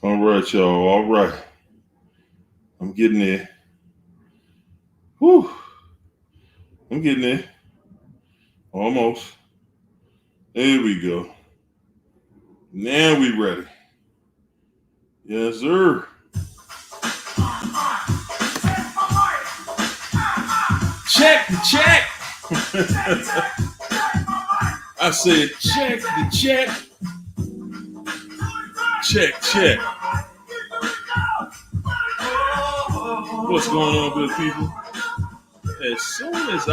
All right, y'all. All right. I'm getting there. Whew. I'm getting there. Almost. There we go. Now we ready. Yes, sir. Check the check. I said check the check. Check, check. What's going on, good people? As soon as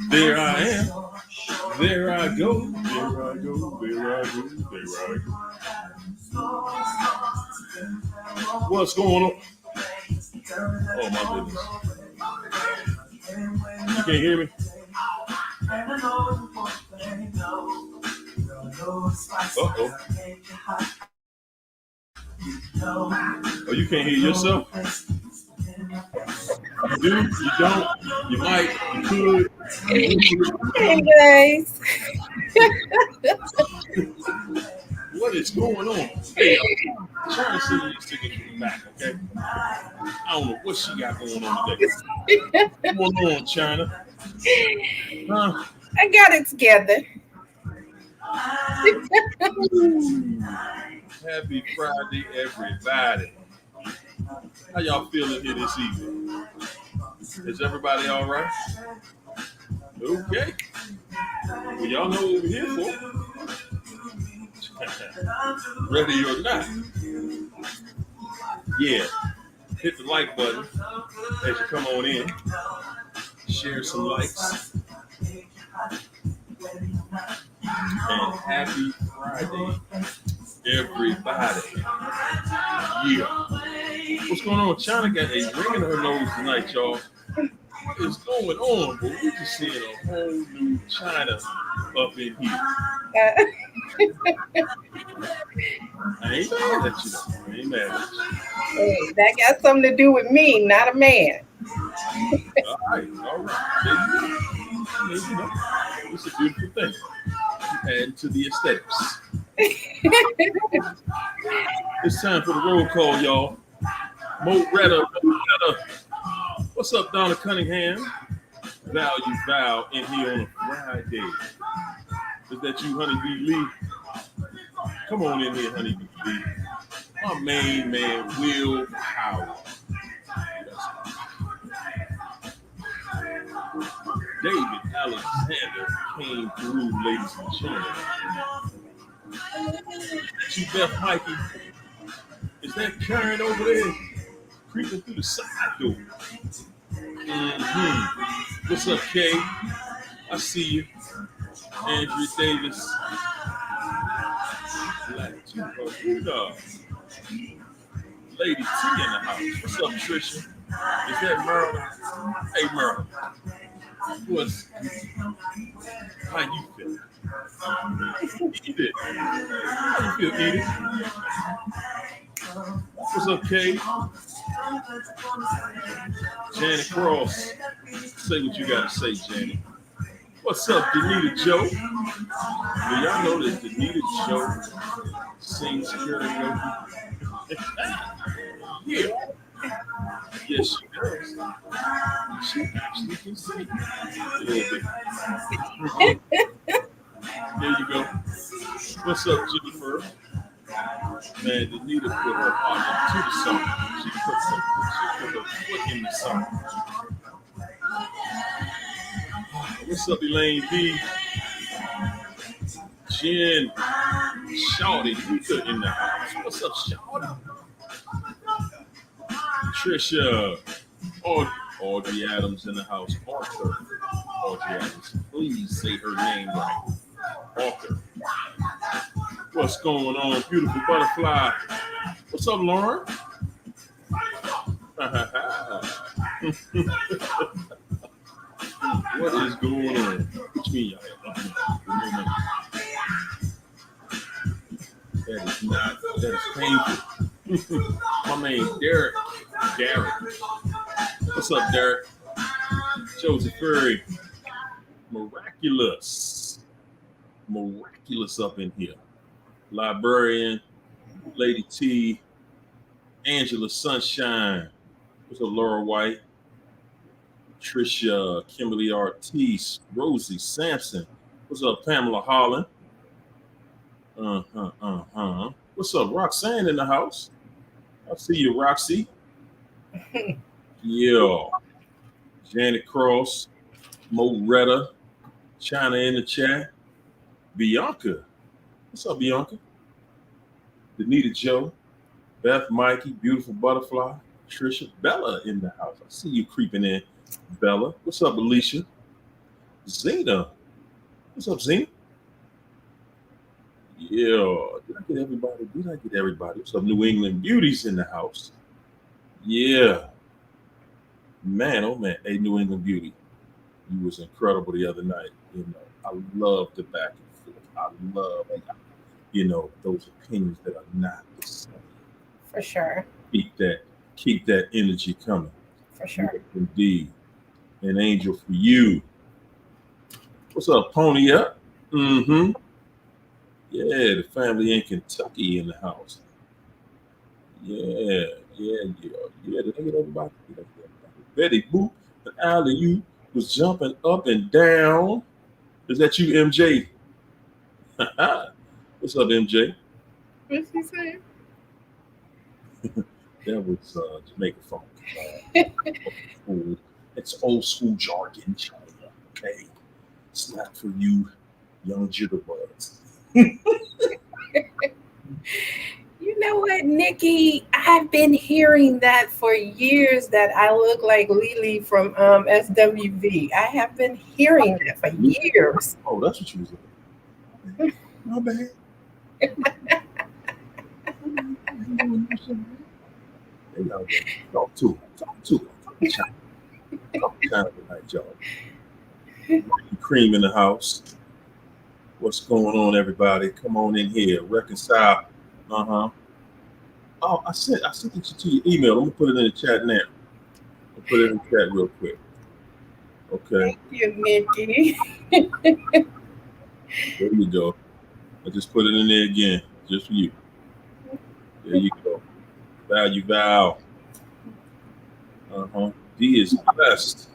there I am, there I go, there I go, there I go, there I go. What's going on? Oh my goodness. You can't hear me? Uh-oh. Oh, you can't hear yourself? You do? You don't? You might? You could? Hey guys. What is going on? Hey, I'm trying to see these tickets from the back, okay? I don't know what she got going on today. What's going on, China? Huh? I got it together. Happy Friday, everybody. How y'all feeling here this evening? Is everybody all right? Okay. Well, y'all know what we're here for. Ready or not. Yeah. Hit the like button as you come on in. Share some likes. And happy Friday, everybody. Yeah. What's going on? China got a ring in her nose tonight, y'all. What is going on? But we're just seeing a whole new China up in here. I ain't mad at you though. I ain't mad at you. Hey, that got something to do with me, not a man. All right, all right. You know, it's a beautiful thing. Add to the aesthetics. It's time for the roll call, y'all. Mo Retta. What's up, Donna Cunningham? Value Val in here on a Friday. Is that you, Honeybee Lee? Come on in here, Honeybee Lee. My main man, Will Howard. David Alexander came through, ladies and gentlemen. You Beth Mikey. Is that Karen over there creeping through the side door? Mm-hmm. What's up, Kay? I see you. Andrew Davis. Latino. Lady T in the house. What's up, Trisha? Is that Merle? Hey, Merle. What's how you feel? Eat it. How you feel, eat it? What's up, Kay? Janet Cross. Say what you gotta say, Janet. What's up, Danita Joe? Do y'all know that Danita Joe sings karaoke? Yeah. Yes, she does. She actually can sing a little bit. There you go. What's up, Jennifer? Man, Danita put her heart into the song. She put her foot in the song. What's up, Elaine B? Jen, Shawty, Rita in the house. What's up, Shawty? Trisha, Audrey Adams in the house. Arthur, Audrey Adams. Please say her name right. Arthur. What's going on, beautiful butterfly? What's up, Lauren? What is going on? What you mean, y'all? That is painful. My man, Derek. What's up, Derek? Joseph Furry. Miraculous. miraculous up in here. Librarian, Lady T, Angela Sunshine. What's up, Laura White? Trisha, Kimberly Ortiz, Rosie Sampson. What's up, Pamela Holland? What's up, Roxanne in the house? I see you, Roxy. Yeah. Janet Cross, Moretta, China in the chat. Bianca. What's up, Bianca? Danita Joe, Beth Mikey, Beautiful Butterfly, Trisha, Bella in the house. I see you creeping in, Bella. What's up, Alicia? Zena. What's up, Zena? Yeah. Did I get everybody? What's up, New England Beauties in the house? Yeah. Man, oh man. Hey, New England Beauty. You was incredible the other night. You know, I love the back and forth. I love, those opinions that are not the same. For sure. Keep that energy coming. For sure. Yes, indeed. An angel for you. What's up, Pony Up? Mm-hmm. Yeah, the family in Kentucky in the house. Yeah. Did I get everybody? Betty Boop, the alley you was jumping up and down. Is that you, MJ? What's up, MJ? What's he saying? That was Jamaica funk. It's old school jargon, China. Okay, it's not for you, young jitterbugs. You know what, Nikki? I've been hearing that for years that I look like Lily from SWV. I have been hearing that for years. Oh, that's what you was looking. My bad. Hey, y'all, talk to China tonight, y'all. Cream in the house. What's going on, everybody? Come on in here. Reconcile. Oh, I sent it to your email. I'm gonna put it in the chat now. I'll put it in the chat real quick. Okay. Thank you, Nikki. There you go. I just put it in there again, just for you. There you go. Value Val. D is blessed.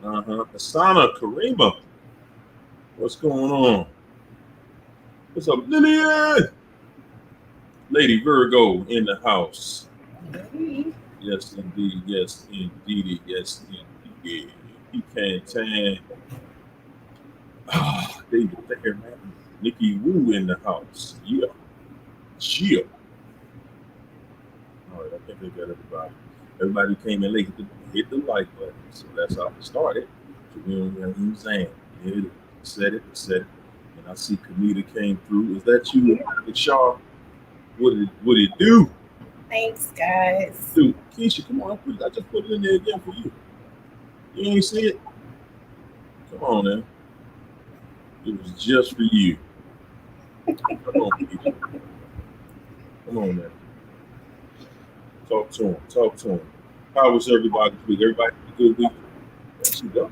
Asana Karima. What's going on? What's up, Lillian? Lady Virgo in the house. Yes, indeed. Yes, indeed. Yes, indeed. He can't tan. David there, man. Nikki Wu in the house. Yeah. All right, I think I got everybody. Everybody came in late. Hit the like button. So that's how it started. So we don't know who's saying. Said it. And I see Kamita came through. Is that you, Shaw? What did it do? Thanks, guys. Dude, Keisha, come on. I just put it in there again for you. You ain't see it? Come on, man. It was just for you. Come on, Keisha. Come on, man. Talk to him. How was everybody's week? Everybody had a good week? There you go.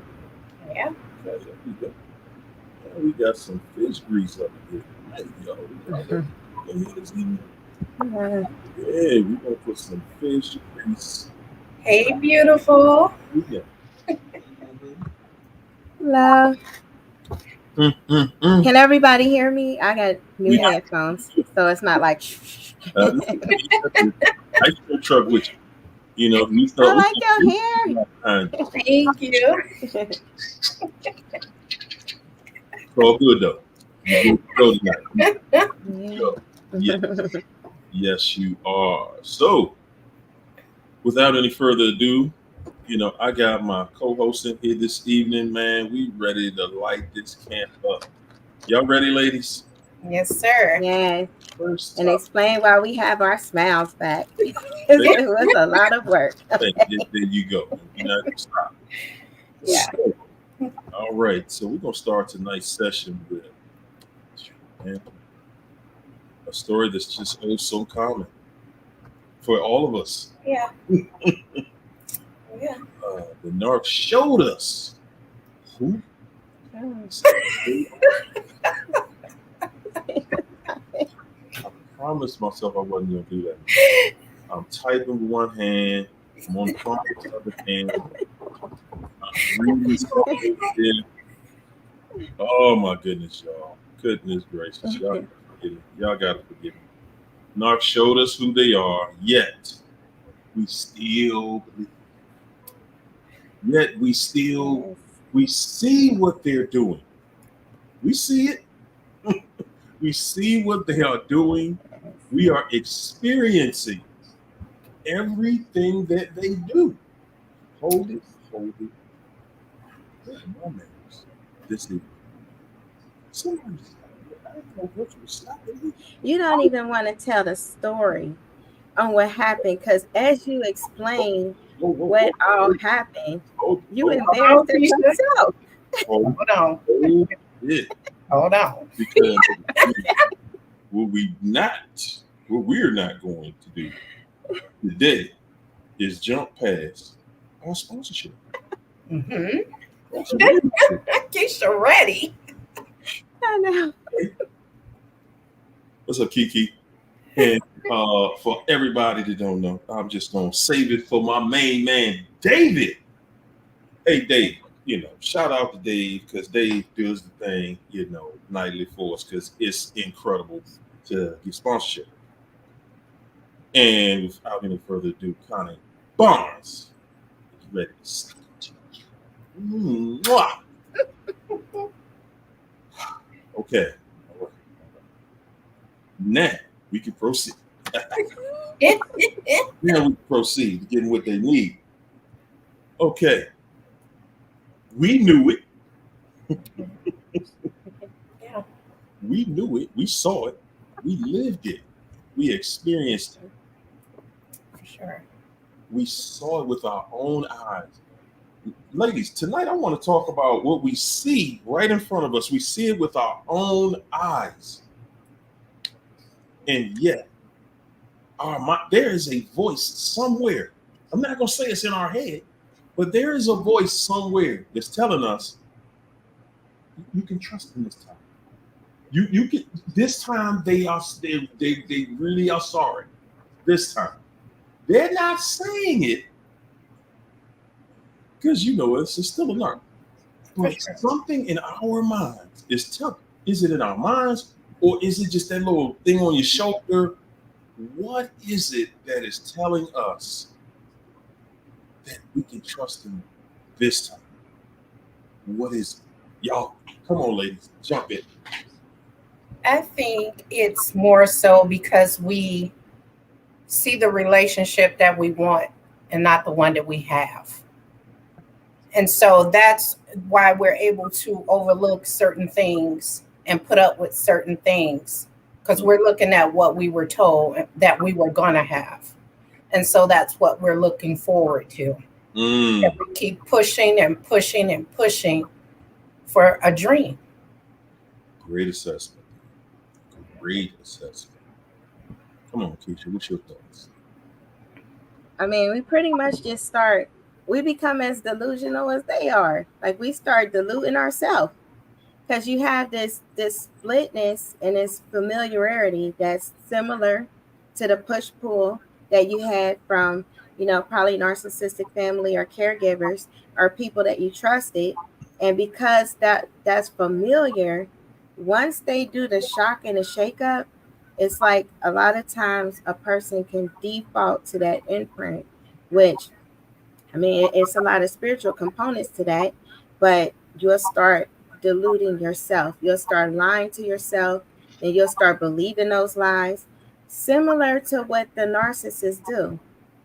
Yeah. There you go. Yeah, we got some fish grease up here. Hey, yo. Yeah, we're gonna put some fish grease. Hey, beautiful. Yeah. Hello. Can everybody hear me? I got new headphones, so it's not like. I still truck with you. You know, I like your hair. Thank you. It's all good though. You go tonight. Yes, you are. So, without any further ado, I got my co-host in here this evening, man. We ready to light this camp up. Y'all ready, ladies? Yes, sir. Yes. And explain why we have our smiles back. It was a lot of work. There you go. You're not gonna stop. Yeah. So, all right. So we're gonna start tonight's session with a story that's just so common for all of us. Yeah. The Narc showed us who promised myself I wasn't gonna do that. I'm typing with one hand. I'm on the phone with the other hand. I'm reading something. Oh my goodness, y'all. Goodness gracious. Y'all gotta forgive me. Narc showed us who they are, yet we still believe. Yet we still we see what they're doing. We see it. We see what they are doing. We are experiencing everything that they do. Hold it. There's no manners. This is somebody's. I don't know what was stopping me. You don't even want to tell the story on what happened, because as you explain what all happened, you embarrassed yourself. Hold on. Hold on. Because what we're not going to do today is jump past our sponsorship. Mm-hmm. Keisha ready. I know. What's up, Kiki? And for everybody that don't know, I'm just gonna save it for my main man, David. Hey, Dave. Shout out to Dave, because Dave does the thing, nightly for us, because it's incredible to get sponsorship. And without any further ado, Connie Barnes is ready to start. Okay. All right. Now we can proceed. Now we can proceed to getting what they need. Okay. We knew it. Yeah. We knew it. We saw it. We lived it. We experienced it. For sure. We saw it with our own eyes. Ladies, tonight I want to talk about what we see right in front of us. We see it with our own eyes. And yet, there is a voice somewhere. I'm not going to say it's in our head, but there is a voice somewhere that's telling us, you can trust them this time. You can. This time they really are sorry. This time they're not saying it because it's still a narc. But something in our minds is telling. Is it in our minds, or is it just that little thing on your shoulder? What is it that is telling us that we can trust them this time? What is it? Y'all, come on, ladies, jump in. I think it's more so because we see the relationship that we want and not the one that we have. And so that's why we're able to overlook certain things and put up with certain things, because we're looking at what we were told that we were going to have. And so that's what we're looking forward to. And we keep pushing and pushing and pushing for a dream. Great assessment. Great assessment. Come on, Keisha, what's your thoughts? I mean, we pretty much just we become as delusional as they are. Like, we start deluding ourselves, because you have this splitness and this familiarity that's similar to the push-pull that you had from, probably narcissistic family or caregivers or people that you trusted. And because that's familiar, once they do the shock and the shake-up, it's like a lot of times a person can default to that imprint, which, I mean, it's a lot of spiritual components to that, but you'll start deluding yourself. You'll start lying to yourself, and you'll start believing those lies, similar to what the narcissists do,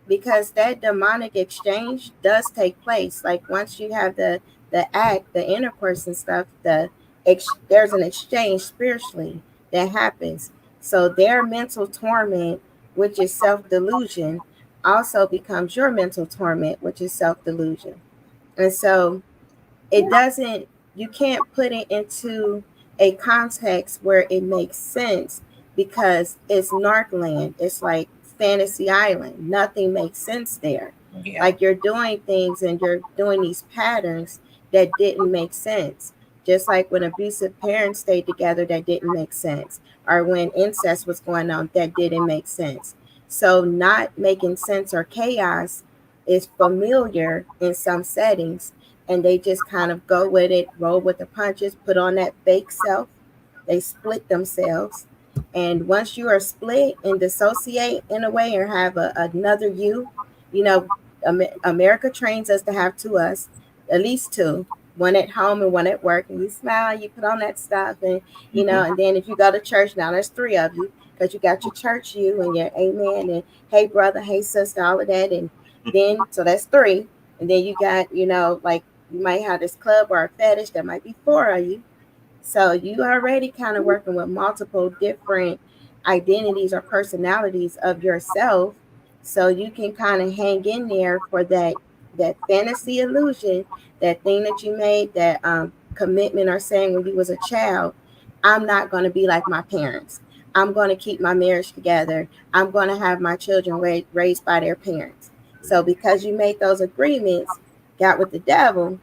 because that demonic exchange does take place. Like, once you have the act, the intercourse and stuff, there's an exchange spiritually that happens. So their mental torment, which is self-delusion, also becomes your mental torment, which is self-delusion. And so you can't put it into a context where it makes sense, because it's narc land. It's like fantasy island. Nothing makes sense there. Yeah. Like, you're doing things and you're doing these patterns that didn't make sense. Just like when abusive parents stayed together, that didn't make sense. Or when incest was going on, that didn't make sense. So not making sense or chaos is familiar in some settings, and they just kind of go with it, roll with the punches, put on that fake self. They split themselves. And once you are split and dissociate in a way or have another you know, America trains us to have two us, at least two, one at home and one at work. And you smile, you put on that stuff, and and then if you go to church, now there's three of you because you got your church you and your amen and hey brother, hey sister, all of that, and then so that's three, and then you got like you might have this club or a fetish that might be four of you. So you already kind of working with multiple different identities or personalities of yourself. So you can kind of hang in there for that fantasy illusion, that thing that you made, that commitment or saying when you was a child, I'm not going to be like my parents. I'm going to keep my marriage together. I'm going to have my children raised by their parents. So because you made those agreements, got with the devil,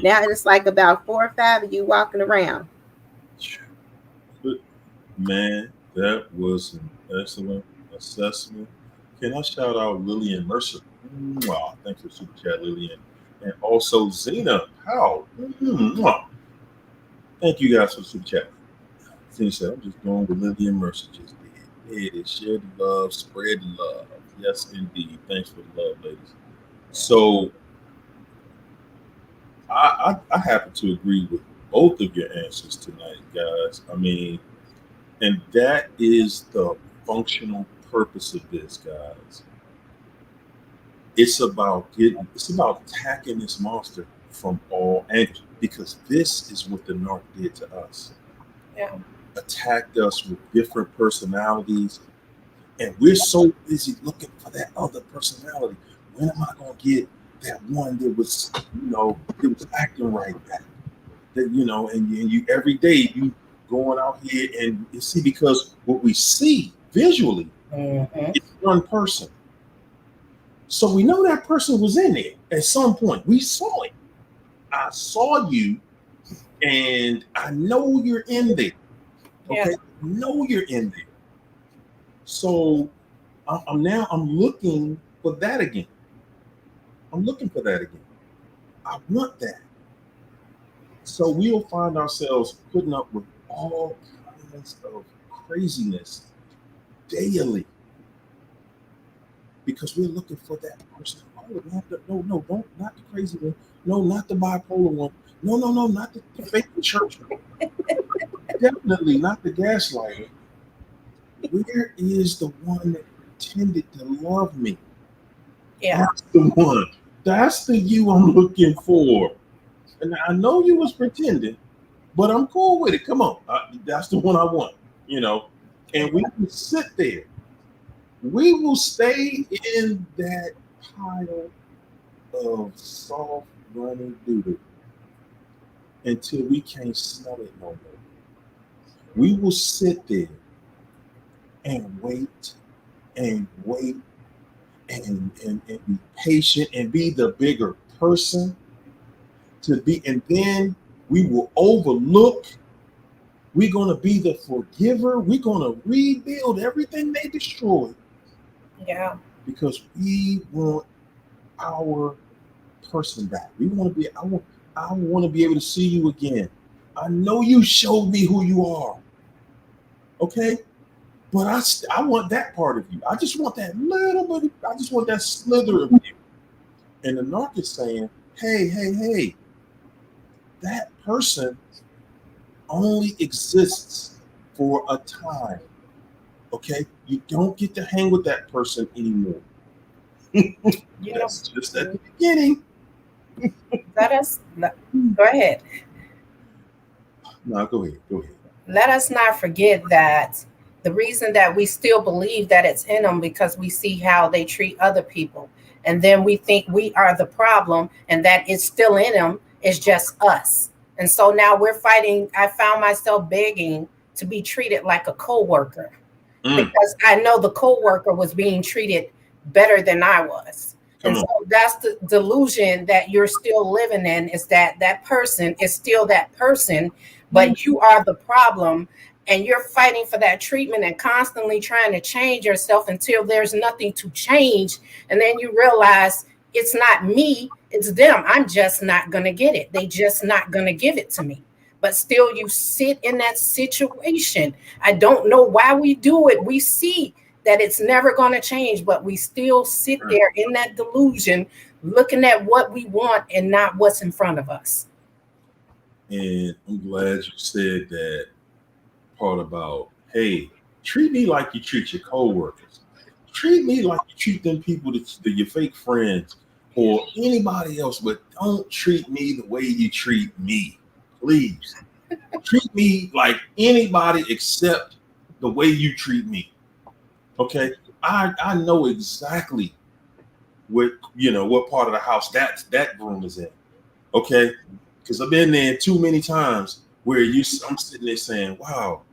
now it's like about 4 or 5 of you walking around. Man, that was an excellent assessment. Can I shout out Lillian Mercer? Wow, thanks for super chat, Lillian. And also Zena Powell. Thank you guys for super chat. Zena said, I'm just going with Lillian Mercer just did. It is share the love, spread the love. Yes, indeed. Thanks for the love, ladies. So I happen to agree with both of your answers tonight, guys. I mean, and that is the functional purpose of this, guys. It's about attacking this monster from all angles, because this is what the narc did to us. Yeah. Attacked us with different personalities, and we're so busy looking for that other personality. When am I gonna get that one that was, that was acting right back? That and you every day you going out here and you see, because what we see visually is one person. So we know that person was in there at some point. We saw it. I saw you, and I know you're in there. Okay, yeah. I know you're in there. So I'm looking for that again. I'm looking for that again. I want that. So we'll find ourselves putting up with all kinds of craziness daily, because we're looking for that person. Oh, not the crazy one. No, not the bipolar one. No, not the fake church one. Definitely not the gaslighter. Where is the one that pretended to love me? Yeah, that's the one. That's the you I'm looking for. And I know you was pretending, but I'm cool with it. Come on, that's the one I want. And we can sit there. We will stay in that pile of soft running doodle until we can't smell it no more. We will sit there and wait and wait and be patient and be the bigger person to be, and then we will overlook. We're going to be the forgiver. We're going to rebuild everything they destroyed. Yeah. Because we want our person back. We want to be, I want to be able to see you again. I know you showed me who you are. Okay? But I want that part of you. I just want that little bit, I just want that slither of you. And the narc is saying, hey, that person only exists for a time. Okay? You don't get to hang with that person anymore. That's just at the beginning. Go ahead. No, go ahead. Let us not forget that the reason that we still believe that it's in them, because we see how they treat other people. And then we think we are the problem, and that it's still in them. It's just us. And so now we're fighting. I found myself begging to be treated like a coworker, because I know the coworker was being treated better than I was. And so that's the delusion that you're still living in, is that that person is still that person, but you are the problem. And you're fighting for that treatment and constantly trying to change yourself until there's nothing to change. And then you realize it's not me, it's them. I'm just not going to get it. They just not going to give it to me. But still you sit in that situation. I don't know why we do it. We see that it's never going to change, but we still sit there in that delusion, looking at what we want and not what's in front of us. And I'm glad you said that part about, hey, treat me like you treat your coworkers. Treat me like you treat them people that your fake friends or anybody else, but don't treat me the way you treat me. Please. Treat me like anybody except the way you treat me. Okay? I know exactly what part of the house that room is in. Okay? Because I've been there too many times where I'm sitting there saying, wow,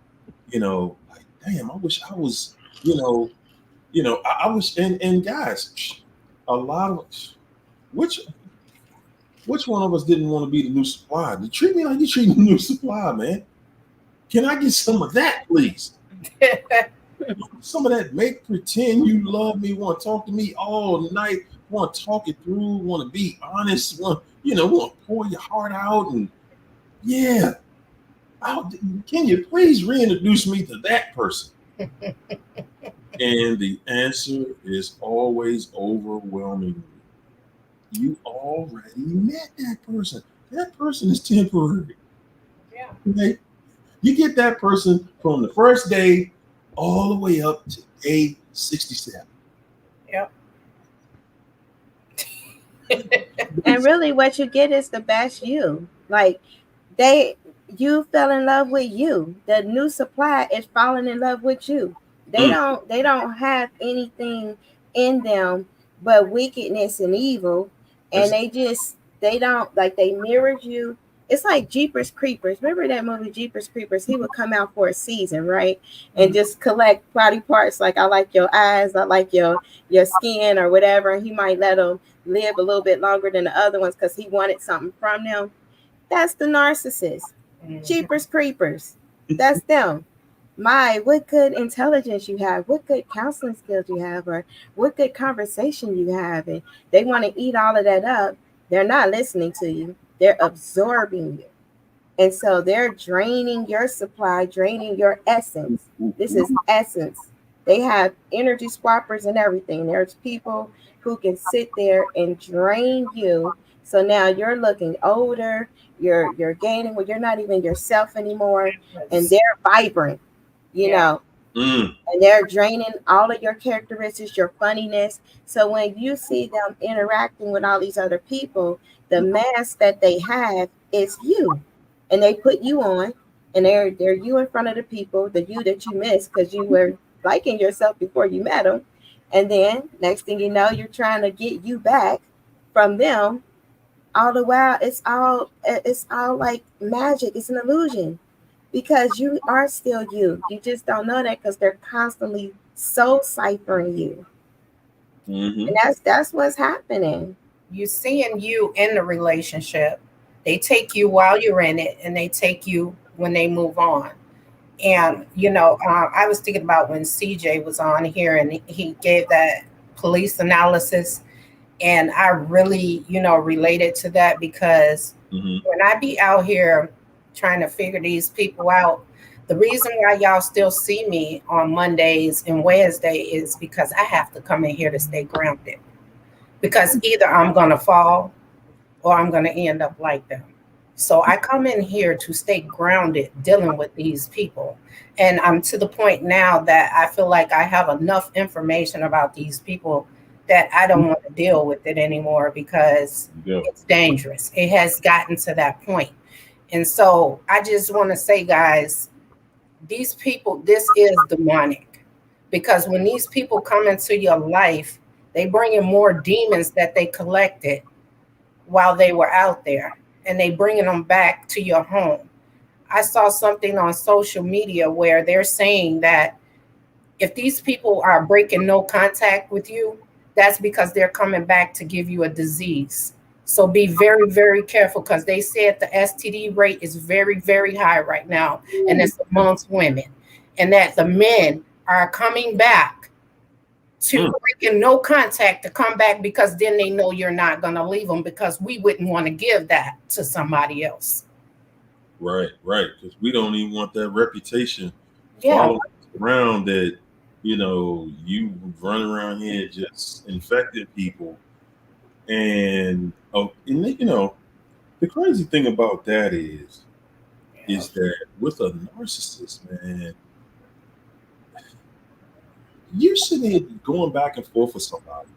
like, damn, I wish I was, I wish, and guys, a lot of us, which one of us didn't want to be the new supply? You treat me like you treat the new supply, man. Can I get some of that, please? Some of that make pretend you love me, want to talk to me all night, want to talk it through, want to be honest, want to pour your heart out, and yeah. Can you please reintroduce me to that person? And the answer is always overwhelming. You already met that person. That person is temporary. Yeah. Okay? You get that person from the first day all the way up to day 67. Yep. And really what you get is the best you. Like you fell in love with you. The new supply is falling in love with you. They don't have anything in them but wickedness and evil. And they don't, like, they mirrored you. It's like Jeepers Creepers. Remember that movie Jeepers Creepers? He would come out for a season, right? And just collect body parts, like, I like your eyes, I like your skin or whatever. And he might let them live a little bit longer than the other ones because he wanted something from them. That's the narcissist. Jeepers Creepers. That's them. What good intelligence you have, what good counseling skills you have, or what good conversation you have. And they want to eat all of that up. They're not listening to you. They're absorbing you. And so they're draining your supply, draining your essence. This is essence. They have energy swappers and everything. There's people who can sit there and drain you. So now you're looking older, you're gaining, well, you're not even yourself anymore, and they're vibrant, and they're draining all of your characteristics, your funniness. So when you see them interacting with all these other people, the mask that they have is you, and they put you on, and they're you in front of the people, the you that you missed because you were liking yourself before you met them, and then next thing you know, you're trying to get you back from them. All the while, it's all like magic. It's an illusion because you are still you. You just don't know that because they're constantly soul ciphering you, and that's what's happening. You seeing you in the relationship. They take you while you're in it, and they take you when they move on. And I was thinking about when CJ was on here, and he gave that police analysis. And I really, related to that because when I be out here trying to figure these people out, the reason why y'all still see me on Mondays and Wednesdays is because I have to come in here to stay grounded. Because either I'm going to fall or I'm going to end up like them. So I come in here to stay grounded dealing with these people. And I'm to the point now that I feel like I have enough information about these people that I don't want to deal with it anymore because it's dangerous. It has gotten to that point. And so I just want to say, guys, these people, this is demonic, because when these people come into your life, they bring in more demons that they collected while they were out there, and they bringing them back to your home. I saw something on social media where they're saying that if these people are breaking no contact with you, that's because they're coming back to give you a disease. So be very, very careful, because they said the STD rate is very, very high right now, and it's amongst women, and that the men are coming back to breaking no contact to come back, because then they know you're not going to leave them, because we wouldn't want to give that to somebody else. Right, because we don't even want that reputation Yeah. following around that, you run around here just infecting people. And the crazy thing about that is that with a narcissist, man, you're sitting here going back and forth with somebody,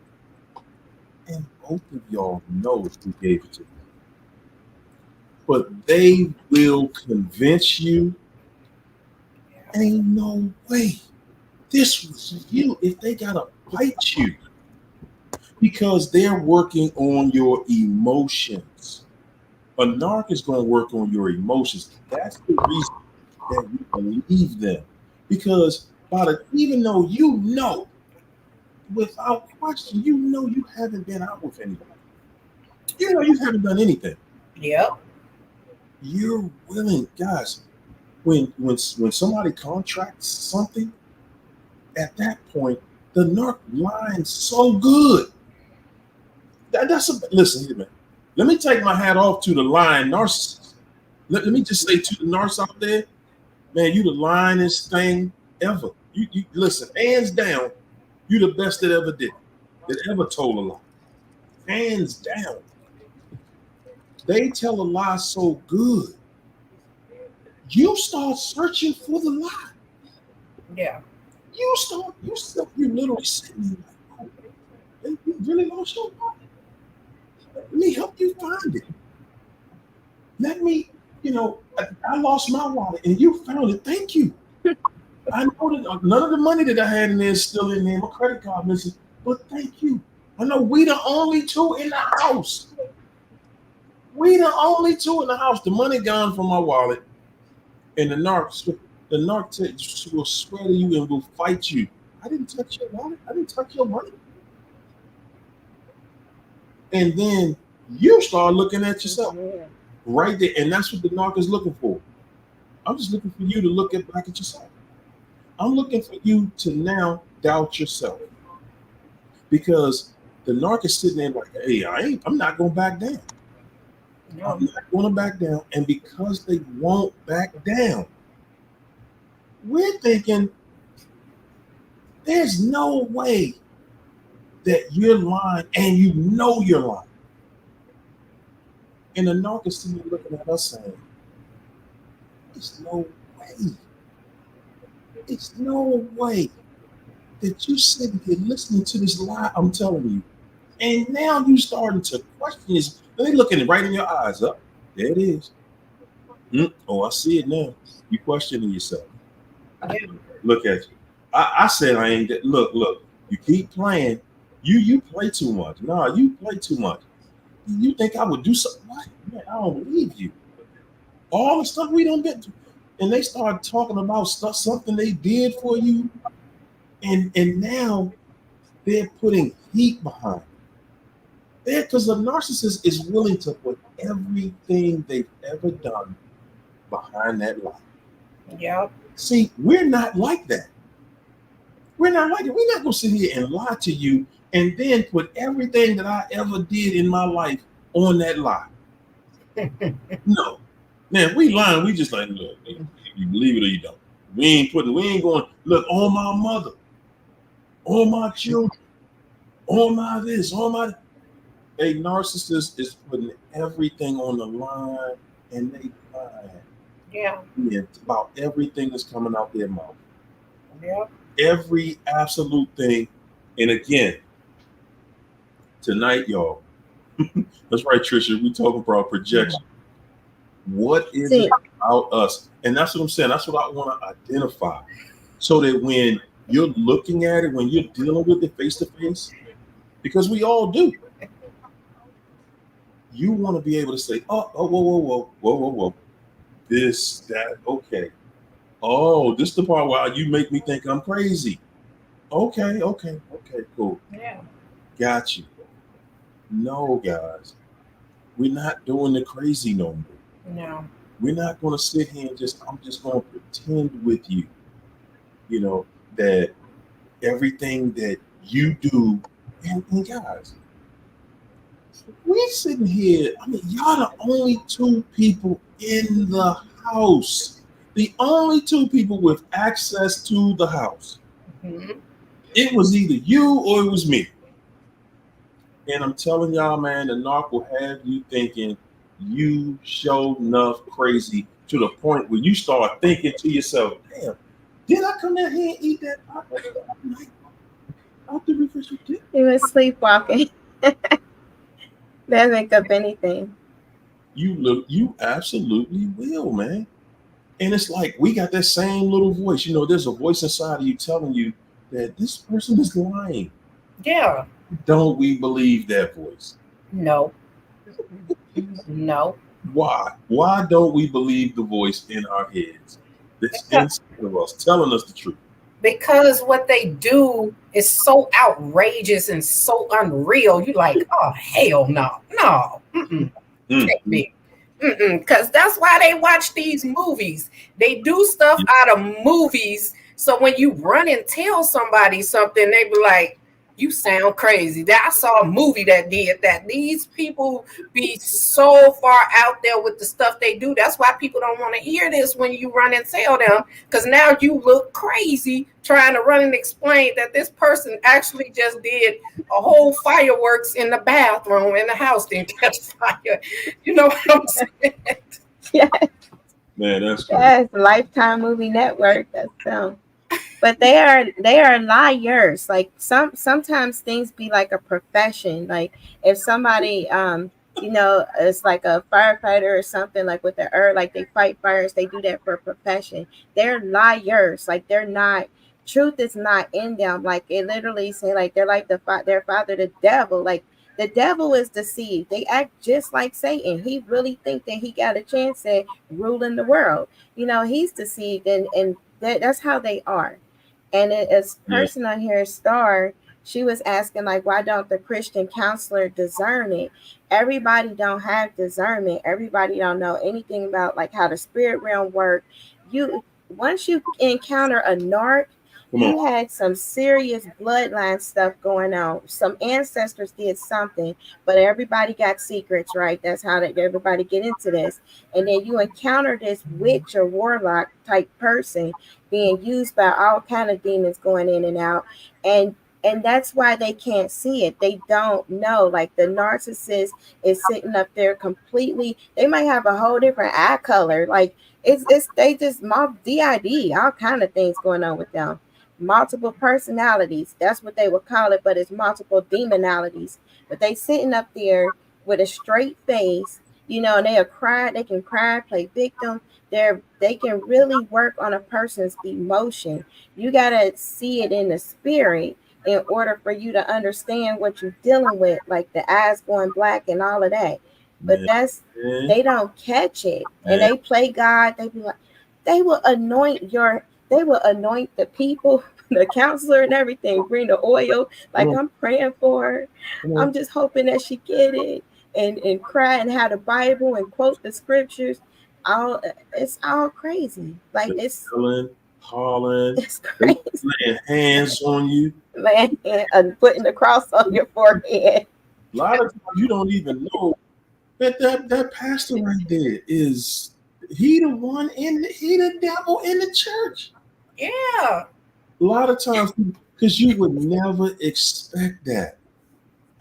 and both of y'all know who gave it to you. But they will convince you, ain't no way this was you, if they gotta bite you, because they're working on your emotions. A narc is going to work on your emotions. That's the reason that you believe them, because even though without question, you haven't been out with anybody, you haven't done anything. Yep. You're willing, guys. When somebody contracts something, at that point, the narc line's so good. Listen here, man. Let me take my hat off to the lying narcissist. Let me just say to the narcs out there, man, you the lyingest thing ever. You listen, hands down, you the best that ever did, that ever told a lie. Hands down. They tell a lie so good, you start searching for the lie. Yeah. You literally sitting there like, oh, you really lost your mind. Let me help you find it. Let me, I lost my wallet and you found it. Thank you. I know that none of the money that I had in there is still in there. My credit card missing, but thank you. I know we the only two in the house. We the only two in the house. The money gone from my wallet, and the narc will swear to you and will fight you. I didn't touch your wallet. I didn't touch your money. And then you start looking at yourself right there, and that's what the narc is looking for. I'm just looking for you to look back at yourself. I'm looking for you to now doubt yourself, because the narc is sitting there like, hey, I'm not going to back down. No. I'm not going to back down. And because they won't back down, we're thinking there's no way that you're lying, and you're lying. And the narc is sitting there looking at us saying, there's no way. It's no way that you sitting here listening to this lie I'm telling you. And now you starting to question this. They looking it right in your eyes. Up there it is. Oh, I see it now. You questioning yourself. Look at you. I said I ain't. Look. You keep playing. You play too much. Nah, you play too much. You think I would do something? What? Man, I don't believe you. All the stuff we don't get to. And they start talking about stuff, something they did for you, and now they're putting heat behind it. Because the narcissist is willing to put everything they've ever done behind that lie. Yep. See, we're not like that. We're not like it. We're not going to sit here and lie to you and then put everything that I ever did in my life on that lie. No. Man, we lying. We just like, look, you believe it or you don't. We ain't going, look, on my mother, on my children, on my this, on my. A narcissist is putting everything on the line, and they lie. Yeah. About everything that's coming out their mouth. Yeah. Every absolute thing. And again, tonight, y'all, that's right, Trisha, we talking about projection. What is it about us? And that's what I'm saying. That's what I want to identify, so that when you're looking at it, when you're dealing with it face to face, because we all do, you want to be able to say, whoa, this, that, okay. Oh, this is the part where you make me think I'm crazy. Okay, cool. Yeah. got you. No, guys, we're not doing the crazy no more. No. We're not going to sit here and I'm just going to pretend with you, that everything that you do, and guys, we sitting here, I mean, y'all the only two people in the house. The only two people with access to the house. Mm-hmm. It was either you or it was me. And I'm telling y'all, man, the narc will have you thinking you showed enough crazy to the point where you start thinking to yourself, damn, did I come down here and eat that out the refrigerator? He was sleepwalking. Doesn't make up anything. You absolutely will, man. And it's like we got that same little voice. There's a voice inside of you telling you that this person is lying. Yeah. Don't we believe that voice? No. No. Why? Why don't we believe the voice in our heads that's inside of us telling us the truth? Because what they do is so outrageous and so unreal. You're like, oh, hell no. No. Can't be. Because that's why they watch these movies. They do stuff out of movies. So when you run and tell somebody something, they be like, you sound crazy. I saw a movie that did that. These people be so far out there with the stuff they do. That's why people don't want to hear this when you run and tell them, because now you look crazy trying to run and explain that this person actually just did a whole fireworks in the bathroom in the house. Didn't catch fire. You know what I'm saying? Yeah. Man, that's crazy. Yes, Lifetime Movie Network. That's them. But they are liars. Like sometimes things be like a profession. Like if somebody is like a firefighter or something, like with the earth, like they fight fires, they do that for a profession. They're liars. Like they're not, truth is not in them. Like it literally say like they're like their father, the devil. Like the devil is deceived. They act just like Satan. He really think that he got a chance at ruling the world. He's deceived, and that's how they are. And it's person on here, Star, she was asking like, why don't the Christian counselor discern it? Everybody don't have discernment. Everybody don't know anything about like how the spirit realm work. Once you encounter a narc, you had some serious bloodline stuff going on. Some ancestors did something, but everybody got secrets, right? That's how everybody get into this. And then you encounter this witch or warlock type person being used by all kind of demons going in and out. And that's why they can't see it. They don't know. Like the narcissist is sitting up there completely. They might have a whole different eye color. Like they just DID, all kind of things going on with them. Multiple personalities, that's what they would call it, but it's multiple demonalities. But they sitting up there with a straight face, and they can cry, play victim. They can really work on a person's emotion. You gotta see it in the spirit in order for you to understand what you're dealing with, like the eyes going black and all of that. But they don't catch it, and they play God. They be like, they will anoint the people, the counselor and everything, bring the oil. Like I'm praying for her. I'm just hoping that she get it and cry and have the Bible and quote the scriptures. It's all crazy. Like it's hollering, it's crazy. Laying hands on you, putting the cross on your forehead. A lot of times you don't even know that pastor right there is he the devil in the church. Yeah. A lot of times, because you would never expect that.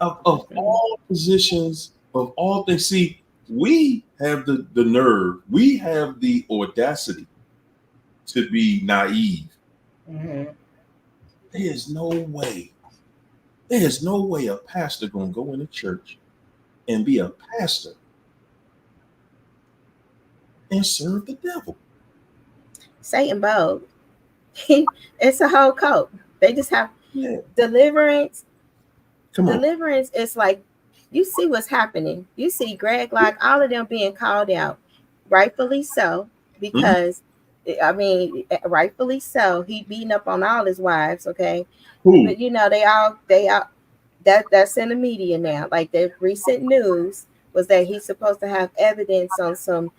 Of all positions, of all things, see, we have the nerve, we have the audacity to be naive. Mm-hmm. There's no way a pastor gonna go into church and be a pastor and serve the devil. Satan bold. It's a whole cult. They just have deliverance. Deliverance is like, you see what's happening. You see Greg Locke, all of them being called out, rightfully so, because rightfully so. He beating up on all his wives, okay? But they all That's in the media now. Like the recent news was that he's supposed to have evidence on some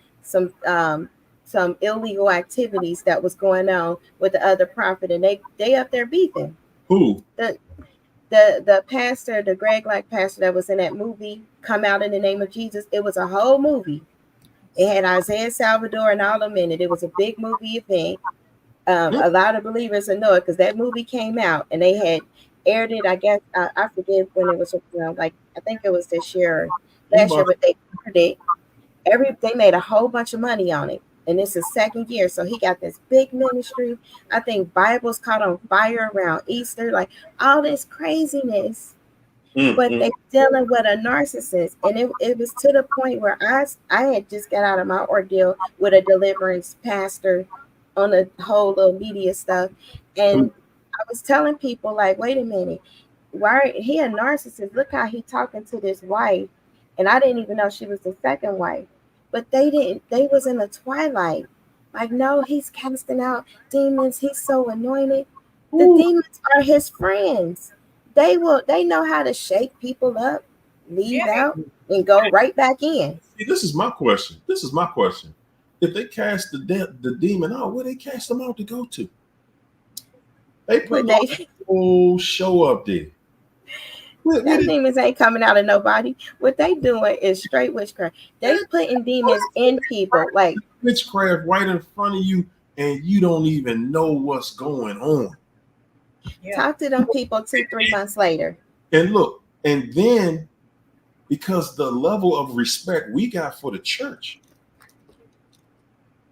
illegal activities that was going on with the other prophet, and they up there beefing. Who? The pastor, the Greg like pastor that was in that movie, Come Out in the Name of Jesus. It was a whole movie. It had Isaiah Salvador and all them in it. It was a big movie event. A lot of believers will know it because that movie came out and they had aired it. I guess I forget when it was around. Like I think it was this year, or last year, but they aired it. They made a whole bunch of money on it, and it's his second year. So he got this big ministry. I think Bibles caught on fire around Easter, like all this craziness. But they dealing with a narcissist, and it was to the point where I had just got out of my ordeal with a deliverance pastor on the whole little media stuff, and I was telling people like, wait a minute, why he a narcissist? Look how he talking to this wife, and I didn't even know she was the second wife, but they was in the twilight. Like, no, he's casting out demons. He's so anointed. The demons are his friends. They know how to shake people up, leave out, and go right back in. See, this is my question. If they cast the demon out, where they cast them out to go to? They put the whole show up there. That demons ain't coming out of nobody. What they doing is straight witchcraft. They putting demons in people, like witchcraft right in front of you, and you don't even know what's going on. Talk to them people 2-3 months later. And look, and then because the level of respect we got for the church,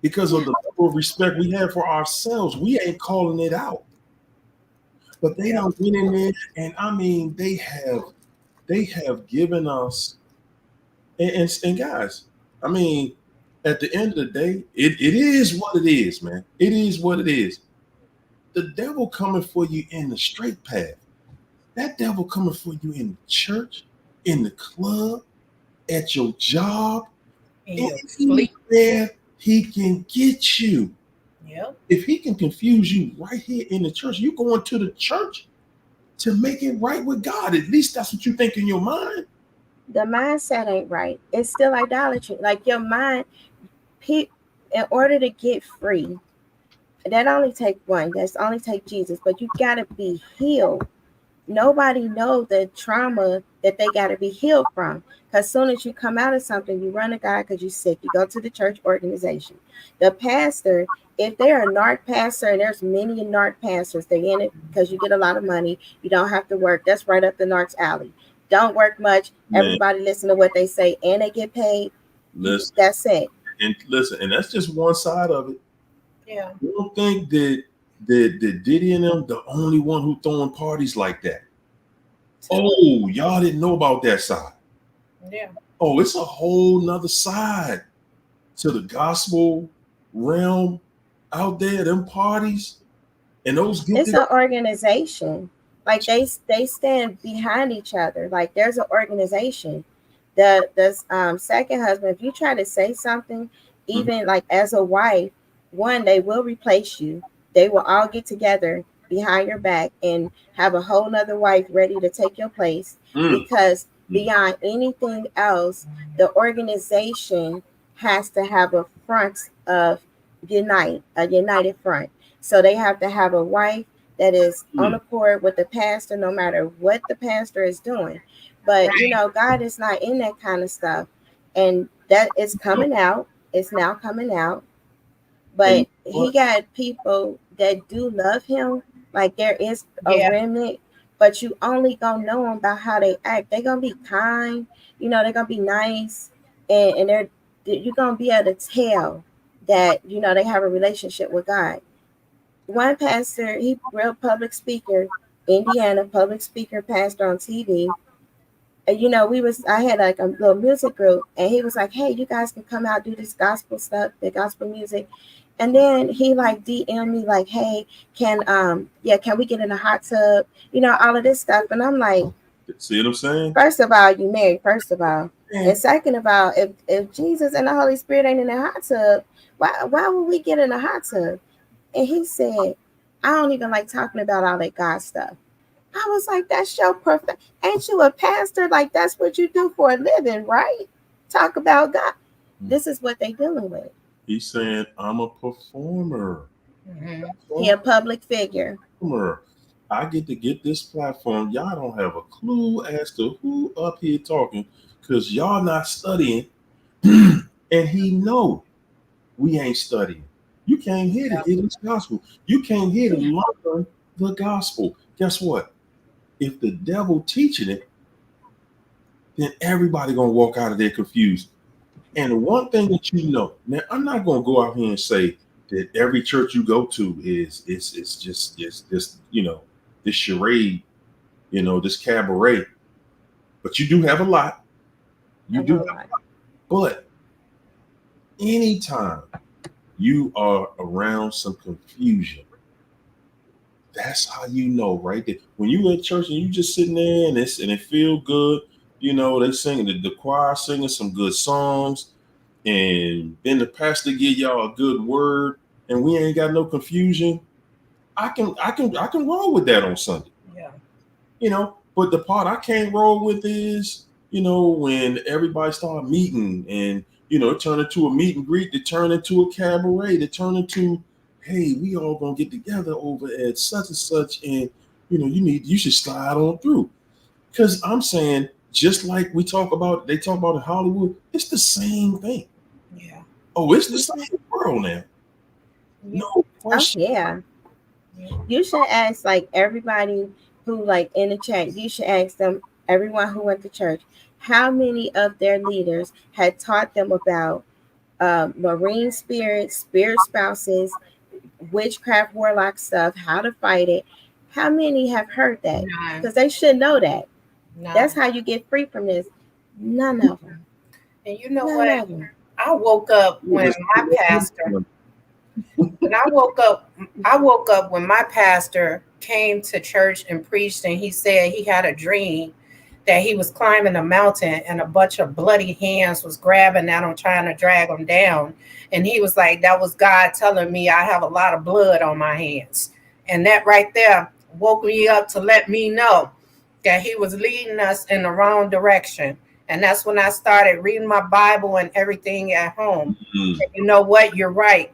because of the level of respect we have for ourselves, we ain't calling it out. But they don't get in there, and I mean, they have given us, and guys, I mean, at the end of the day, it is what it is, man. It is what it is. The devil coming for you in the straight path. That devil coming for you in the church, in the club, at your job, anywhere he can get you. Yep. If he can confuse you right here in the church, you going to the church to make it right with God. At least that's what you think in your mind. The mindset ain't right. It's still idolatry. Like your mind, in order to get free, that only take one. That's only take Jesus. But you gotta be healed. Nobody knows the trauma that they gotta be healed from. Because as soon as you come out of something, you run to God because you're sick. You go to the church organization. The pastor, if they're a narc pastor, and there's many narc pastors, they in it because you get a lot of money. You don't have to work. That's right up the narc's alley. Don't work much. Man. Everybody listen to what they say, and they get paid. Listen, that's it. And listen, and that's just one side of it. Yeah. You don't think that Diddy and them the only one who throwing parties like that? Oh, y'all didn't know about that side. Yeah. Oh, it's a whole nother side to the gospel realm out there, them parties and those. It's an organization. Like they stand behind each other. Like there's an organization. The second husband, if you try to say something, even like as a wife, one, they will replace you. They will all get together behind your back and have a whole nother wife ready to take your place. Because beyond anything else, the organization has to have a front of a united front. So they have to have a wife that is on accord with the pastor, no matter what the pastor is doing. But you know, God is not in that kind of stuff, and that is coming out. It's now coming out. But he got people that do love him. Like there is a remnant, but you only gonna know them about how they act. They're gonna be kind, you know, they're gonna be nice, and you're gonna be able to tell that, you know, they have a relationship with God. One pastor, he real public speaker, Indiana public speaker, pastor on TV. And you know, I had like a little music group, and he was like, "Hey, you guys can come out do this gospel stuff, the gospel music." And then he like DM me like, "Hey, can we get in a hot tub?" You know, all of this stuff. And I'm like, see what I'm saying? First of all, you married, first of all. And second of all, if Jesus and the Holy Spirit ain't in a hot tub, why would we get in a hot tub? And he said, "I don't even like talking about all that God stuff. I was like, that's your perfect. Ain't you a pastor? Like, that's what you do for a living, right? Talk about God. This is what they dealing with. He's saying, I'm a performer. He a public figure. I get to get this platform. Y'all don't have a clue as to who up here talking because y'all not studying. And he know we ain't studying. You came here to hear this gospel. You came here to learn the gospel. Guess what? If the devil teaching it, then everybody gonna walk out of there confused. And the one thing that you know, now I'm not gonna go out here and say that every church you go to is just this, you know, this charade, you know, this cabaret. But you do have a lot. You do have a lot. But anytime you are around some confusion, that's how you know, right there. When you at church and you just sitting there and it feel good, you know, they singing the choir singing some good songs, and then the pastor give y'all a good word, and we ain't got no confusion. I can roll with that on Sunday. Yeah. You know, but the part I can't roll with is, you know, when everybody start meeting and, you know, it turned into a meet and greet, it turned into a cabaret, it turned into, hey, we all gonna get together over at such and such, and you know, you should slide on through. Because I'm saying, just like they talk about in Hollywood, it's the same thing. Yeah. Oh, it's the same world now. No question. Oh, yeah. You should ask like everybody who like in the chat, you should ask them, everyone who went to church, how many of their leaders had taught them about marine spirits, spirit spouses, witchcraft, warlock stuff, how to fight it. How many have heard that? Because they should know that. That's how you get free from this. None of them. And you know what? I woke up when my pastor. When I woke up when my pastor came to church and preached, and he said he had a dream that he was climbing a mountain and a bunch of bloody hands was grabbing at him, trying to drag him down. And he was like, that was God telling me I have a lot of blood on my hands. And that right there woke me up to let me know that he was leading us in the wrong direction. And that's when I started reading my Bible and everything at home. And you know what? You're right.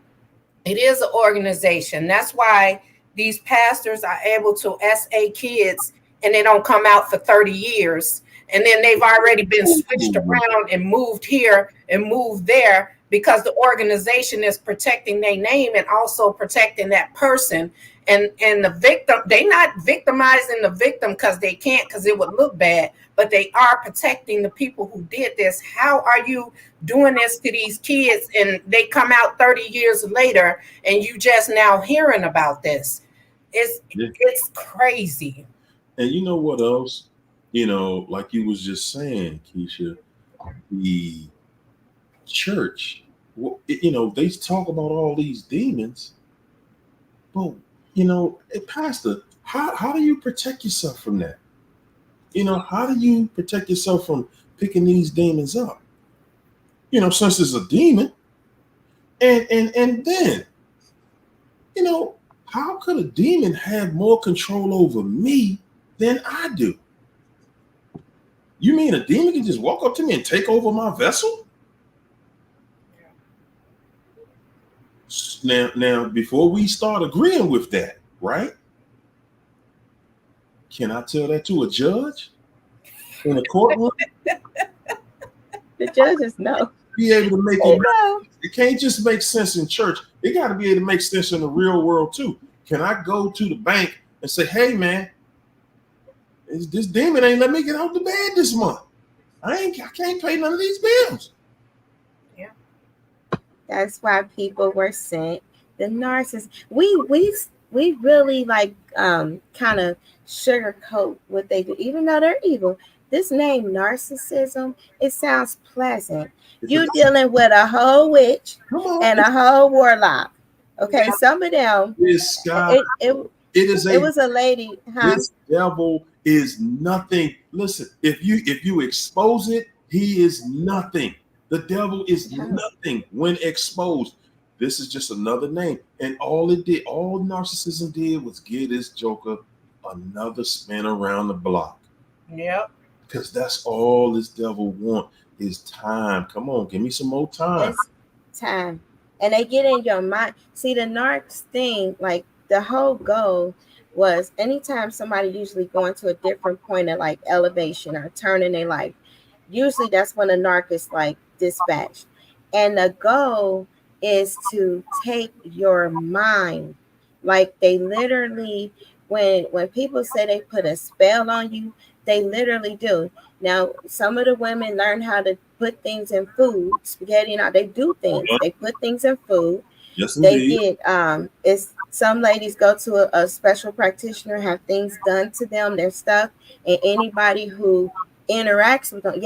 It is an organization. That's why these pastors are able to SA kids and they don't come out for 30 years. And then they've already been switched around and moved here and moved there because the organization is protecting their name and also protecting that person. And the victim, they're not victimizing the victim because they can't, because it would look bad, but they are protecting the people who did this. How are you doing this to these kids and they come out 30 years later and you just now hearing about this? It's crazy. And you know what else? You know, like you was just saying, Keisha, the church, you know, they talk about all these demons, but you know, Pastor, how do you protect yourself from that? You know, how do you protect yourself from picking these demons up? You know, since it's a demon, and then, you know, how could a demon have more control over me than I do? You mean a demon can just walk up to me and take over my vessel? Now, before we start agreeing with that, right? Can I tell that to a judge in a courtroom? The judges know. Be able to make it. It can't just make sense in church. It got to be able to make sense in the real world too. Can I go to the bank and say, "Hey, man, this demon ain't let me get out the bed this month. I can't pay none of these bills." Yeah. That's why people were sent the narcissist. We really like kind of sugarcoat what they do, even though they're evil. This name narcissism, it sounds pleasant. You dealing with a whole witch and a whole warlock. Okay, some of them. It was a lady. Huh? This devil is nothing. Listen, if you expose it, he is nothing. The devil is nothing when exposed. This is just another name. And all narcissism did was give this joker another spin around the block. Yep. Because that's all this devil want is time. Come on, give me some more time. It's time. And they get in your mind. See, the narcs thing, like the whole goal was anytime somebody usually going to a different point of like elevation or turn in their life, usually that's when a narc is like dispatched. And the goal is to take your mind. Like they literally, when people say they put a spell on you, they literally do. Now, some of the women learn how to put things in food, spaghetti, and all. They do things. They put things in food. Yes, They indeed. get it's some ladies go to a special practitioner, have things done to them, their stuff, and anybody who interacts with them,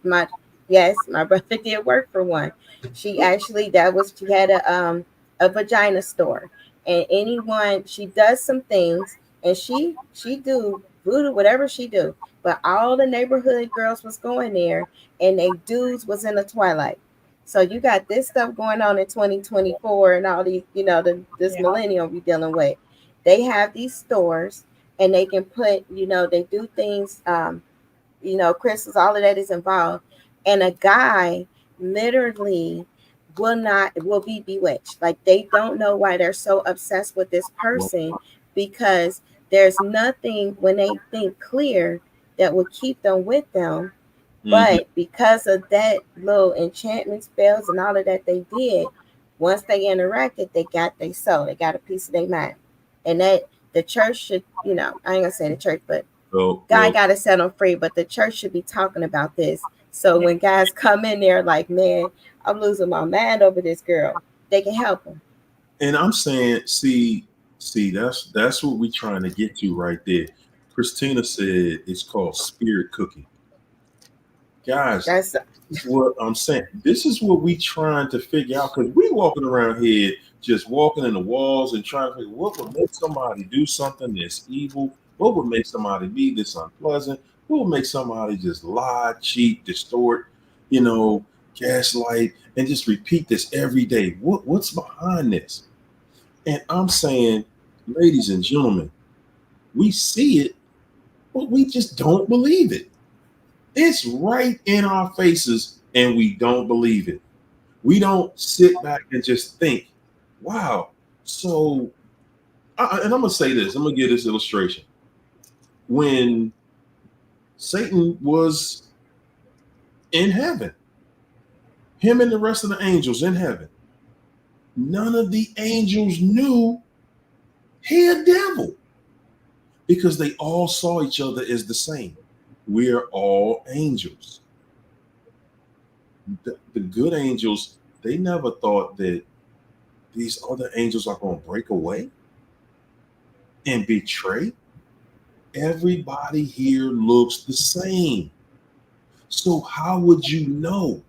my brother did work for one. She actually she had a vagina store, and anyone she does some things, and she do voodoo, whatever she do, but all the neighborhood girls was going there, and they dudes was in the twilight. So you got this stuff going on in 2024 and all these, this millennium we dealing with. They have these stores and they can put, they do things, crystals, all of that is involved. And a guy literally will be bewitched. Like they don't know why they're so obsessed with this person, because there's nothing when they think clear that will keep them with them. But because of that little enchantment spells and all of that they did, once they interacted, they got their soul. They got a piece of their mind. And that the church should, I ain't gonna say the church, but God got to set them free. But the church should be talking about this. So when guys come in there like, man, I'm losing my mind over this girl, they can help them. And I'm saying, see, that's what we're trying to get to right there. Christina said it's called spirit cooking. Guys, that's what I'm saying. This is what we trying to figure out, because we walking around here just walking in the walls and trying to figure what would make somebody do something that's evil, what would make somebody be this unpleasant, what would make somebody just lie, cheat, distort, gaslight, and just repeat this every day. What's behind this? And I'm saying, ladies and gentlemen, we see it, but we just don't believe it. It's right in our faces and we don't believe it. We don't sit back and just think, wow. So, and I'm going to say this, I'm going to give this illustration. When Satan was in heaven, him and the rest of the angels in heaven, none of the angels knew he a devil, because they all saw each other as the same. We're all angels. The good angels, they never thought that these other angels are going to break away and betray. Everybody here looks the same. So how would you know?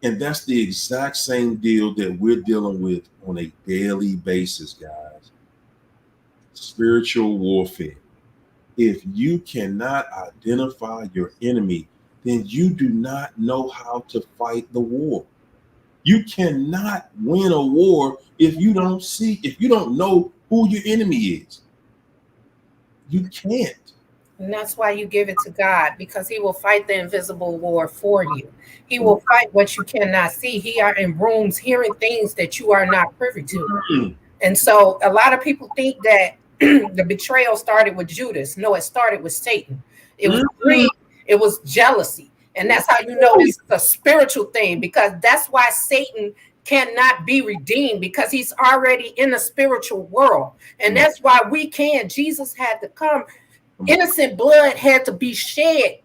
And that's the exact same deal that we're dealing with on a daily basis, guys. Spiritual warfare. If you cannot identify your enemy, then you do not know how to fight the war. You cannot win a war if you don't know who your enemy is. You can't. And that's why you give it to God, because he will fight the invisible war for you. He will fight what you cannot see. He are in rooms hearing things that you are not privy to. And so a lot of people think that the betrayal started with Judas. No, it started with Satan. It was greed. It was jealousy. And that's how you know this is a spiritual thing, because that's why Satan cannot be redeemed, because he's already in the spiritual world. And that's why Jesus had to come. Innocent blood had to be shed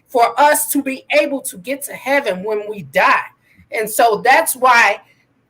for us to be able to get to heaven when we die. And so that's why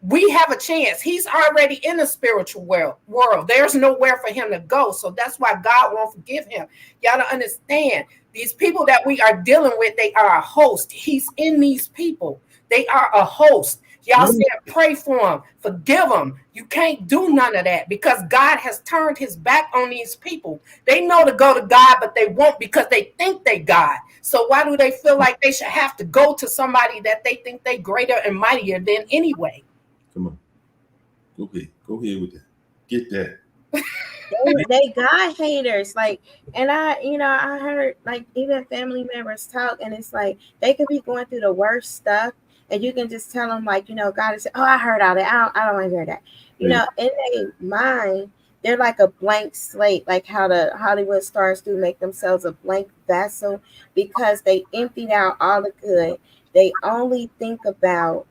we have a chance. He's already in the spiritual world. There's nowhere for him to go. So that's why God won't forgive him. Y'all don't understand. These people that we are dealing with, they are a host. He's in these people. They are a host. Y'all said pray for them, forgive them. You can't do none of that, because God has turned his back on these people. They know to go to God, but they won't, because they think they God. So why do they feel like they should have to go to somebody that they think they greater and mightier than anyway? Come on. Go ahead with that. Get that. They God haters, like, and I heard like even family members talk, and it's like they could be going through the worst stuff, and you can just tell them like, God is, oh, I heard all that, I don't want to hear that, Yeah. in their mind, they're like a blank slate, like how the Hollywood stars do, make themselves a blank vessel because they emptied out all the good. They only think about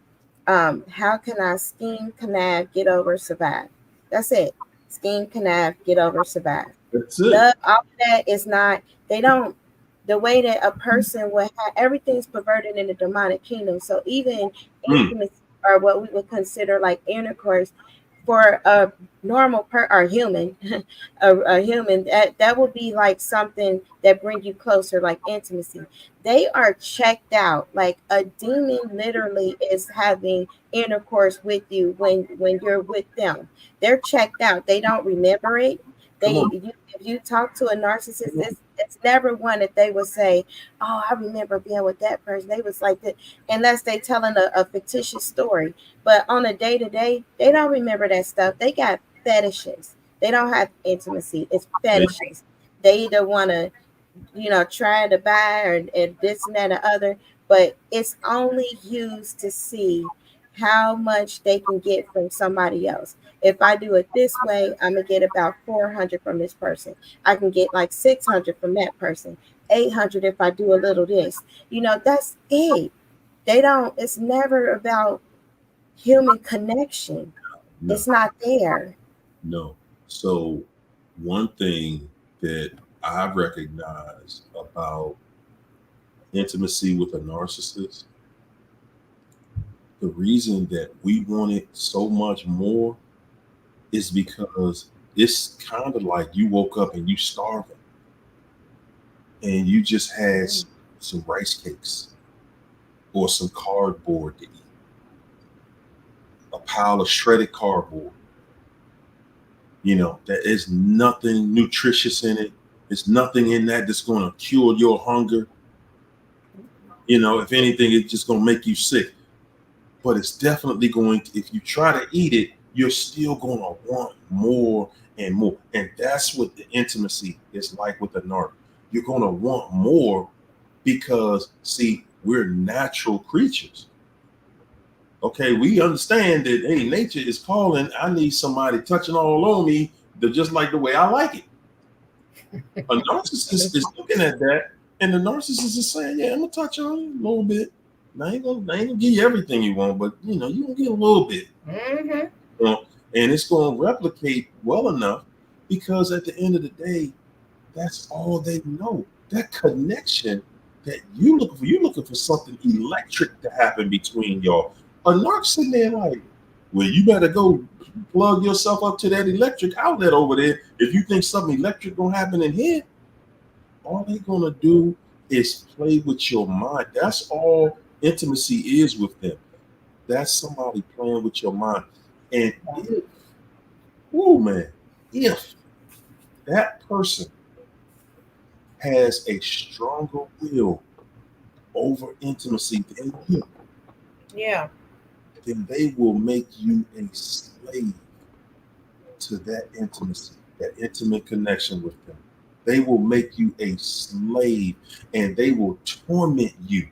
how can I scheme, connive, get over, survive. That's it. Scheme, connive, get over, survive. That's it. Love, all of that is not, they don't, the way that a person would have, everything's perverted in the demonic kingdom. So even Mm. intimacy, or what we would consider like intercourse, for a normal or human, a human, that would be like something that bring you closer, like intimacy. They are checked out. Like a demon literally is having intercourse with you when you're with them. They're checked out. They don't remember it. Come on. If you talk to a narcissist, it's never one that they would say, oh, I remember being with that person. They was like that, unless they telling a fictitious story. But on a day to day, they don't remember that stuff. They got fetishes. They don't have intimacy. It's fetishes. They either want to, try to buy or and this and that and the other, but it's only used to see how much they can get from somebody else. If I do it this way, I'm gonna get about 400 from this person. I can get like 600 from that person, 800 if I do a little this. That's it. They don't. It's never about human connection. No. It's not there. No. So one thing that I recognize about intimacy with a narcissist, the reason that we want it so much more is because it's kind of like you woke up and you starving and you just had some rice cakes or some cardboard to eat, a pile of shredded cardboard. There is nothing nutritious in it. There's nothing in that that's going to cure your hunger. If anything, it's just going to make you sick. But it's definitely going to, if you try to eat it, you're still going to want more and more. And that's what the intimacy is like with a narc. You're going to want more because, see, we're natural creatures. Okay, we understand that, hey, nature is calling. I need somebody touching all on me, just like the way I like it. A narcissist is looking at that, and the narcissist is saying, yeah, I'm going to touch on you a little bit. I ain't gonna give you everything you want, but you gonna get a little bit. Mm-hmm. And it's gonna replicate well enough because at the end of the day, that's all they know. That connection that you're looking for something electric to happen between y'all. A narc sitting there like, well, you better go plug yourself up to that electric outlet over there. If you think something electric gonna happen in here, all they gonna do is play with your mind. That's all intimacy is with them. That's somebody playing with your mind. And if that person has a stronger will over intimacy than you, then they will make you a slave to that intimacy, that intimate connection with them. They will make you a slave and they will torment you.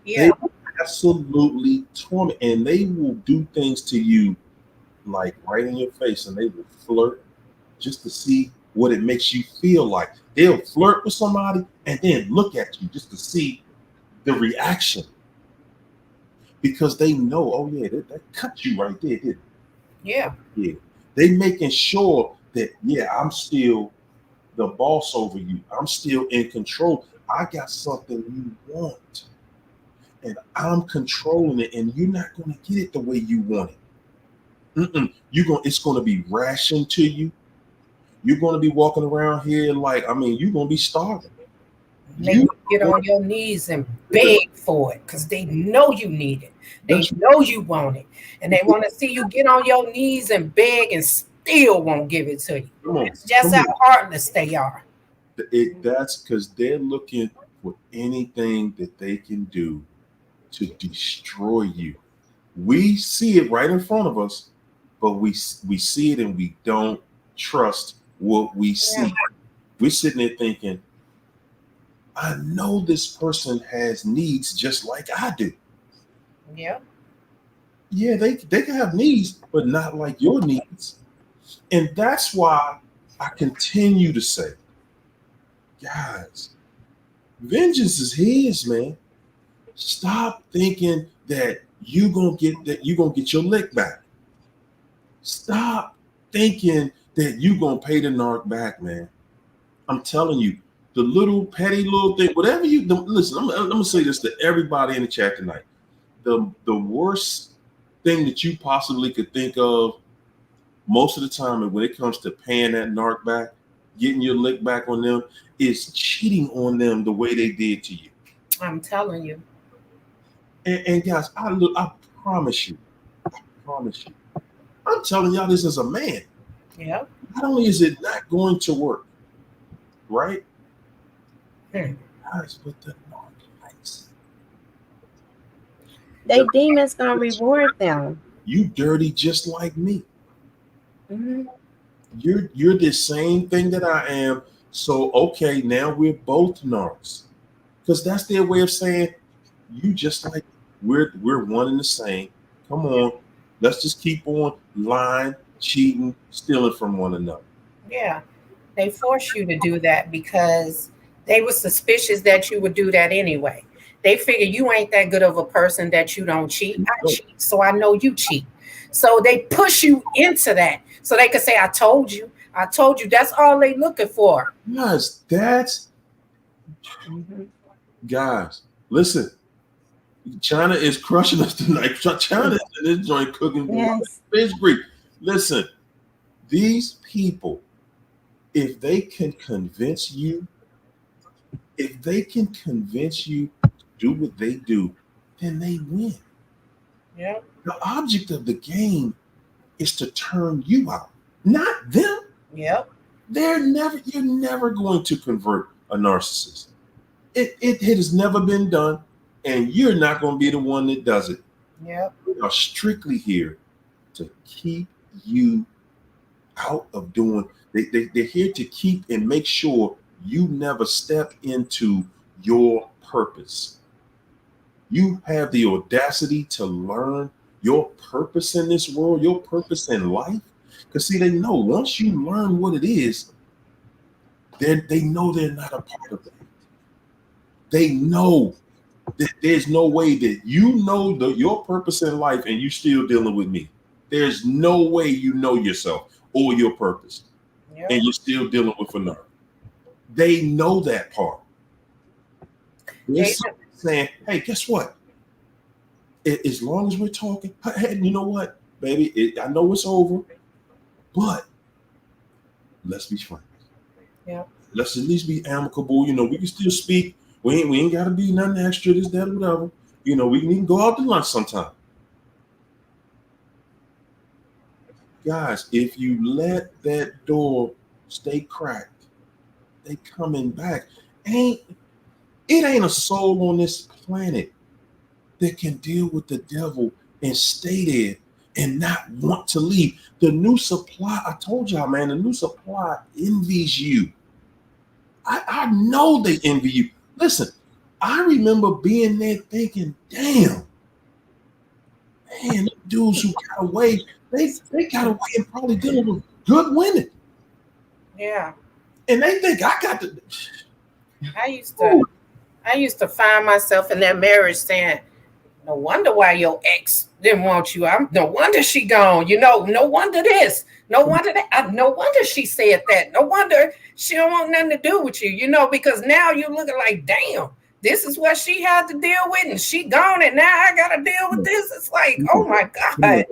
Yeah. They will absolutely torment, and they will do things to you like right in your face, and they will flirt just to see what it makes you feel like. They'll flirt with somebody and then look at you just to see the reaction because they know, oh yeah, that cut you right there, didn't it? Yeah. They making sure that, yeah, I'm still the boss over you. I'm still in control. I got something you want. And I'm controlling it, and you're not going to get it the way you want it. It's going to be rationed to you. You're going to be walking around here like, you're going to be starving. You get on your knees and beg for it because they know you need it. They know you want it, and they want to see you get on your knees and beg and still won't give it to you. It's just how heartless they are. That's because they're looking for anything that they can do to destroy you. We see it right in front of us, but we see it and we don't trust what we see. We're sitting there thinking, I know this person has needs just like I do. Yeah. Yeah, they can have needs, but not like your needs. And that's why I continue to say, guys, vengeance is his, man. Stop thinking that you're gonna get your lick back. Stop thinking that you're gonna pay the narc back, man. I'm telling you, the little petty little thing, whatever you do, listen, I'm gonna say this to everybody in the chat tonight. The worst thing that you possibly could think of most of the time, and when it comes to paying that narc back, getting your lick back on them, is cheating on them the way they did to you. I'm telling you. And guys, I promise you, I'm telling y'all this as a man. Yeah. Not only is it not going to work, right? Guys, but the narc, they demons gonna reward them. You dirty just like me. Mm-hmm. You're the same thing that I am. So okay, now we're both narcs, because that's their way of saying you just like we're one and the same. Come on, let's just keep on lying, cheating, stealing from one another. Yeah, they force you to do that because they were suspicious that you would do that anyway. They figure you ain't that good of a person that you don't cheat. I cheat, so I know you cheat. So they push you into that so they can say, I told you. That's all they looking for. Guys, guys, listen. China is crushing us tonight. China is in this joint cooking fish grease. Listen, these people, if they can convince you to do what they do, then they win. Yeah. The object of the game is to turn you out, not them. Yep. You're never going to convert a narcissist. It has never been done, and you're not going to be the one that does it. Yep. We are strictly here to keep you out of doing. They're here to keep and make sure you never step into your purpose. You have the audacity to learn your purpose in this world, your purpose in life. Because see, they know once you learn what it is, then they know they're not a part of it. They know that there's no way that you know your purpose in life and you still dealing with me. There's no way you know yourself or your purpose, and you're still dealing with another. They know that part. They're saying, hey, guess what? As long as we're talking, hey, you know what, baby? I know it's over, but let's be friends. Yeah. Let's at least be amicable. You know, we can still speak. We ain't got to be nothing extra, this, that, or whatever. You know, we can even go out to lunch sometime. Guys, if you let that door stay cracked, they coming back. It ain't a soul on this planet that can deal with the devil and stay there and not want to leave. The new supply, I told y'all, man, the new supply envies you. I know they envy you. Listen, I remember being there thinking, damn, man, the dudes who got away, they got away and probably dealing with good women. Yeah. And they think I got to. I used to find myself in that marriage saying, no wonder why your ex didn't want you. No wonder she gone. You know, no wonder this. No wonder that. No wonder she said that. No wonder she don't want nothing to do with you. You know, because now you're looking like, damn, this is what she had to deal with, and she gone, and now I got to deal with this. It's like, oh my God,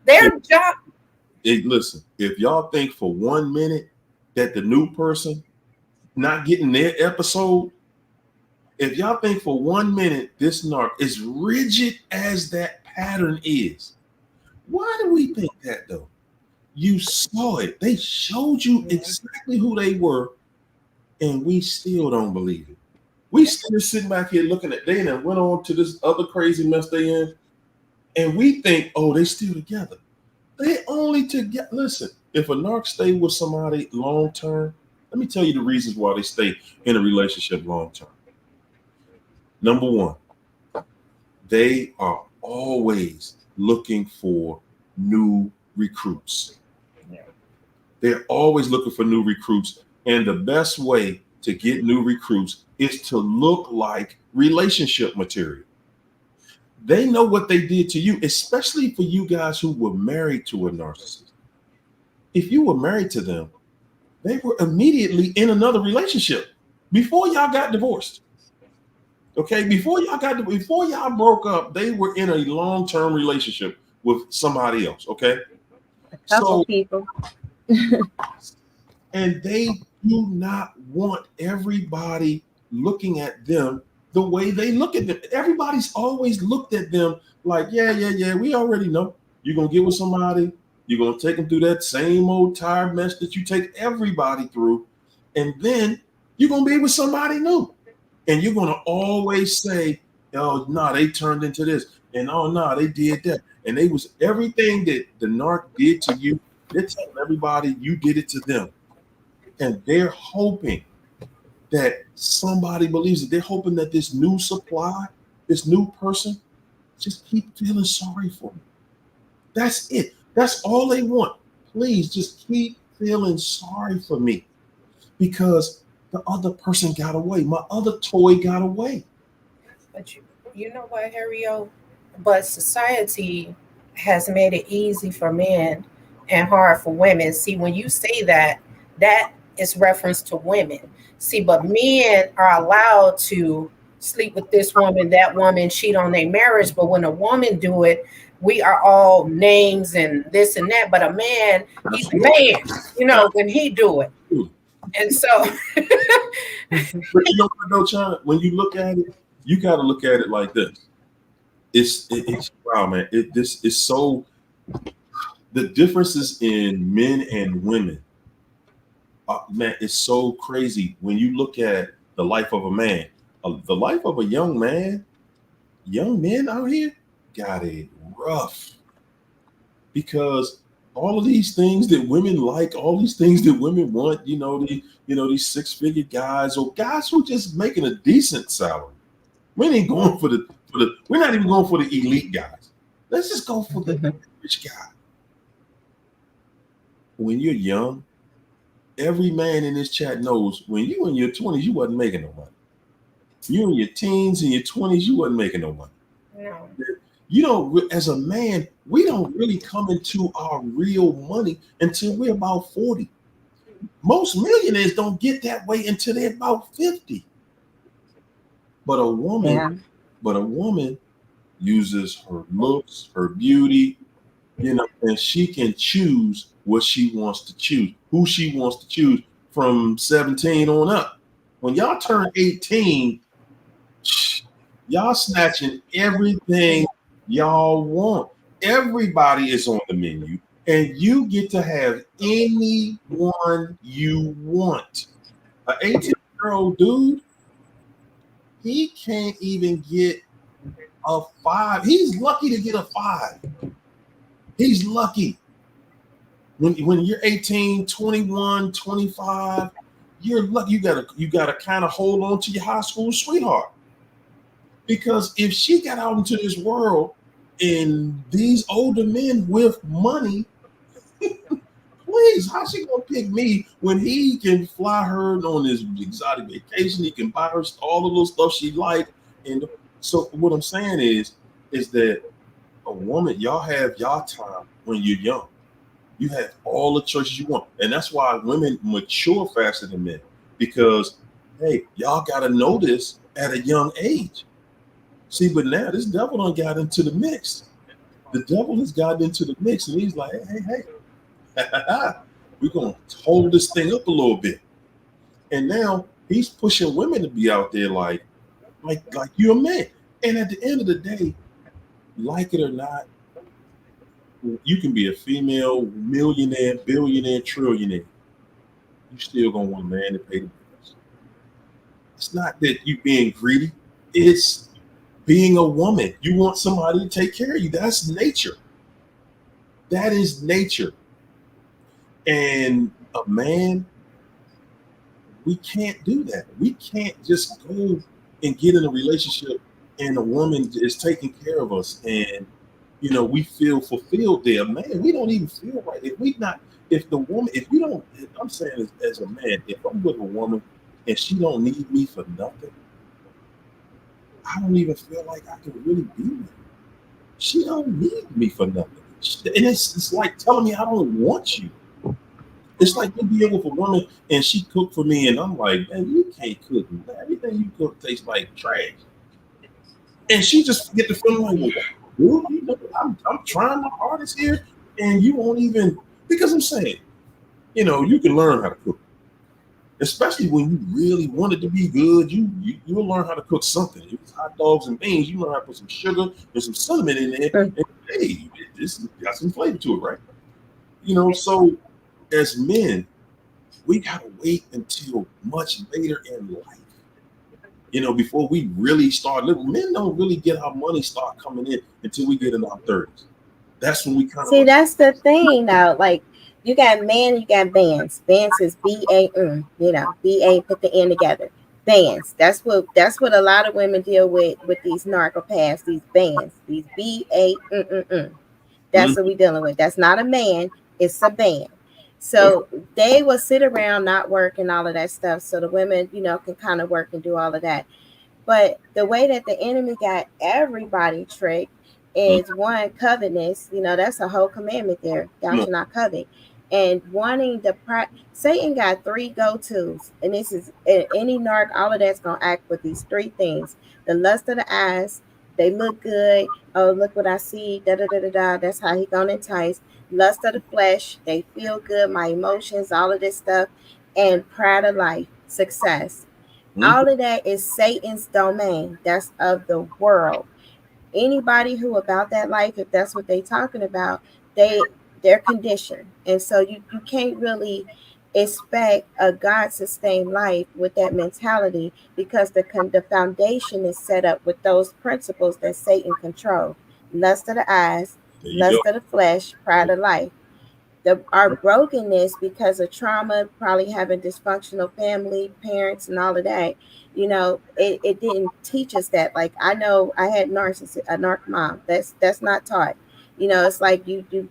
their job. Hey, listen, if y'all think for 1 minute that the new person not getting their episode, if y'all think for 1 minute this narc, as rigid as that pattern is, why do we think that though? You saw it. They showed you exactly who they were, and we still don't believe it. We still sitting back here looking at they and went on to this other crazy mess they in, and we think, oh, they still together. They only to get, listen, if a narc stay with somebody long term, let me tell you the reasons why they stay in a relationship long term. Number one, they are always looking for new recruits. They're always looking for new recruits. And the best way to get new recruits is to look like relationship material. They know what they did to you, especially for you guys who were married to a narcissist. If you were married to them, they were immediately in another relationship before y'all got divorced. Okay, before y'all broke up, they were in a long-term relationship with somebody else. Okay, Couple people. And they do not want everybody looking at them the way they look at them. Everybody's always looked at them like, yeah, we already know. You're going to get with somebody, you're going to take them through that same old tired mess that you take everybody through, and then you're going to be with somebody new. And you're going to always say, oh, no, they turned into this, and oh, no, they did that. And they was everything that the narc did to you, they're telling everybody you did it to them. And they're hoping that somebody believes it. They're hoping that this new supply, this new person, just keep feeling sorry for me. That's it. That's all they want. Please just keep feeling sorry for me because the other person got away. My other toy got away. But you know what, Harry-O? But society has made it easy for men and hard for women. See, when you say that, that is reference to women. See, but men are allowed to sleep with this woman, that woman, cheat on their marriage. But when a woman do it, we are all names and this and that. But a man, he's a man, when he do it. And so, but you know what though, China? When you look at it, you got to look at it like this. It's wow, man. This is so. The differences in men and women, man, it's so crazy when you look at the life of a man. The life of a young man, young men out here got it rough because all of these things that women like, all these things that women want, these six-figure guys or guys who just making a decent salary. We ain't going for we're not even going for the elite guys. Let's just go for the rich guy. When you're young, every man in this chat knows when you in your 20s, you wasn't making no money. You in your teens and your 20s, you wasn't making no money. no. You don't, as a man, we don't really come into our real money until we're about 40. Most millionaires don't get that way until they're about 50. But a woman uses her looks, her beauty, and she can choose what she wants to choose, who she wants to choose from 17 on up. When y'all turn 18, y'all snatching everything y'all want. Everybody is on the menu, and you get to have anyone you want. An 18-year-old dude, he can't even get a 5. He's lucky to get a 5. He's lucky. When you're 18, 21, 25, you're lucky. You gotta kind of hold on to your high school sweetheart. Because if she got out into this world and these older men with money, please, how's she gonna pick me when he can fly her on his exotic vacation? He can buy her all the little stuff she like. And so what I'm saying is that a woman, y'all have y'all time when you're young. You have all the choices you want. And that's why women mature faster than men. Because, hey, y'all gotta know this at a young age. See, but now this devil done got into the mix. The devil has gotten into the mix, and he's like, hey, we're gonna hold this thing up a little bit. And now he's pushing women to be out there like you're a man. And at the end of the day, like it or not, you can be a female millionaire, billionaire, trillionaire. You still gonna want a man to pay the bills. It's not that you being greedy. It's being a woman. You want somebody to take care of you. That's nature. That is nature. And a man, we can't do that. We can't just go and get in a relationship and a woman is taking care of us and we feel fulfilled there. Man, we don't even feel right. If the woman, if we don't, I'm saying as a man, if I'm with a woman and she don't need me for nothing, I don't even feel like I can really be with her. She don't need me for nothing. And it's like telling me I don't want you. It's like you being with a woman and she cooked for me and I'm like, man, you can't cook. Man. Everything you cook tastes like trash. And she just get the feeling like, well, I'm trying my hardest here and you won't even, because I'm saying, you can learn how to cook. Especially when you really want it to be good, you'll learn how to cook something. If it's hot dogs and beans, you learn how to put some sugar and some cinnamon in there. And hey, this got some flavor to it, right? So as men, we gotta wait until much later in life, before we really start living. Men don't really get our money start coming in until we get in our 30s. That's when we kind of see. That's the thing now. Like you got man, you got bands. Bands is BAN. BA put the N together. Bands. That's what a lot of women deal with these narcopaths. These bands. These BA. That's what we dealing with. That's not a man. It's a band. So they will sit around, not work and all of that stuff. So the women, can kind of work and do all of that. But the way that the enemy got everybody tricked is one, covetousness. That's a whole commandment there. Thou shalt not covet. And wanting Satan got 3 go-tos. And this is any narc, all of that's going to act with these 3 things. The lust of the eyes. They look good. Oh, look what I see. Da da da da da. That's how he gonna entice. Lust of the flesh. They feel good. My emotions. All of this stuff. And pride of life. Success. All of that is Satan's domain. That's of the world. Anybody who about that life, if that's what they're talking about, they're conditioned. And so you can't really expect a God-sustained life with that mentality because the foundation is set up with those principles that Satan controls. Lust of the eyes, lust of the flesh, pride of life. Our brokenness because of trauma, probably having dysfunctional family, parents, and all of that, it didn't teach us that. Like I know I had a narc mom. That's not taught. It's like you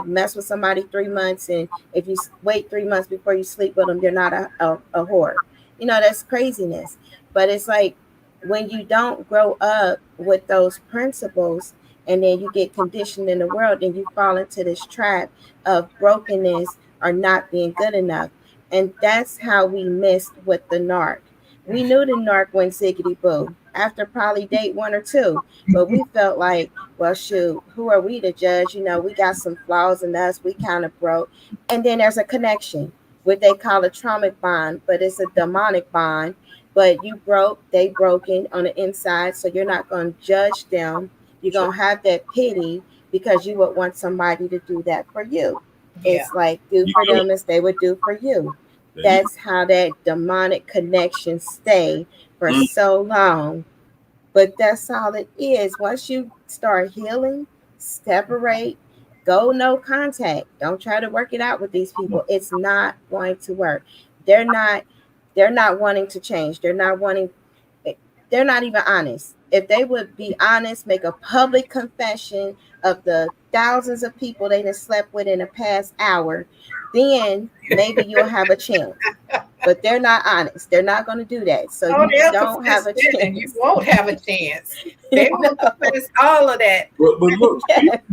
mess with somebody 3 months, and if you wait 3 months before you sleep with them, they're not a whore. That's craziness. But it's like when you don't grow up with those principles, and then you get conditioned in the world, and you fall into this trap of brokenness or not being good enough. And that's how we missed with the narc. We knew the narc went ziggity boo after probably date 1 or 2, but we felt like, well, shoot, who are we to judge? We got some flaws in us. We kind of broke. And then there's a connection, what they call a traumatic bond, but it's a demonic bond. But you broke, they broken on the inside, so you're not going to judge them. You're going to have that pity because you would want somebody to do that for you. Yeah. It's like do for them as they would do for you. That's how that demonic connection stay for so long. But that's all it is. Once you start healing, separate, go no contact. Don't try to work it out with these people. It's not going to work. They're not wanting to change. They're not even honest. If they would be honest, make a public confession of the thousands of people they done slept with in the past hour, then maybe you'll have a chance. But they're not honest. They're not going to do that. So you don't have a chance. You won't have a chance. They will confess all of that. But look,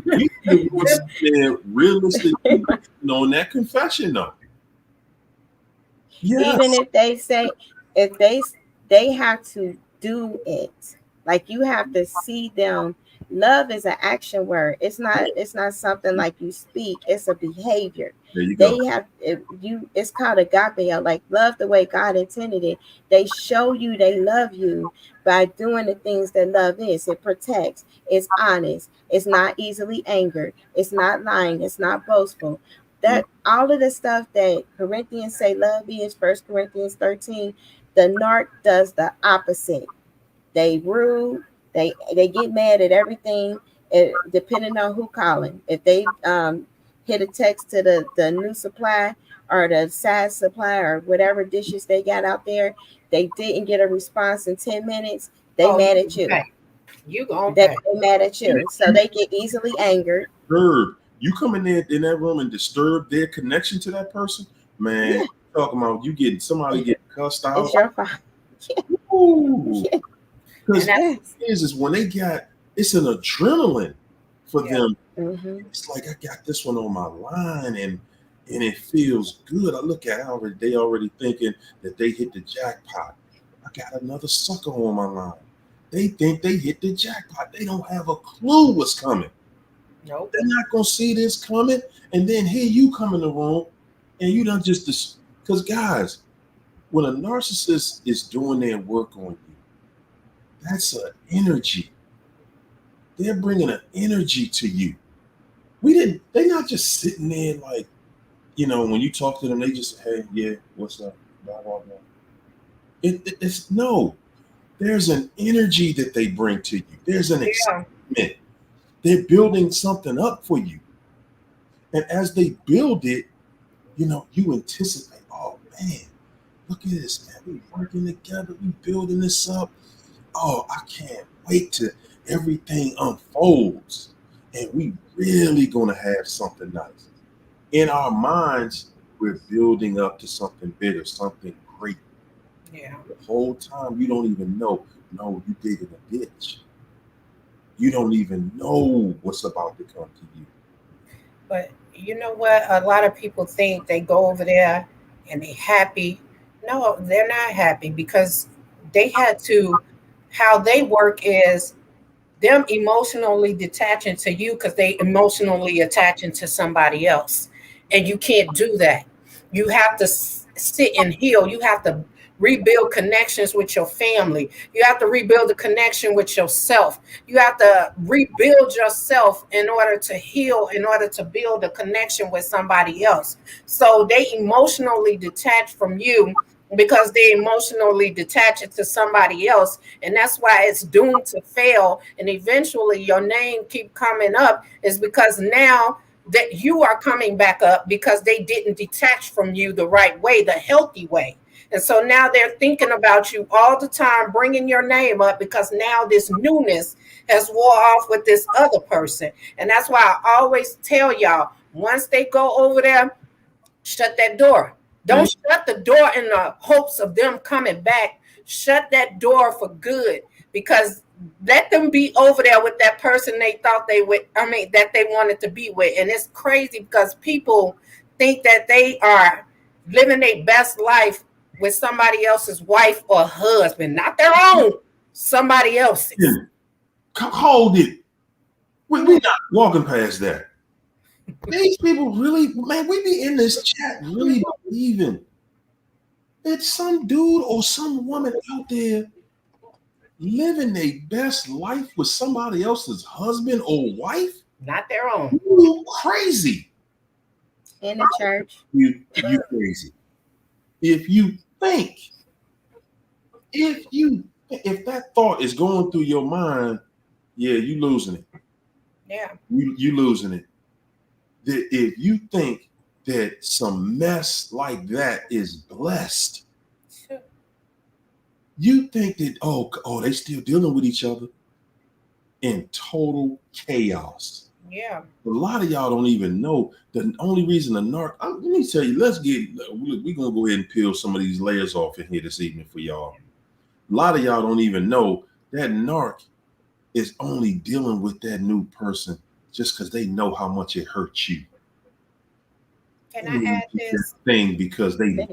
you realistically on that confession though. Yes. Even if they say, they have to do it. Like you have to see them. Love is an action word. It's not something like you speak. It's a behavior. It's called agape, like love the way God intended it. They show you they love you by doing the things that love is. It protects. It's honest. It's not easily angered. It's not lying. It's not boastful. That all of the stuff that Corinthians say love is, 1 Corinthians 13, the narc does the opposite. They rude. They get mad at everything. depending on who calling. If they hit a text to the new supply or the side supply or whatever dishes they got out there, they didn't get a response in 10 minutes, they mad at you. Okay. You gonna They pay. mad at you. So they get easily angered. You come in there in that room and disturb their connection to that person, man. Talking about you getting somebody getting cussed out. It's your fault. Because is when they got, it's an adrenaline for them. Mm-hmm. It's like, I got this one on my line and it feels good. I look at it, they already thinking that they hit the jackpot. I got another sucker on my line. They think they hit the jackpot. They don't have a clue what's coming. Nope. They're not gonna see this coming, and then here you come in the room, and you don't just because guys, when a narcissist is doing their work on you, that's an energy. They're bringing an energy to you. They're not just sitting there like, when you talk to them, they just, hey, yeah, what's up? Blah, blah, blah. It's no. There's an energy that they bring to you. There's an excitement. They're building something up for you. And as they build it, you anticipate, oh man, look at this, man. We're working together, we building this up. Oh, I can't wait till everything unfolds. And we really gonna have something nice. In our minds, we're building up to something bigger, something great. Yeah. The whole time you don't even know. No, you digging a ditch. You don't even know what's about to come to you. But you know what? A lot of people think they go over there and they happy. No, they're not happy because they had to, how they work is them emotionally detaching to you because they emotionally attaching to somebody else. And you can't do that. You have to sit and heal. You have to rebuild connections with your family. You have to rebuild the connection with yourself. You have to rebuild yourself in order to heal, in order to build a connection with somebody else. So they emotionally detach from you because they emotionally detach it to somebody else. And that's why it's doomed to fail. And eventually your name keep coming up is because now that you are coming back up because they didn't detach from you the right way, the healthy way. And so now they're thinking about you all the time, bringing your name up because now this newness has wore off with this other person. And that's why I always tell y'all, once they go over there, shut that door. Don't shut the door in the hopes of them coming back. Shut that door for good because let them be over there with that person they thought that they wanted to be with. And it's crazy because people think that they are living their best life with somebody else's wife or husband, not their own, somebody else's. Hold it. We're not walking past that. These people really, man, we be in this chat really believing that some dude or some woman out there living their best life with somebody else's husband or wife. Not their own. You crazy. In the church. You crazy. If that thought is going through your mind, yeah, you losing it. Yeah. You losing it. That if you think that some mess like that is blessed, sure. You think that, oh, they still dealing with each other in total chaos. Yeah. A lot of y'all don't even know the only reason the narc. Let me tell you, we're gonna go ahead and peel some of these layers off in here this evening for y'all. A lot of y'all don't even know that narc is only dealing with that new person just because they know how much it hurts you. Can I add this thing because they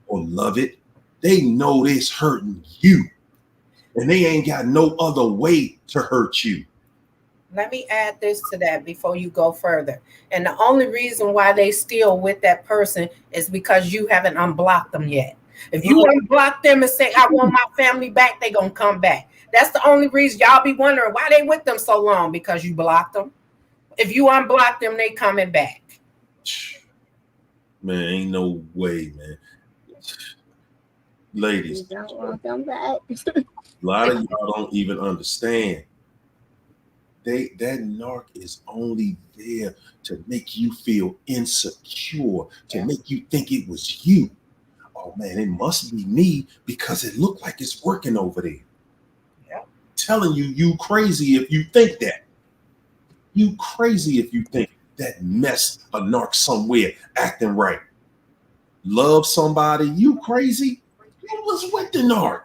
or love it? They know it's hurting you, and they ain't got no other way to hurt you. Let me add this to that before you go further. And the only reason why they still with that person is because you haven't unblocked them yet. If you unblock them and say, I want my family back, they're going to come back. That's the only reason y'all be wondering why they with them so long, because you blocked them. If you unblock them, they coming back. Man, ain't no way, man. Ladies, don't want them back. A lot of y'all don't even understand. that narc is only there to make you feel insecure, to make you think it was you. Oh man, it must be me because it looked like it's working over there. Yep. Telling you crazy if you think that. You crazy if you think that mess a narc somewhere acting right. Love somebody, you crazy? You was with the narc.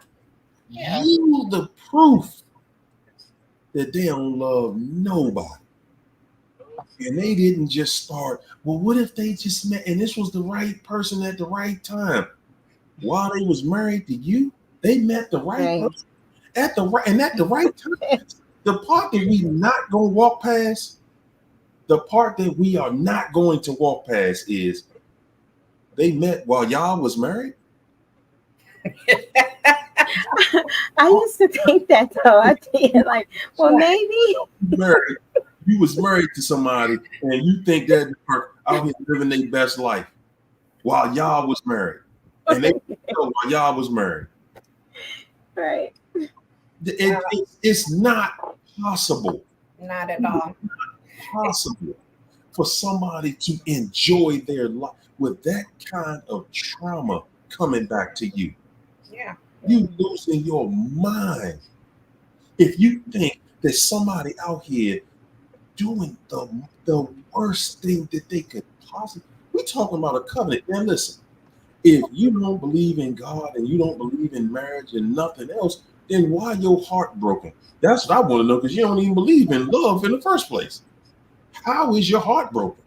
Yeah. You the proof that they don't love nobody. And they didn't just start, well, what if they just met and this was the right person at the right time? While they was married to you, they met the right person at the right time. The part that we not gonna walk past, the part that we are not going to walk past is they met while y'all was married. I used to think that though. I did like, well, maybe You was married to somebody and you think that they're out here living their best life while y'all was married. And they while y'all was married. Right. It's not possible. Not at all. Possible for somebody to enjoy their life with that kind of trauma coming back to you. Yeah. You losing your mind if you think that somebody out here doing the worst thing that they could possibly. We're talking about a covenant. Now listen, if you don't believe in God and you don't believe in marriage and nothing else, then why your heart broken? That's what I want to know, because you don't even believe in love in the first place. How is your heart broken?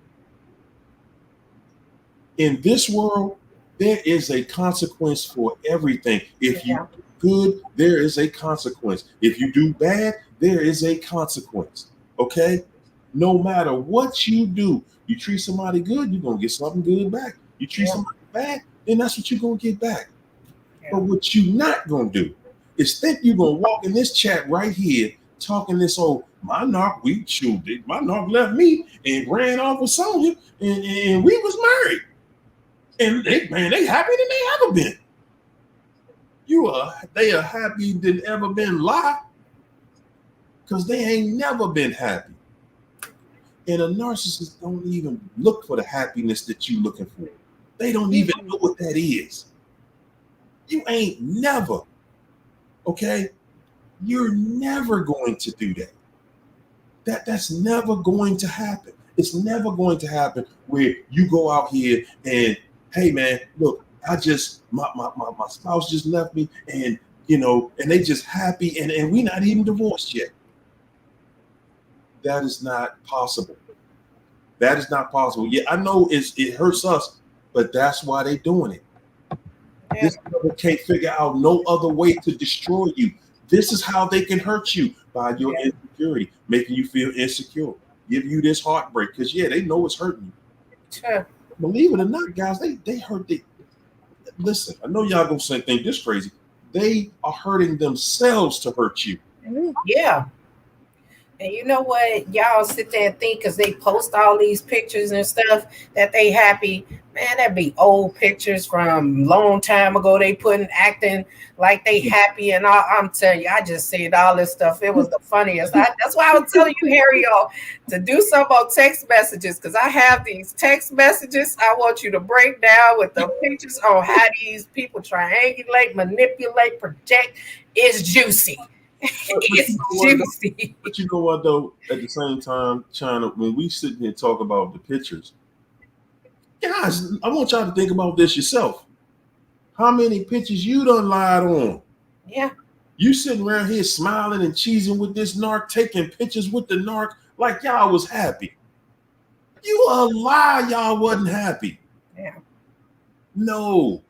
In this world, there is a consequence for everything. If you do good, there is a consequence. If you do bad, there is a consequence. Okay? No matter what you do, you treat somebody good, you're going to get something good back. You treat somebody bad, then that's what you're going to get back. But what you're not going to do is think you're going to walk in this chat right here talking this old, my narc, my narc left me and ran off with Sonya and we was married. And they happy than they ever been. They are happy than ever been lie. Because they ain't never been happy. And a narcissist don't even look for the happiness that you're looking for. They don't even know what that is. You ain't never, okay? You're never going to do that. That's never going to happen. It's never going to happen where you go out here and, hey man, look, my spouse just left me and and they just happy and we not even divorced yet. That is not possible. That is not possible. Yeah, I know it hurts us, but that's why they're doing it. Yeah. This people can't figure out no other way to destroy you. This is how they can hurt you, by your insecurity, making you feel insecure, give you this heartbreak, because they know it's hurting you. Sure. Believe it or not, guys, they hurt. Listen, I know y'all gonna think this crazy. They are hurting themselves to hurt you. Yeah. And you know what? Y'all sit there and think because they post all these pictures and stuff that they happy. Man, that'd be old pictures from long time ago. They acting like they happy. And I'm telling you, I just said all this stuff. It was the funniest. That's why I was telling you, Harry, y'all, to do some about text messages, because I have these text messages. I want you to break down with the pictures on how these people triangulate, manipulate, project. It's juicy. It's juicy. But you know what, though? At the same time, China, when we sit here and talk about the pictures, guys, I want y'all to think about this yourself. How many pictures you done lied on? Yeah. You sitting around here smiling and cheesing with this narc, taking pictures with the narc like y'all was happy. You a lie, y'all wasn't happy. Yeah. No.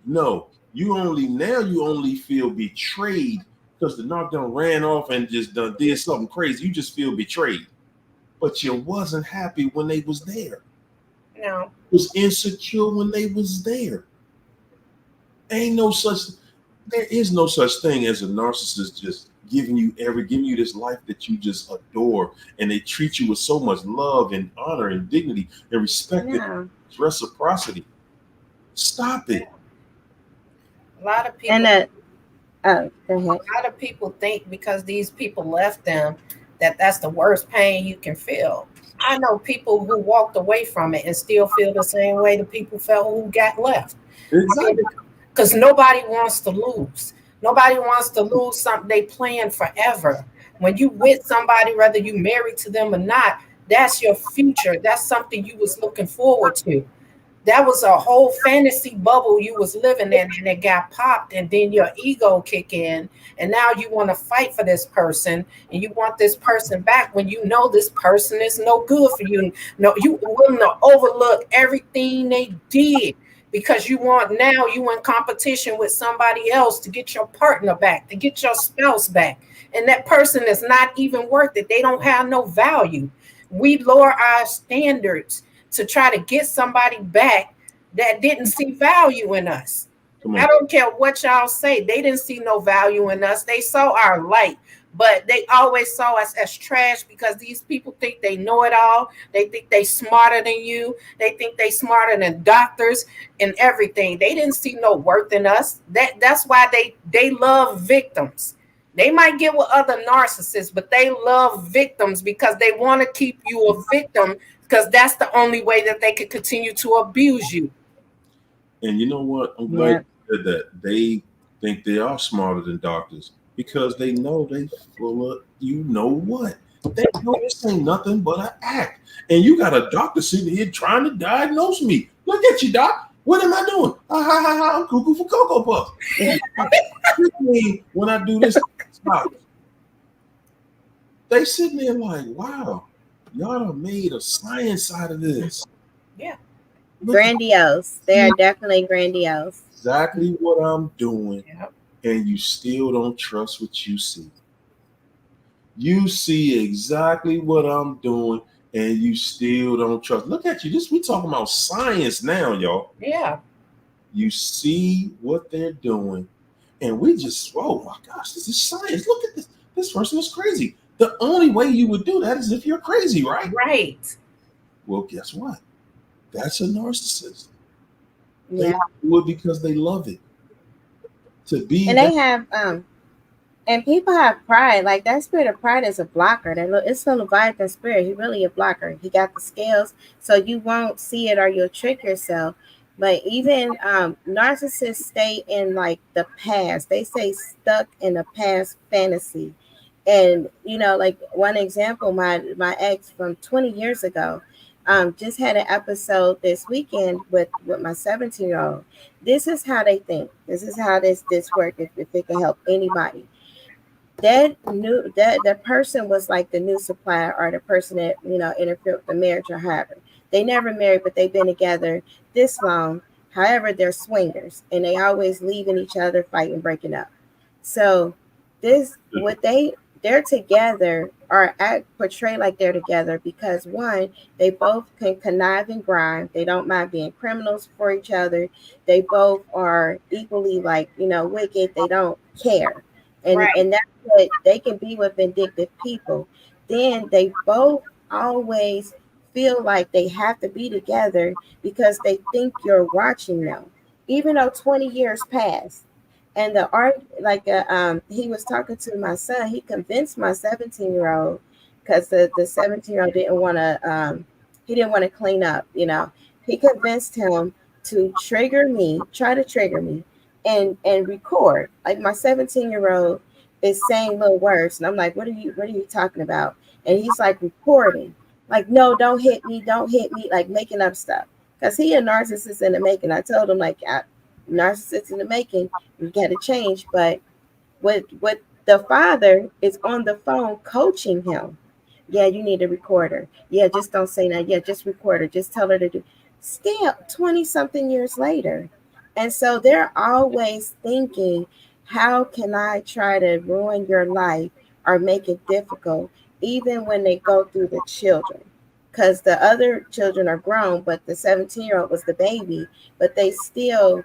You only feel betrayed because the narc done ran off and just did something crazy. You just feel betrayed. But you wasn't happy when they was there. No. Was insecure when they was there. There is no such thing as a narcissist just giving you this life that you just adore, and they treat you with so much love and honor and dignity and respect and reciprocity. Stop it. A lot of people. And a lot of people think because these people left them that that's the worst pain you can feel. I know people who walked away from it and still feel the same way the people felt who got left. Exactly. Because nobody wants to lose. Nobody wants to lose something they plan forever. When you with somebody, whether you married to them or not, that's your future. That's something you was looking forward to. That was a whole fantasy bubble you was living in, and it got popped, and then your ego kick in, and now you want to fight for this person, and you want this person back when you know this person is no good for you. No, you willing to overlook everything they did because you want, now you in competition with somebody else to get your partner back, to get your spouse back, and that person is not even worth it. They don't have no value. We lower our standards to try to get somebody back that didn't see value in us. I don't care what y'all say. They didn't see no value in us. They saw our light, but they always saw us as trash because these people think they know it all. They think they smarter than you. They think they smarter than doctors and everything. They didn't see no worth in us. That's why they love victims. They might get with other narcissists, but they love victims because they want to keep you a victim, because that's the only way that they can continue to abuse you. And you know what? I'm glad you said that. They think they are smarter than doctors because they know they full of, you know what? They know this ain't nothing but an act. And you got a doctor sitting here trying to diagnose me. Look at you, doc. What am I doing? I'm cuckoo for Cocoa Puff. When I do this, stop. They sitting there like, wow, y'all done made a science out of this. Yeah. Grandiose. They are definitely grandiose. Exactly what I'm doing. Yep. And you still don't trust what you see. You see exactly what I'm doing, and you still don't trust. Look at you. We talking about science now, y'all. Yeah. You see what they're doing, and we just, oh my gosh, this is science. Look at this. This person is crazy. The only way you would do that is if you're crazy, right? Right. Well, guess what? That's a narcissist. Yeah. They do it because they love it. To be, and they have and people have pride. Like that spirit of pride is a blocker. It's a Leviathan spirit. He really a blocker. He got the scales, so you won't see it or you'll trick yourself. But even narcissists stay in like the past. They stay stuck in the past fantasy. And you know, like one example, my ex from 20 years ago, just had an episode this weekend with my 17-year-old. This is how they think. This is how this works. If it can help anybody, that person was like the new supplier or the person that interfered with the marriage or however. They never married, but they've been together this long. However, they're swingers and they always leaving each other, fighting, breaking up. So they're together or portray like they're together because one, they both can connive and grind. They don't mind being criminals for each other. They both are equally wicked. They don't care. And that's what they can be with vindictive people. Then they both always feel like they have to be together because they think you're watching them, even though 20 years passed. And he was talking to my son. He convinced my 17-year-old because the 17-year-old didn't want to clean up. He convinced him to try to trigger me, and record. Like my 17-year-old is saying little words, and I'm like, "What are you talking about?" And he's like recording, like, "No, don't hit me, like making up stuff." Because he a narcissist in the making. I told him narcissist in the making, you got to change. But what the father is on the phone coaching him. Yeah, you need a recorder. Yeah, just don't say that. Yeah, just record her. Just tell her to do. Still 20 something years later. And so they're always thinking, how can I try to ruin your life or make it difficult, even when they go through the children? Because the other children are grown, but the 17-year-old was the baby, but they still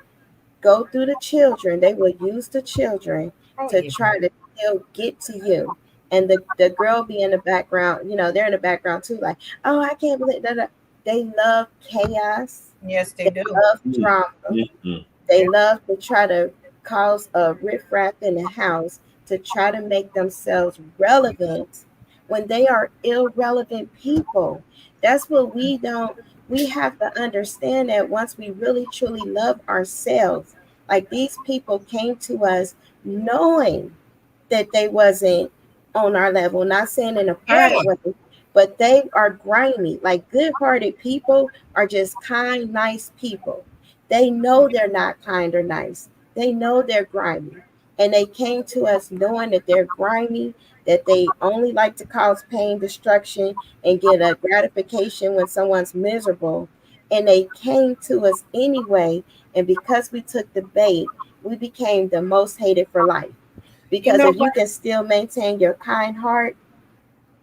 go through the children. They will use the children to try to still get to you. And the girl be in the background, they're in the background too, like, oh, I can't believe that. They love chaos. Yes, they do. Love drama. Mm-hmm. They love to try to cause a riffraff in the house to try to make themselves relevant when they are irrelevant people. That's what we have to understand, that once we really truly love ourselves, like these people came to us knowing that they wasn't on our level, not saying in a Yeah. pride way, but they are grimy. Like good-hearted people are just kind, nice people. They know they're not kind or nice. They know they're grimy. And they came to us knowing that they're grimy, that they only like to cause pain, destruction, and get a gratification when someone's miserable. And they came to us anyway. And because we took the bait, we became the most hated for life. You Because know if you can still maintain your kind heart,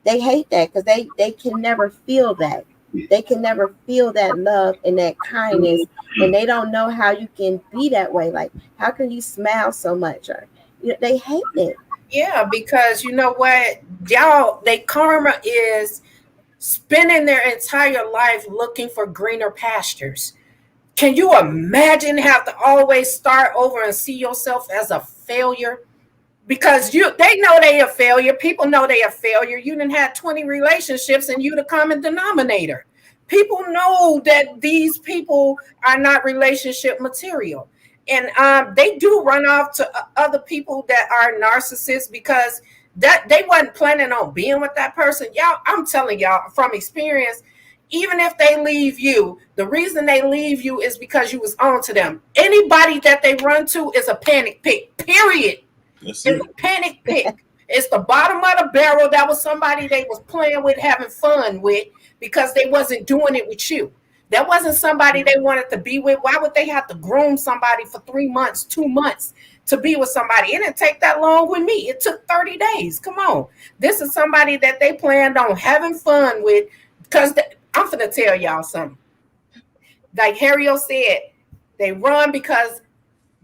they hate that because they can never feel that. They can never feel that love and that kindness. And they don't know how you can be that way. Like, how can you smile so much? Or they hate it. Yeah, because you know what, y'all, they karma is spending their entire life looking for greener pastures. Can you imagine have to always start over and see yourself as a failure? Because they know they a failure. People know they a failure. You done had 20 relationships and you the common denominator. People know that these people are not relationship material. And they do run off to other people that are narcissists because that they wasn't planning on being with that person. Y'all, I'm telling y'all from experience, even if they leave you, the reason they leave you is because you was on to them. Anybody that they run to is a panic pick, period. It's a panic pick. It's the bottom of the barrel. That was somebody they was playing with, having fun with, because they wasn't doing it with you. That wasn't somebody they wanted to be with. Why would they have to groom somebody for 3 months, 2 months to be with somebody? It didn't take that long with me. It took 30 days. Come on. This is somebody that they planned on having fun with. Because I'm going to tell y'all something. Like Harriet said, they run because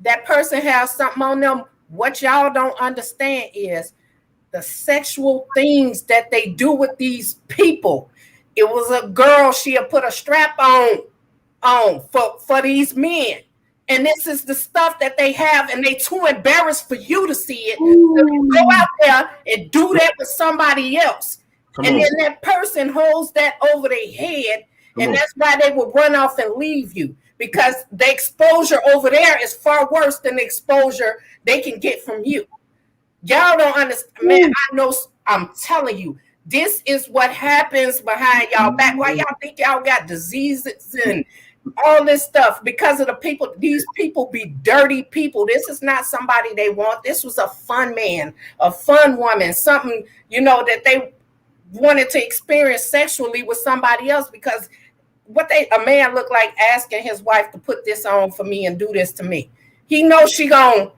that person has something on them. What y'all don't understand is the sexual things that they do with these people. It was a girl, she had put a strap on for these men. And this is the stuff that they have, and they too embarrassed for you to see it. So you go out there and do that with somebody else. Then that person holds that over their head, and that's why they will run off and leave you. Because the exposure over there is far worse than the exposure they can get from you. Y'all don't understand. Man, I know, I'm telling you, this is what happens behind y'all back. Why y'all think y'all got diseases and all this stuff? Because of the people. These people be dirty people. This is not somebody they want. This was a fun man, a fun woman, something, that they wanted to experience sexually with somebody else. Because a man look like asking his wife to put this on for me and do this to me. He knows she gonna,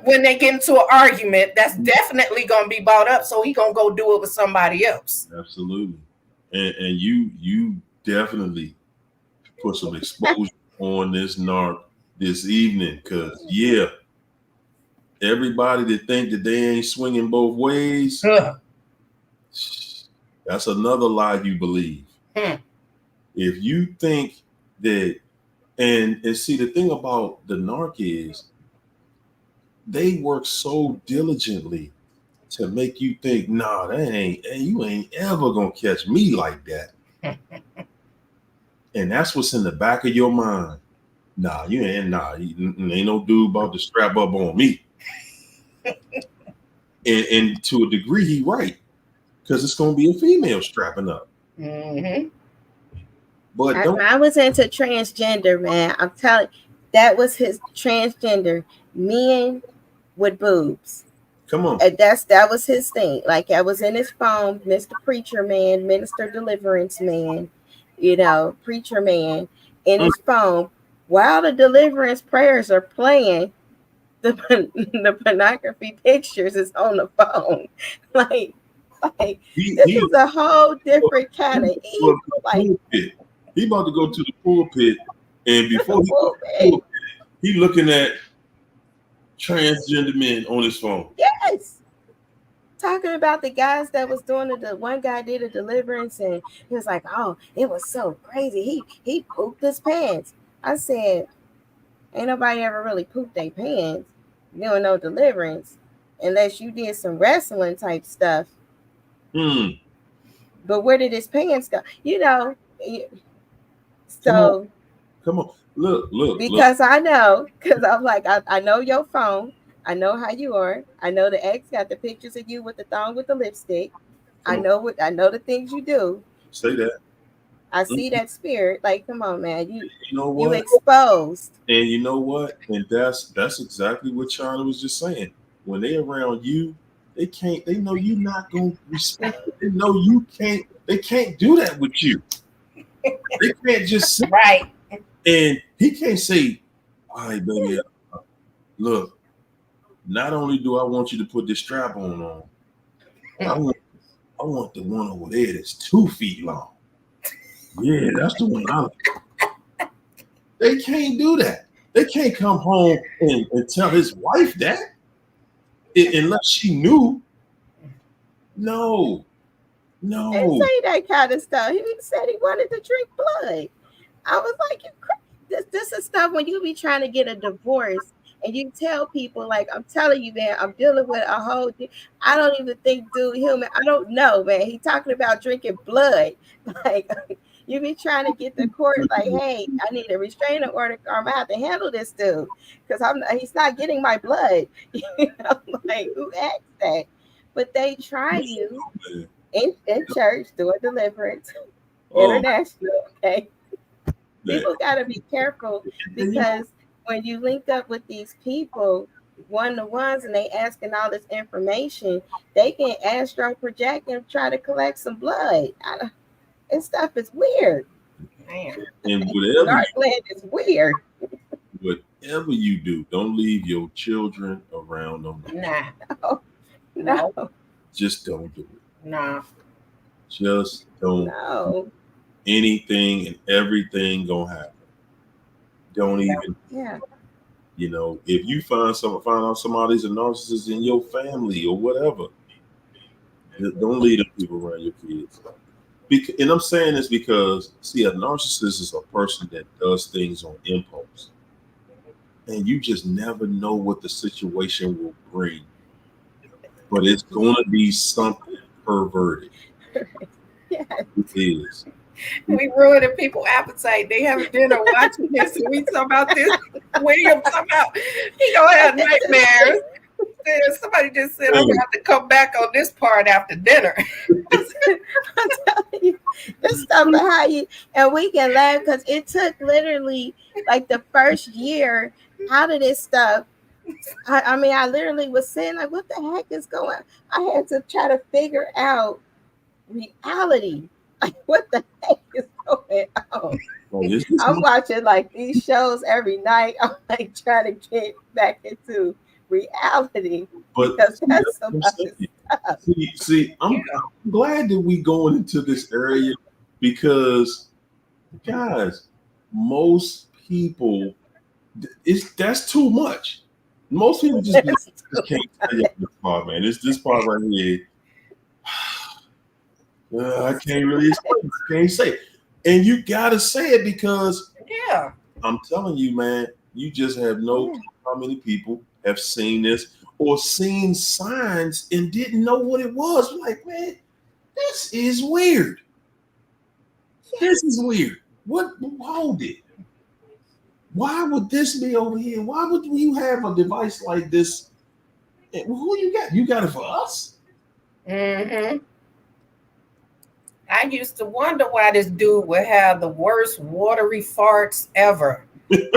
when they get into an argument, that's definitely gonna be brought up. So he gonna go do it with somebody else. Absolutely, and you definitely put some exposure on this narc this evening, because everybody that think that they ain't swinging both ways, that's another lie you believe. If you think that, and see, the thing about the narc is they work so diligently to make you think, nah, you ain't ever gonna catch me like that. And that's what's in the back of your mind. Nah, ain't no dude about to strap up on me. and to a degree, he right, because it's gonna be a female strapping up. Mm-hmm. But I was into transgender, man. I'm telling you, that was his transgender. Men with boobs. Come on. And that was his thing. Like, I was in his phone, Mr. Preacher Man, Minister Deliverance Man, Preacher Man, in his phone, while the deliverance prayers are playing, the pornography pictures is on the phone. Like this is a whole different kind of evil. Like, he about to go to the pulpit, and before he looking at transgender men on his phone. Yes. Talking about the guys that was doing the one guy did a deliverance, and he was like, oh, it was so crazy. He pooped his pants. I said, ain't nobody ever really pooped their pants doing no deliverance unless you did some wrestling type stuff. Hmm. But where did his pants go? You know, Come on. so Come on. Look. because I know, because I'm like, I know your phone. I know how you are. I know the ex got the pictures of you with the thong with the lipstick. I know the things you do. Say that. I see that spirit. Like, come on, man. You know You what? exposed. And you know what? And that's exactly what China was just saying. When they around you, they can't. They know you're not gonna respect it. They know you can't. They can't do that with you. They can't just sit. Right. And he can't say, "All right, baby, look. Not only do I want you to put this strap on, I want the one over there that's 2 feet long. Yeah, that's the one I like." They can't do that. They can't come home and tell his wife that unless she knew. No. And say that kind of stuff. He said he wanted to drink blood. I was like, this is stuff when you be trying to get a divorce and you tell people, like, I'm telling you, man, I'm dealing with a whole I don't even think dude human. I don't know, man. He talking about drinking blood. Like, you be trying to get the court, like, hey, I need a restraining order, or I'm gonna have to handle this dude because he's not getting my blood. You know, like, who asked that? But they try you in church doing deliverance, international. Okay, people gotta be careful because when you link up with these people one-to-ones and they asking all this information, they can astral project and try to collect some blood. And stuff is weird. Man. And whatever is weird. Whatever you do, don't leave your children around them. Nah. No. Just don't do it. Nah. Just don't. No. Anything and everything gonna happen. Don't even. Yeah. You know, if you find out somebody's a narcissist in your family or whatever, don't leave them people around your kids. And I'm saying this because, see, a narcissist is a person that does things on impulse. And you just never know what the situation will bring. But it's going to be something perverted. Yes. It is. We ruining people's appetite. They having dinner watching this, and we talk about this. William talking about he gonna have nightmares. Somebody just said I'm gonna have to come back on this part after dinner. I'm telling you, this stuff of how you, and we can laugh because it took literally like the first year out of this stuff. I mean, I literally was saying, like, what the heck is going on? I had to try to figure out reality. Like, what the heck is going on? I'm watching like these shows every night. I'm like trying to get back into reality. But because that's some stuff. See, I'm glad that we going into this area because, guys, most people, that's too much. Most people just can't tell you this part, man. It's this part right here. I can't really explain. I can't say it. And you gotta say it because I'm telling you, man, you just have no clue how many people have seen this or seen signs and didn't know what it was. Like, man, this is weird. This is weird. Hold it. Why would this be over here? Why would you have a device like this? Who you got? You got it for us? Mm-hmm. I used to wonder why this dude would have the worst watery farts ever. It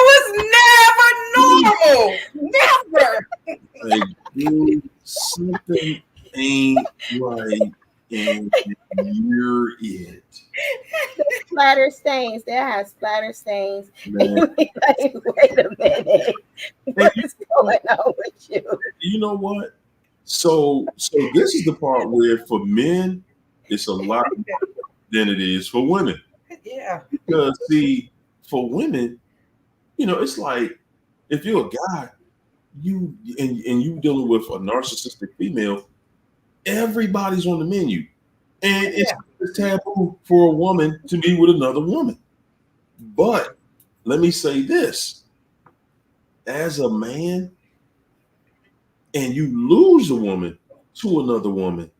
was never normal. Never. Like, dude, something ain't right, and you're it. Splatter stains. They have splatter stains. Like, wait a minute. What is going on with you? You know what? So this is the part where for men, it's a lot more than it is for women. Yeah. Because see, for women, you know, it's like if you're a guy, you dealing with a narcissistic female, everybody's on the menu. And it's taboo for a woman to be with another woman. But let me say this. As a man, and you lose a woman, to another woman,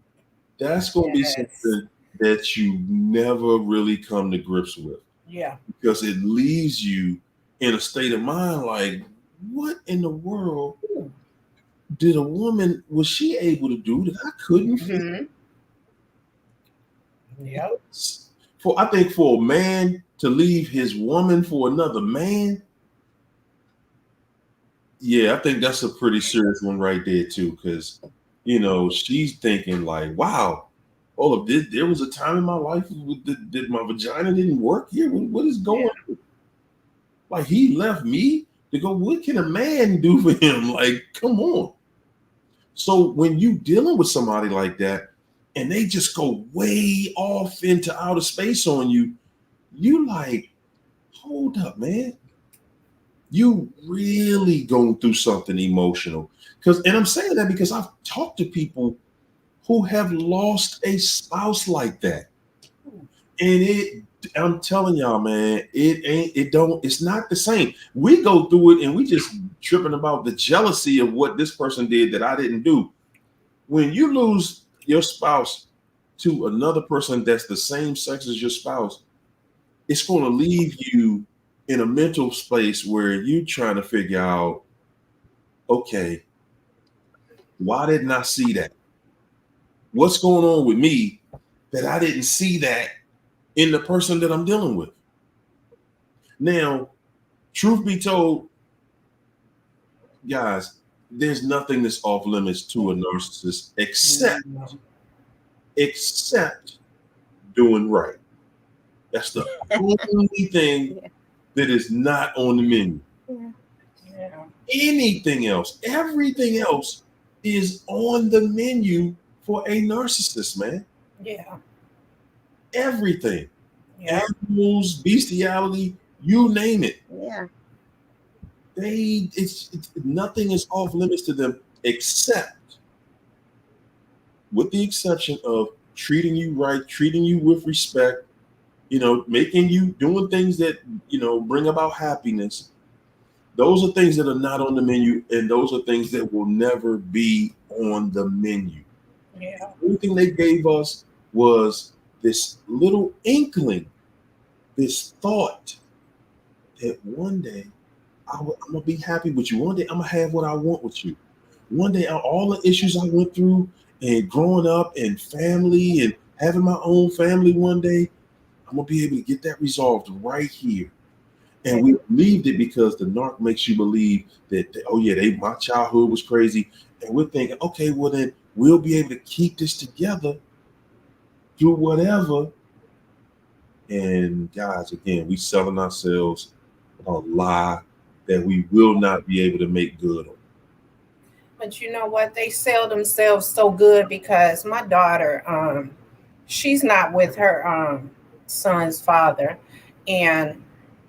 that's going to be something that you never really come to grips with. Yeah. Because it leaves you in a state of mind like, what in the world did a woman, was she able to do that I couldn't feel? Yeah. I think for a man to leave his woman for another man, yeah, I think that's a pretty serious one right there too. Because she's thinking like, wow, there was a time in my life that my vagina didn't work here. What is going on? Like, he left me to go. What can a man do for him? Like, come on. So when you dealing with somebody like that, and they just go way off into outer space on you, you like, hold up, man. You really going through something emotional. And I'm saying that because I've talked to people who have lost a spouse like that. And I'm telling y'all, man, it's not the same. We go through it and we just tripping about the jealousy of what this person did that I didn't do. When you lose your spouse to another person that's the same sex as your spouse, it's going to leave you in a mental space where you're trying to figure out, okay, why didn't I see that? What's going on with me that I didn't see that in the person that I'm dealing with? Now, truth be told, guys, there's nothing that's off limits to a narcissist except doing right. That's the only thing that is not on the menu. Yeah. Anything else, everything else is on the menu for a narcissist, man. Yeah. Everything. Yeah. Animals, bestiality, you name it. Yeah. It's nothing is off limits to them, except, with the exception of treating you right, treating you with respect, making you doing things that bring about happiness. Those are things that are not on the menu, and those are things that will never be on the menu. Yeah. The only thing they gave us was this little inkling, this thought that one day I'm gonna be happy with you. One day I'm gonna have what I want with you. One day all the issues I went through and growing up and family and having my own family, one day I'm gonna be able to get that resolved right here. And we believed it because the narc makes you believe that, my childhood was crazy. And we're thinking, okay, well then we'll be able to keep this together through whatever. And guys, again, we selling ourselves a lie that we will not be able to make good on. But you know what? They sell themselves so good because my daughter, she's not with her son's father. And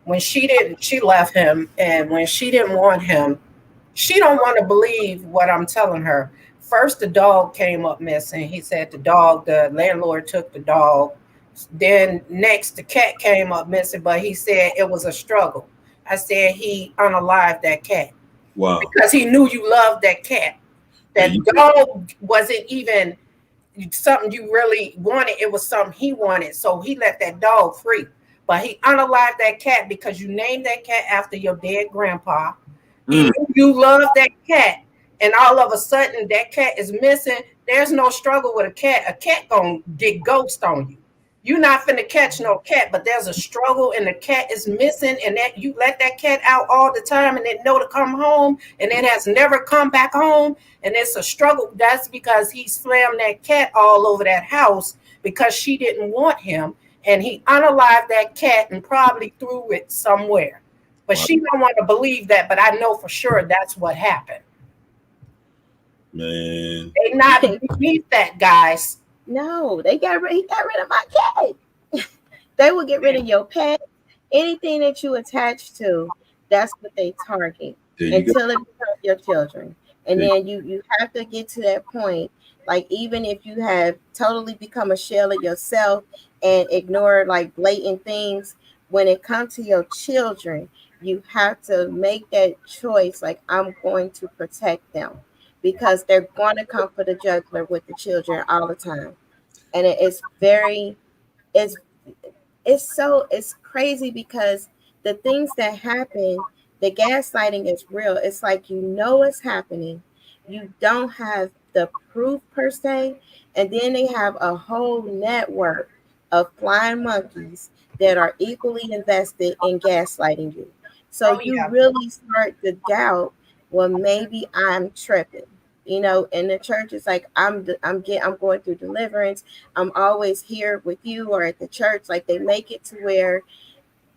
when she left him, and when she didn't want him, she don't want to believe what I'm telling her. First, the dog came up missing. He said the landlord took the dog. Then next, the cat came up missing, but he said it was a struggle. I said he unalived that cat. Wow. Because he knew you loved that cat. That dog wasn't even something you really wanted. It was something he wanted. So he let that dog free. But he unalived that cat because you named that cat after your dead grandpa. He knew you loved that cat. And all of a sudden, that cat is missing. There's no struggle with a cat. A cat gonna get ghost on you. You're not finna catch no cat, but there's a struggle and the cat is missing, and that you let that cat out all the time and it know to come home, and it has never come back home, and it's a struggle. That's because he slammed that cat all over that house because she didn't want him, and he unalived that cat and probably threw it somewhere. But she don't want to believe that, but I know for sure that's what happened. Man. They not beneath that, guys. No, he got rid of my cat. They will get rid of your pet, anything that you attach to. That's what they target until it becomes your children. And then you have to get to that point. Like, even if you have totally become a shell of yourself and ignore like blatant things, when it comes to your children, you have to make that choice. Like, I'm going to protect them. because they're going to come for the juggler with the children all the time. And it's very, it's it's crazy because the things that happen, the gaslighting is real. It's like you know it's happening, you don't have the proof per se, and then they have a whole network of flying monkeys that are equally invested in gaslighting you. So Oh you yeah. really start to doubt, well, maybe I'm tripping. You know, in the church, it's like I'm going through deliverance. I'm always here with you or at the church. Like they make it to where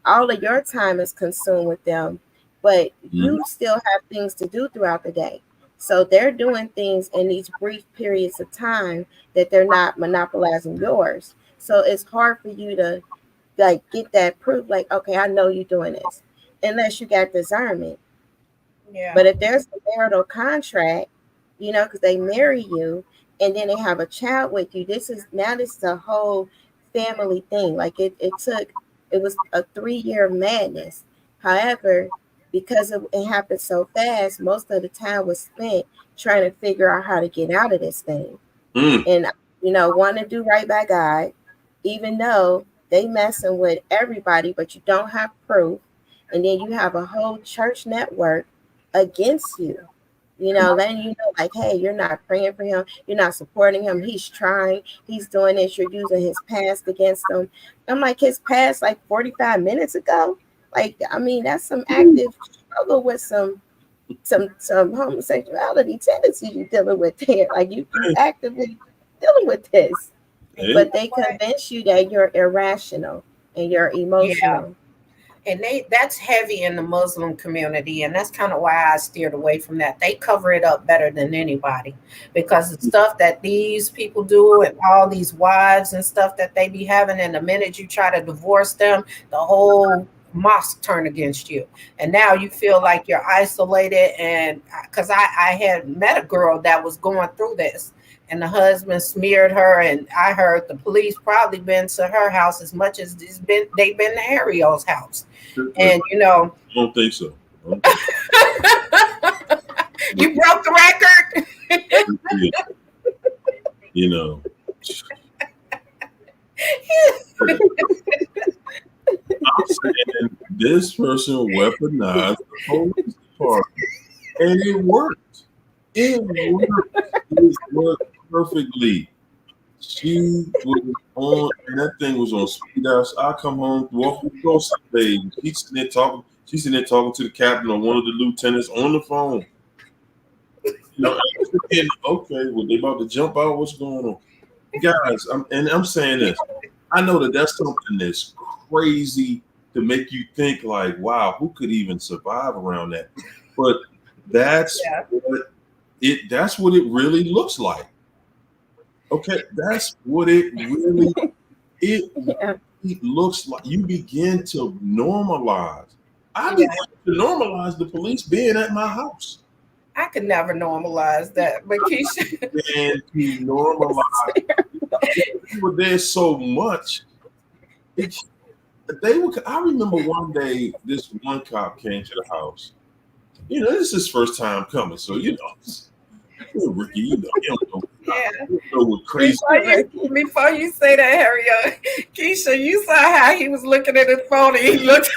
all of your time is consumed with them, but Mhm. you still have things to do throughout the day. So they're doing things in these brief periods of time that they're not monopolizing yours. So it's hard for you to like get that proof, like, okay, I know you're doing this, unless you got discernment. Yeah. But if there's a marital contract, you know, because they marry you and then they have a child with you, this is a whole family thing. Like it was a 3 year madness. However, because it happened so fast, most of the time was spent trying to figure out how to get out of this thing. Mm. And you know, want to do right by God, even though they messing with everybody, but you don't have proof. And then you have a whole church network against you, you know, letting you know, like, hey, you're not praying for him, you're not supporting him, he's trying, he's doing this, you're using his past against him. I'm like, his past like 45 minutes ago. Like, I mean, that's some active struggle with some homosexuality tendencies you're dealing with there. Like you actively dealing with this. And you Hey, But know they what? convince you that you're irrational and you're Yeah. emotional. And that's heavy in the Muslim community, and that's kind of why I steered away from that. They cover it up better than anybody because the stuff that these people do and all these wives and stuff that they be having, and the minute you try to divorce them, the whole mosque turn against you, and now you feel like you're isolated. And because I had met a girl that was going through this, and the husband smeared her, and I heard the police probably been to her house as much as they've been to Ariel's house. I And you know, don't think so. I don't think you broke the record. so. You know, I'm saying this person weaponized the police department, and it worked. It worked. It worked perfectly. She was on, and that thing was on speed out. So I come home, walk across the stage. She's sitting there talking. She's sitting there talking to the captain or one of the lieutenants on the phone. You know, and I'm thinking, okay, well, they about to jump out. What's going on, guys? I'm saying this. I know that that's something that's crazy to make you think like, wow, who could even survive around that? But that's Yeah. that's what it really looks like. Okay, that's what it really Yeah. it looks like. You begin to normalize. I Yeah. began to normalize the police being at my house. I could never normalize that, but Keisha, And to normalize, they were there so much. It, they were. I remember one day, this one cop came to the house. You know, this is his first time coming, so you know, Ricky, you know, yeah. you don't know what crazy. Before you say that, Harriet, Keisha, you saw how he was looking at his phone, and he looked.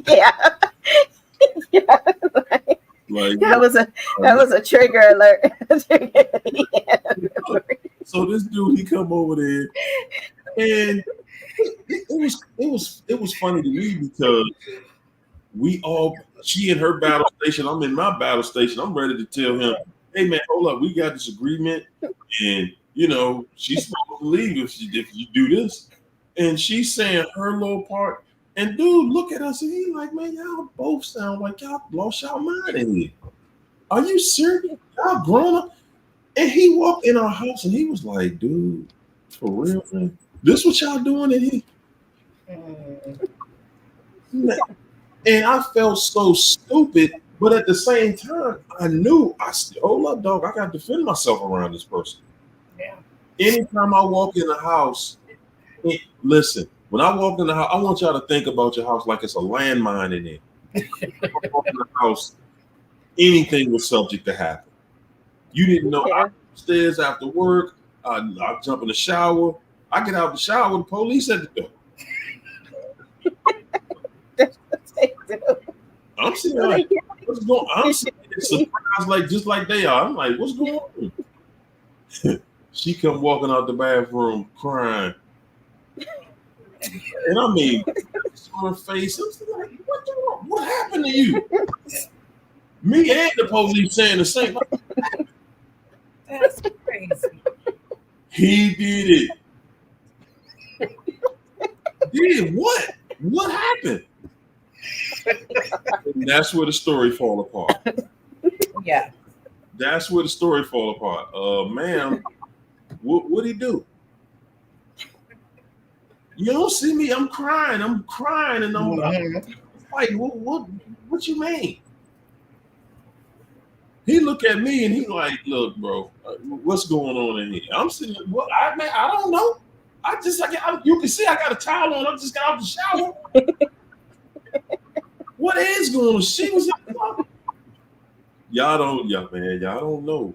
Yeah. Yeah. Like That was a trigger alert. Yeah. so this dude, he come over there, and it was funny to me because she in her battle station, I'm in my battle station. I'm ready to tell him, hey man, hold up, we got this agreement, and you know she's supposed to leave if you do this, and she's saying her little part. And dude, look at us, and he's like, man, y'all both sound like y'all lost y'all mind in here. Are you serious? Y'all grown up? And he walked in our house, and he was like, dude, for real, man, this what y'all doing in here? Mm. And I felt so stupid, but at the same time, I knew I said, hold up, dog, I got to defend myself around this person. Yeah. Anytime I walk in the house, listen, when I walk in the house, I want y'all to think about your house like it's a landmine in there. I walk in the house, anything was subject to happen. You didn't know. Yeah. I upstairs after work. I jump in the shower. I get out the shower. The police at the door. That's what they do. I'm sitting like, what's going? I'm sitting surprised, like just like they are. I'm like, what's going on? She come walking out the bathroom crying, and I mean, on her face. I'm like, what happened to you? Me and the police saying the same. That's crazy. He did it. Did what? What happened? And that's where the story fall apart. Yeah. That's where the story fall apart. Ma'am, what'd he do? You don't see me. I'm crying, and I'm like, what you mean? He look at me and he like, look, bro, what's going on in here? I'm sitting. Well, I don't know. You can see I got a towel on. I just got out the shower. What is going on? She was. Y'all don't know.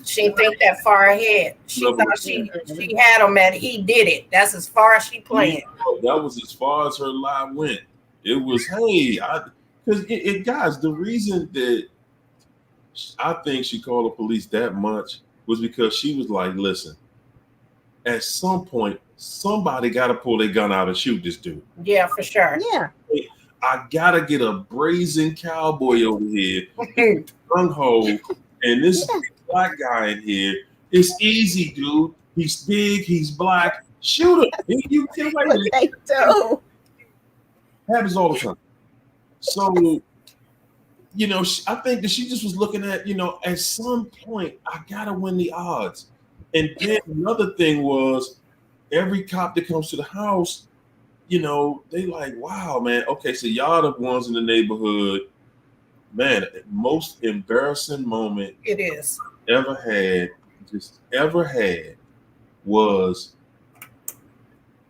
She think that far ahead. She thought she had him and he did it. That's as far as she planned. That was as far as her lie went. It was, hey, because guys, the reason that I think she called the police that much was because she was like, listen, at some point, somebody got to pull their gun out and shoot this dude. Yeah, for sure. Yeah. I got to get a brazen cowboy over here, gung-ho, and this black guy in here. It's easy, dude. He's big, he's black. Shoot him. You get away with it. They do. Happens all the time. So, I think that she just was looking at, at some point, I got to win the odds. And then another thing was every cop that comes to the house, they like, wow, man. Okay, so y'all the ones in the neighborhood. Man, most embarrassing moment it is ever had was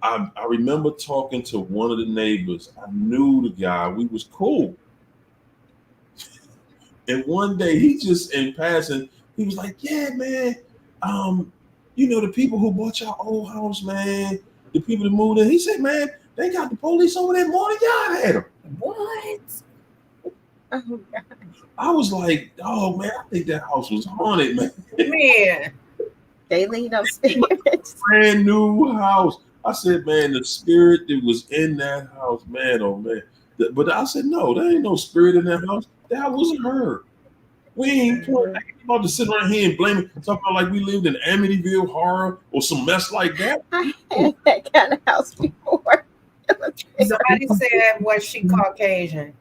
I remember talking to one of the neighbors. I knew the guy. We was cool. And one day he just in passing, he was like, yeah, man, the people who bought your old house, man, the people that moved in, he said, man, they got the police over there more than y'all had them. what? Oh, God. I was like, oh, man, I think that house was haunted, man. Man. They lead them spirits. Brand new house. I said, man, the spirit that was in that house, man, oh, man. But I said, no, there ain't no spirit in that house. That wasn't her. We ain't about to sit around here and blame it, talking about like we lived in Amityville Horror or some mess like that. I had that kind of house before. Somebody said, was she Caucasian?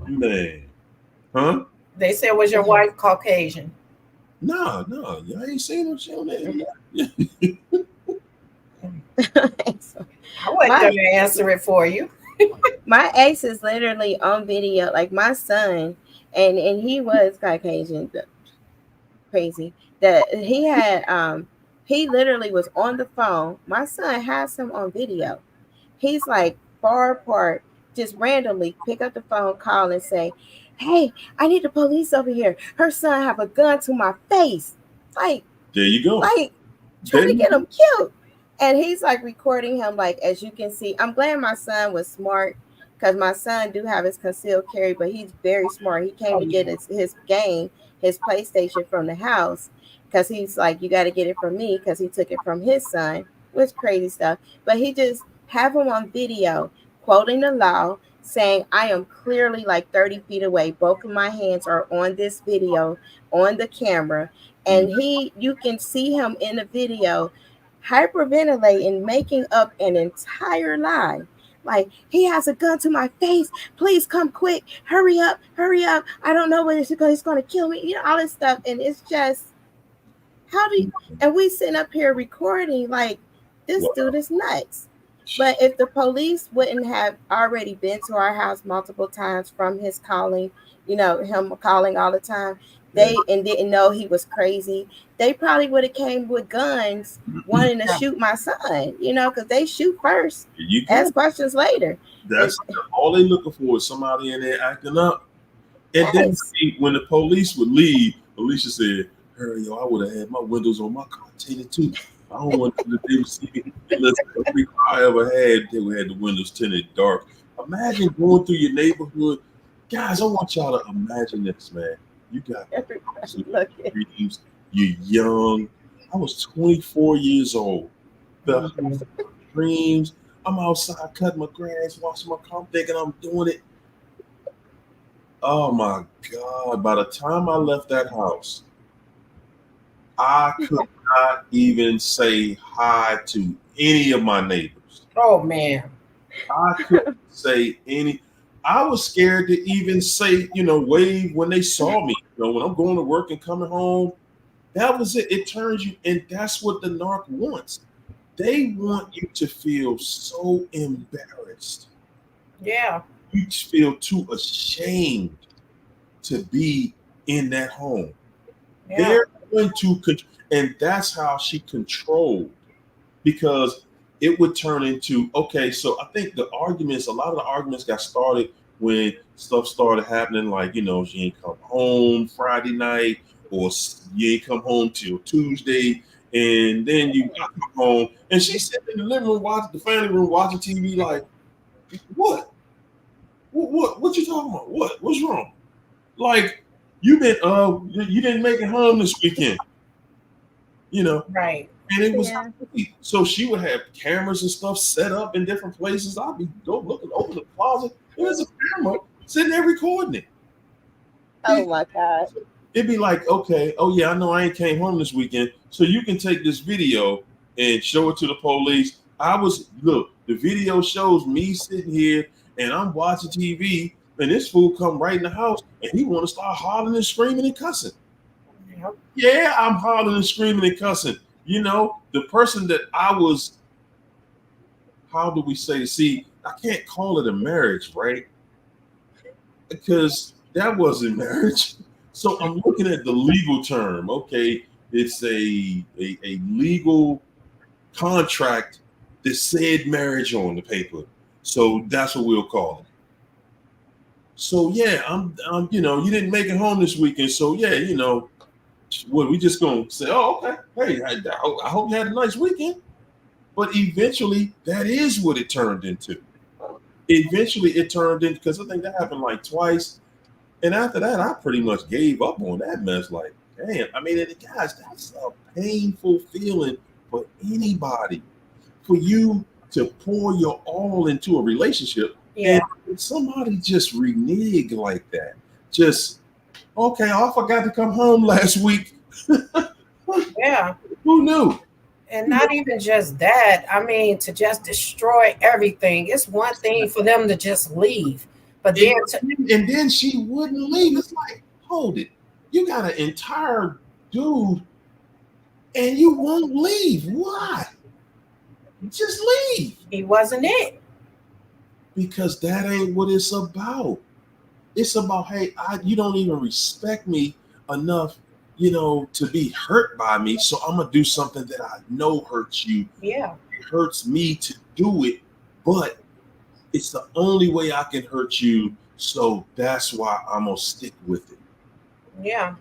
Man. Huh? They said, was your wife Caucasian? No, I ain't seen no shit on that. I wasn't going to answer it for you. My ex is literally on video, like my son, and he was Caucasian, crazy. That he had, he literally was on the phone. My son has him on video. He's like far apart, just randomly pick up the phone, call and say, hey, I need the police over here. Her son have a gun to my face. Like, there you go. Like, trying to get him killed. And he's like recording him, like, as you can see. I'm glad my son was smart, because my son do have his concealed carry, but he's very smart. He came to get his game, his PlayStation from the house, because he's like, you got to get it from me, because he took it from his son. It was crazy stuff. But he just have him on video, quoting the law, saying, I am clearly like 30 feet away. Both of my hands are on this video, on the camera. And you can see him in the video hyperventilating, making up an entire lie. Like, he has a gun to my face. Please come quick. Hurry up. I don't know when he's going to kill me. All this stuff. And it's just, and we sitting up here recording like, this dude is nuts. But if the police wouldn't have already been to our house multiple times from his calling, him calling all the time, and didn't know he was crazy, they probably would have came with guns wanting to shoot my son, because they shoot first, ask questions later. That's all they looking for is somebody in there acting up. And then Yes. when the police would leave, Alicia said, "Hurry, yo, I would have had my windows on my car tinted too. I don't want them to be able to see me." And listen, every car I ever had, they would have the windows tinted dark. Imagine going through your neighborhood. Guys, I want y'all to imagine this, man. You got Everybody looking. dreams. You're young. I was 24 years old. The dreams. I'm outside cutting my grass, washing my car, thinking I'm doing it. Oh my God. By the time I left that house, I could not even say hi to any of my neighbors. Oh man. I couldn't say any. I was scared to even say, wave when they saw me. When I'm going to work and coming home, that was it. It turns you, and that's what the narc wants. They want you to feel so embarrassed. Yeah. You feel too ashamed to be in that home. Yeah. They're going to, and that's how she controlled, because it would turn into, okay, so I think a lot of the arguments got started when stuff started happening, like, she ain't come home Friday night, or you ain't come home till Tuesday, and then you come home, and she's sitting in the living room, the family room, watching TV, like, what you talking about? What's wrong? Like, you didn't make it home this weekend, Right. and it was so she would have cameras and stuff set up in different places. I'd be looking over the closet. There's a camera sitting there recording it. Oh my God. It'd be like, okay, oh yeah, I know I ain't came home this weekend, so you can take this video and show it to the police. The video shows me sitting here and I'm watching TV, and this fool come right in the house and he want to start hollering and screaming and cussing. Yep. Yeah, I'm hollering and screaming and cussing. The person that I was, how do we say, see, I can't call it a marriage, right? Because that wasn't marriage. So I'm looking at the legal term. Okay, it's a legal contract that said marriage on the paper. So that's what we'll call it. So yeah, I'm you didn't make it home this weekend. So yeah, what, we just gonna say, oh, okay, hey, I hope you had a nice weekend. But eventually, that is what it turned into. Eventually, it turned into, because I think that happened like twice. And after that, I pretty much gave up on that mess. Like, damn, I mean, guys, that's a painful feeling for anybody. For you to pour your all into a relationship, Yeah. and somebody just renege like that. Just, okay, I forgot to come home last week. Yeah. Who knew? And not even just that. I mean, to just destroy everything. It's one thing for them to just leave. But then And then she wouldn't leave. It's like, hold it. You got an entire dude and you won't leave. Why? Just leave. he wasn't it. Because that ain't what it's about. It's about, hey, you don't even respect me enough, to be hurt by me. So I'm going to do something that I know hurts you. Yeah. It hurts me to do it, but it's the only way I can hurt you. So that's why I'm going to stick with it. Yeah.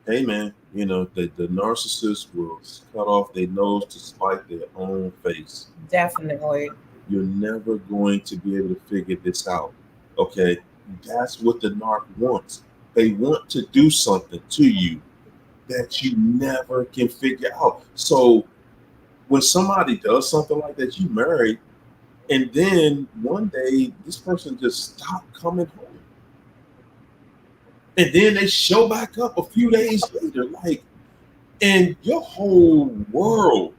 Hey, man, the narcissist will cut off their nose to spite their own face. Definitely. You're never going to be able to figure this out. Okay? That's what the narc wants. They want to do something to you that you never can figure out. So when somebody does something like that, you married, and then one day this person just stopped coming home. And then they show back up a few days later, like, and your whole world,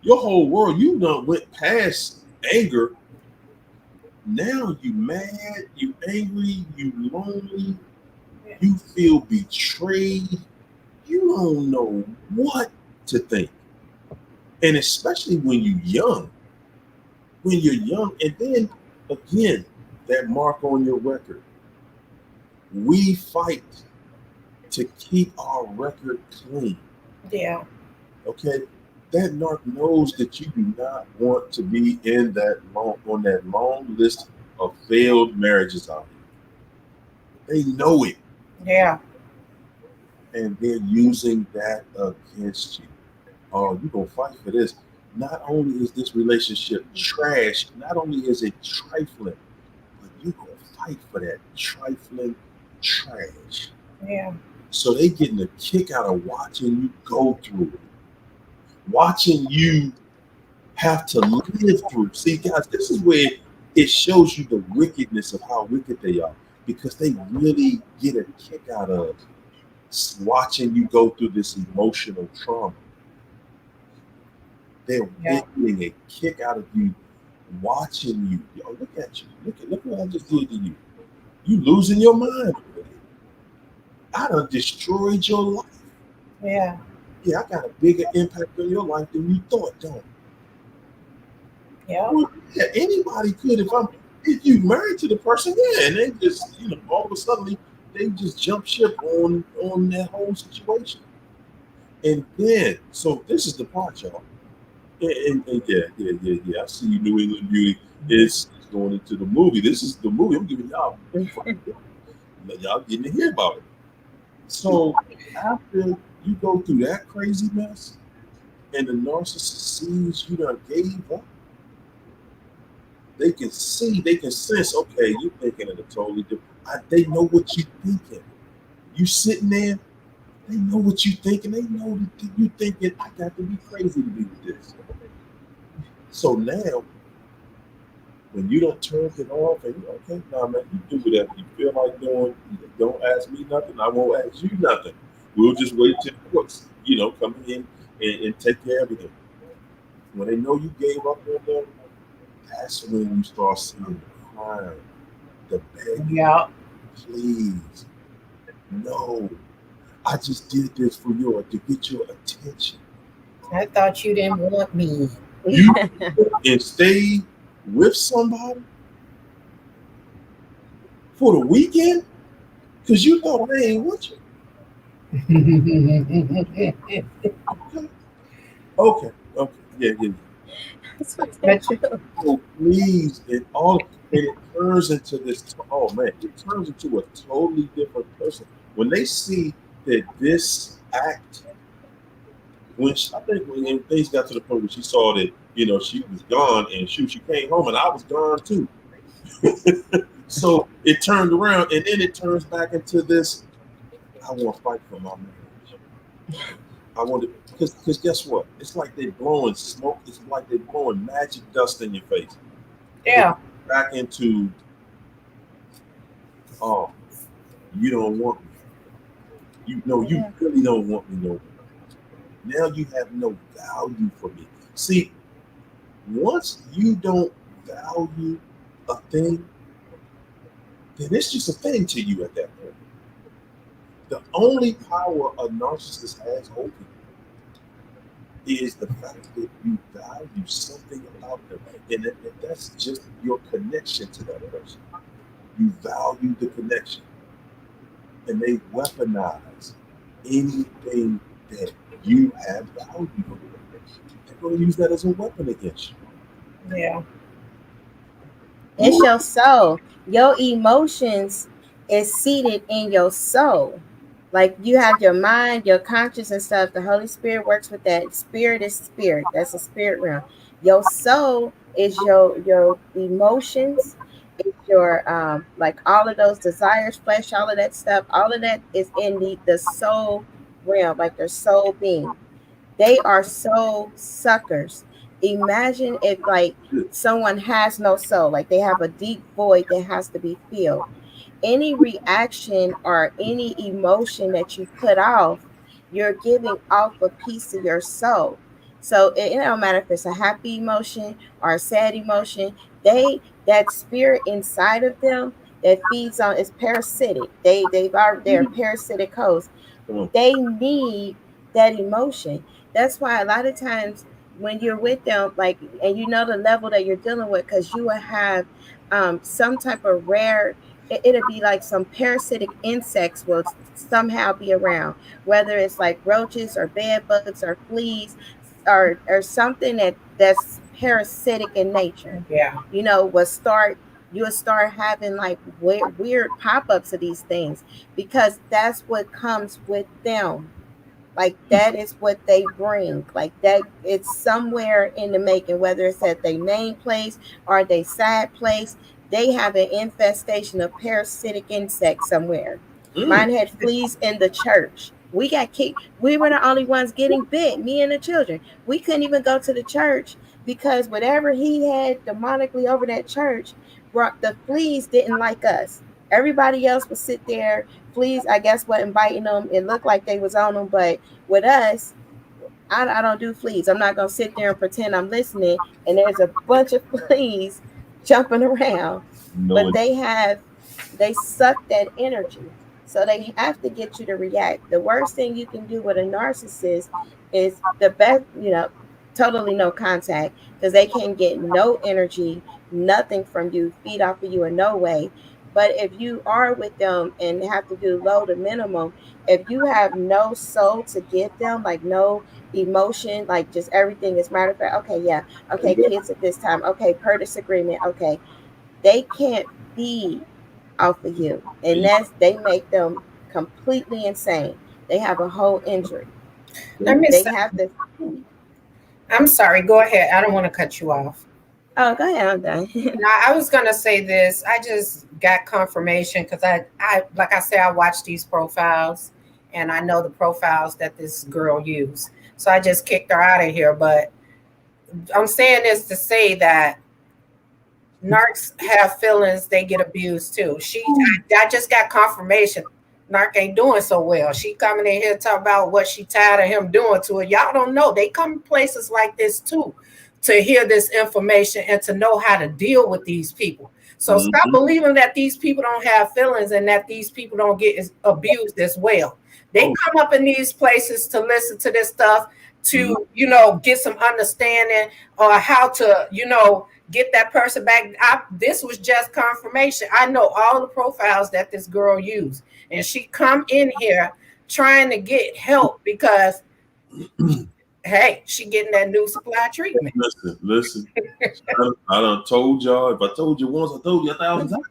you done went past anger. Now you mad, you angry, you lonely, you feel betrayed. You don't know what to think. And especially when you're young. And then again, that mark on your record. We fight to keep our record clean. Yeah. Okay? That narc knows that you do not want to be on that long list of failed marriages out here. They know it. Yeah. And they're using that against you. Oh, you're going to fight for this. Not only is this relationship trash, not only is it trifling, but you're going to fight for that trifling trash. Yeah. So they getting a kick out of watching you go through it, watching you have to live through. See, guys, this is where it shows you the wickedness of how wicked they are, because they really get a kick out of watching you go through this emotional trauma. They're getting a kick out of you watching you. Yo, look at you. Look what I just did to you. You losing your mind. I done destroyed your life. Yeah. Yeah, I got a bigger impact on your life than you thought, don't I? Yeah. Well, yeah, anybody could if you married to the person, yeah, and they just, all of a sudden they just jump ship on that whole situation. And then, so this is the part, y'all. And yeah. I see you, New England Beauty. It's going into the movie. This is the movie I'm giving y'all. Y'all getting to hear about it. So after you go through that crazy mess, and the narcissist sees you done gave up, they can sense, okay, you're thinking of a totally different. They know what you're thinking. You sitting there, they know what you're thinking. They know that you thinking, I got to be crazy to be with this. So now, when you don't turn it off, and okay, nah, man, you do whatever you feel like doing. Don't ask me nothing. I won't ask you nothing. We'll just wait till what's coming in and take care of everything. When they know you gave up on them, that's when you start seeing the crime, the begging. Yeah. Please, no. I just did this to get your attention. I thought you didn't want me. You and stay with somebody for the weekend because you thought I ain't with you. Okay. Yeah. So please, it turns into this. Oh man, it turns into a totally different person when they see that this act. When things got to the point where she saw that she was gone and she came home and I was gone too. So it turned around and then it turns back into this. I want to fight for my marriage. I want to because guess what? It's like they're blowing smoke. It's like they're blowing magic dust in your face. Yeah. Back into you don't want me. You really don't want me no more. Now you have no value for me. See, once you don't value a thing, then it's just a thing to you at that point. The only power a narcissist has over you is the fact that you value something about them. And that's just your connection to that person. You value the connection. And they weaponize anything that you have value for. They're going to use that as a weapon against you. Yeah. It's your soul. Your emotions is seated in your soul. Like you have your mind, your conscience and stuff. The Holy Spirit works with that. Spirit is spirit. That's a spirit realm. Your soul is your emotions. It's your like all of those desires, flesh, all of that stuff. All of that is in the soul realm, like their soul being. They are soul suckers. Imagine if like someone has no soul, like they have a deep void that has to be filled. Any reaction or any emotion that you put off, you're giving off a piece of your soul. So it don't matter if it's a happy emotion or a sad emotion. That spirit inside of them that feeds on is parasitic. They're parasitic hosts. They need that emotion. That's why a lot of times when you're with them, like, and you know the level that you're dealing with, because you will have some type of rare. It'll be like some parasitic insects will somehow be around, whether it's like roaches or bed bugs or fleas or something that's parasitic in nature. Yeah. Will start you'll start having like weird pop-ups of these things, because that's what comes with them. Like that is what they bring. Like that, it's somewhere in the making, whether it's at their main place or their side place. They have an infestation of parasitic insects somewhere. Mine had fleas in the church. We got kicked. We were the only ones getting bit, me and the children. We couldn't even go to the church because whatever he had demonically over that church, brought the fleas didn't like us. Everybody else would sit there. Fleas, I guess, wasn't biting them. It looked like they was on them, but with us, I don't do fleas. I'm not gonna sit there and pretend I'm listening and there's a bunch of fleas jumping around. No, But they suck that energy. So they have to get you to react. The worst thing you can do with a narcissist is the best, totally no contact, because they can get no energy, nothing from you, feed off of you in no way. But if you are with them and have to do low to minimum, if you have no soul to give them, like no emotion, like just everything is matter of fact, okay, yeah, okay, kids at this time, okay, per disagreement, okay, they can't feed off of you. And they make them completely insane. They have a whole injury. Let me They say, have to. I'm sorry, go ahead. I don't want to cut you off. Oh, go ahead, I'm done. Now, I was gonna say this. I just got confirmation because I like I said, I watch these profiles and I know the profiles that this girl used. So I just kicked her out of here. But I'm saying this to say that narcs have feelings, they get abused too. I just got confirmation. Narc ain't doing so well. She coming in here talking about what she tired of him doing to her. Y'all don't know. They come places like this too to hear this information and to know how to deal with these people. So stop believing that these people don't have feelings and that these people don't get abused as well. They come up in these places to listen to this stuff, to, get some understanding or how to, get that person back. This was just confirmation. I know all the profiles that this girl used, and she come in here trying to get help because hey, she getting that new supply treatment. Listen. I done told y'all. If I told you once, I told you 1,000 times.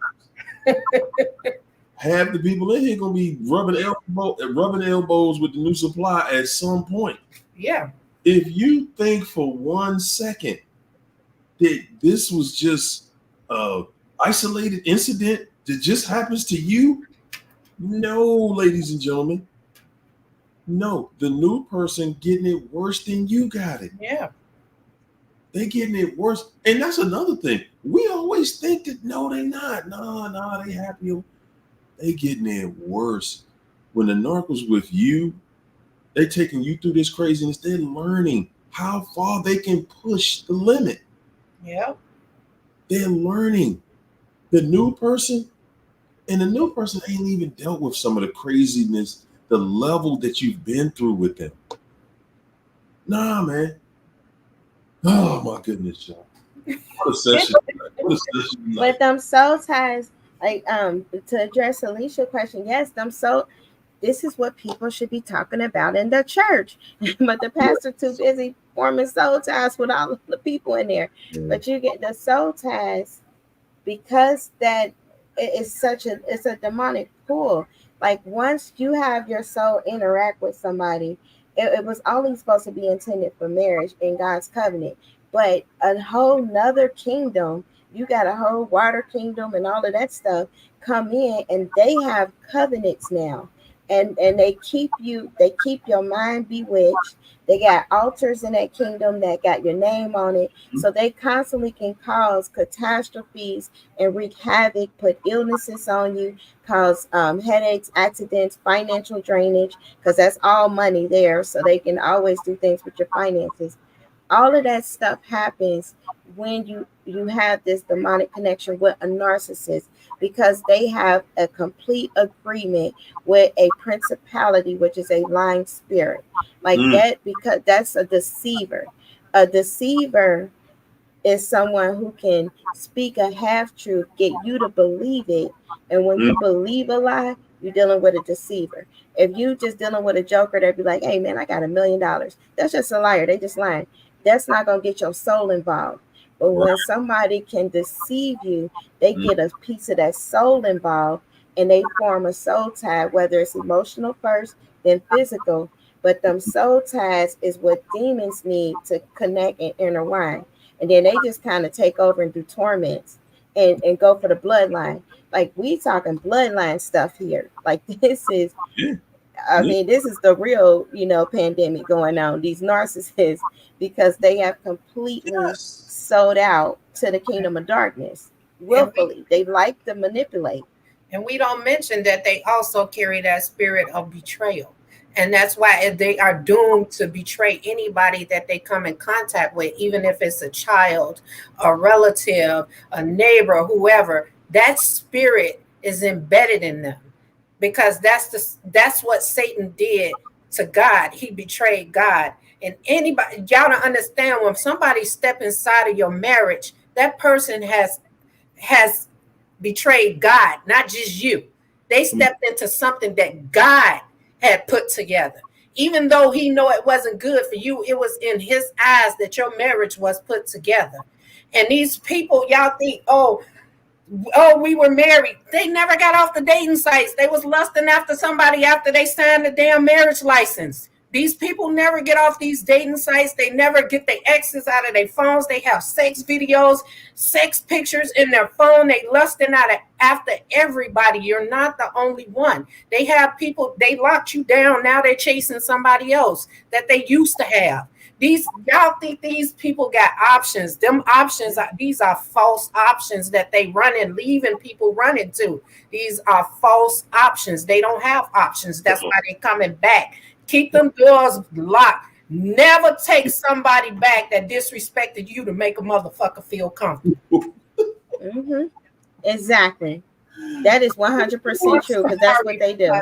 Half the people in here gonna be rubbing elbows with the new supply at some point. Yeah. If you think for 1 second that this was just a isolated incident that just happens to you, no, ladies and gentlemen. No, the new person getting it worse than you got it. Yeah. They getting it worse. And that's another thing. We always think that, no, they not. No, they happy. They getting it worse. When the narc was with you, they taking you through this craziness. They're learning how far they can push the limit. Yeah. They're learning. The new person ain't even dealt with some of the craziness, the level that you've been through with them. Nah, man. Oh my goodness, y'all. What a session. But them soul ties, like to address Alicia's question, yes, this is what people should be talking about in the church. But the pastor too busy forming soul ties with all of the people in there. But you get the soul ties because that it's a demonic pull. Like once you have your soul interact with somebody, it was only supposed to be intended for marriage in God's covenant. But a whole nother kingdom, you got a whole water kingdom and all of that stuff come in, and they have covenants now. And they keep your mind bewitched. They got altars in that kingdom that got your name on it. So they constantly can cause catastrophes and wreak havoc, put illnesses on you, cause headaches, accidents, financial drainage, because that's all money there. So they can always do things with your finances. All of that stuff happens when you have this demonic connection with a narcissist, because they have a complete agreement with a principality, which is a lying spirit like that, because that's a deceiver. A deceiver is someone who can speak a half-truth, get you to believe it. And when you believe a lie, you're dealing with a deceiver. If you just dealing with a joker, they'd be like, hey man, I got $1 million. That's just a liar. They just lying. That's not going to get your soul involved. But when somebody can deceive you, they get a piece of that soul involved, and they form a soul tie, whether it's emotional first, then physical. But them soul ties is what demons need to connect and intertwine. And then they just kind of take over and do torments and go for the bloodline. Like, we talking bloodline stuff here. Like, this is, I mean, this is the real, pandemic going on. These narcissists, because they have completely sold out to the kingdom of darkness willfully. They like to manipulate. And we don't mention that they also carry that spirit of betrayal. And that's why they are doomed to betray anybody that they come in contact with, even if it's a child, a relative, a neighbor, whoever. That spirit is embedded in them, because that's what Satan did to God. He betrayed God. And anybody, y'all don't understand, when somebody step inside of your marriage, that person has betrayed God, not just you. They stepped into something that God had put together. Even though he know it wasn't good for you, it was in his eyes that your marriage was put together. And these people, y'all think, oh, we were married. They never got off the dating sites. They was lusting after somebody after they signed the damn marriage license. These people never get off these dating sites. They never get their exes out of their phones. They have sex videos, sex pictures in their phone. They lusting after everybody. You're not the only one. They have people, they locked you down. Now they're chasing somebody else that they used to have. Y'all think these people got options? Them options these are false options that they run and leaving people running to. These are false options. They don't have options. That's why they're coming back. Keep them doors locked. Never take somebody back that disrespected you to make a motherfucker feel comfortable. Mm-hmm. Exactly. That is 100% true, because that's what they do.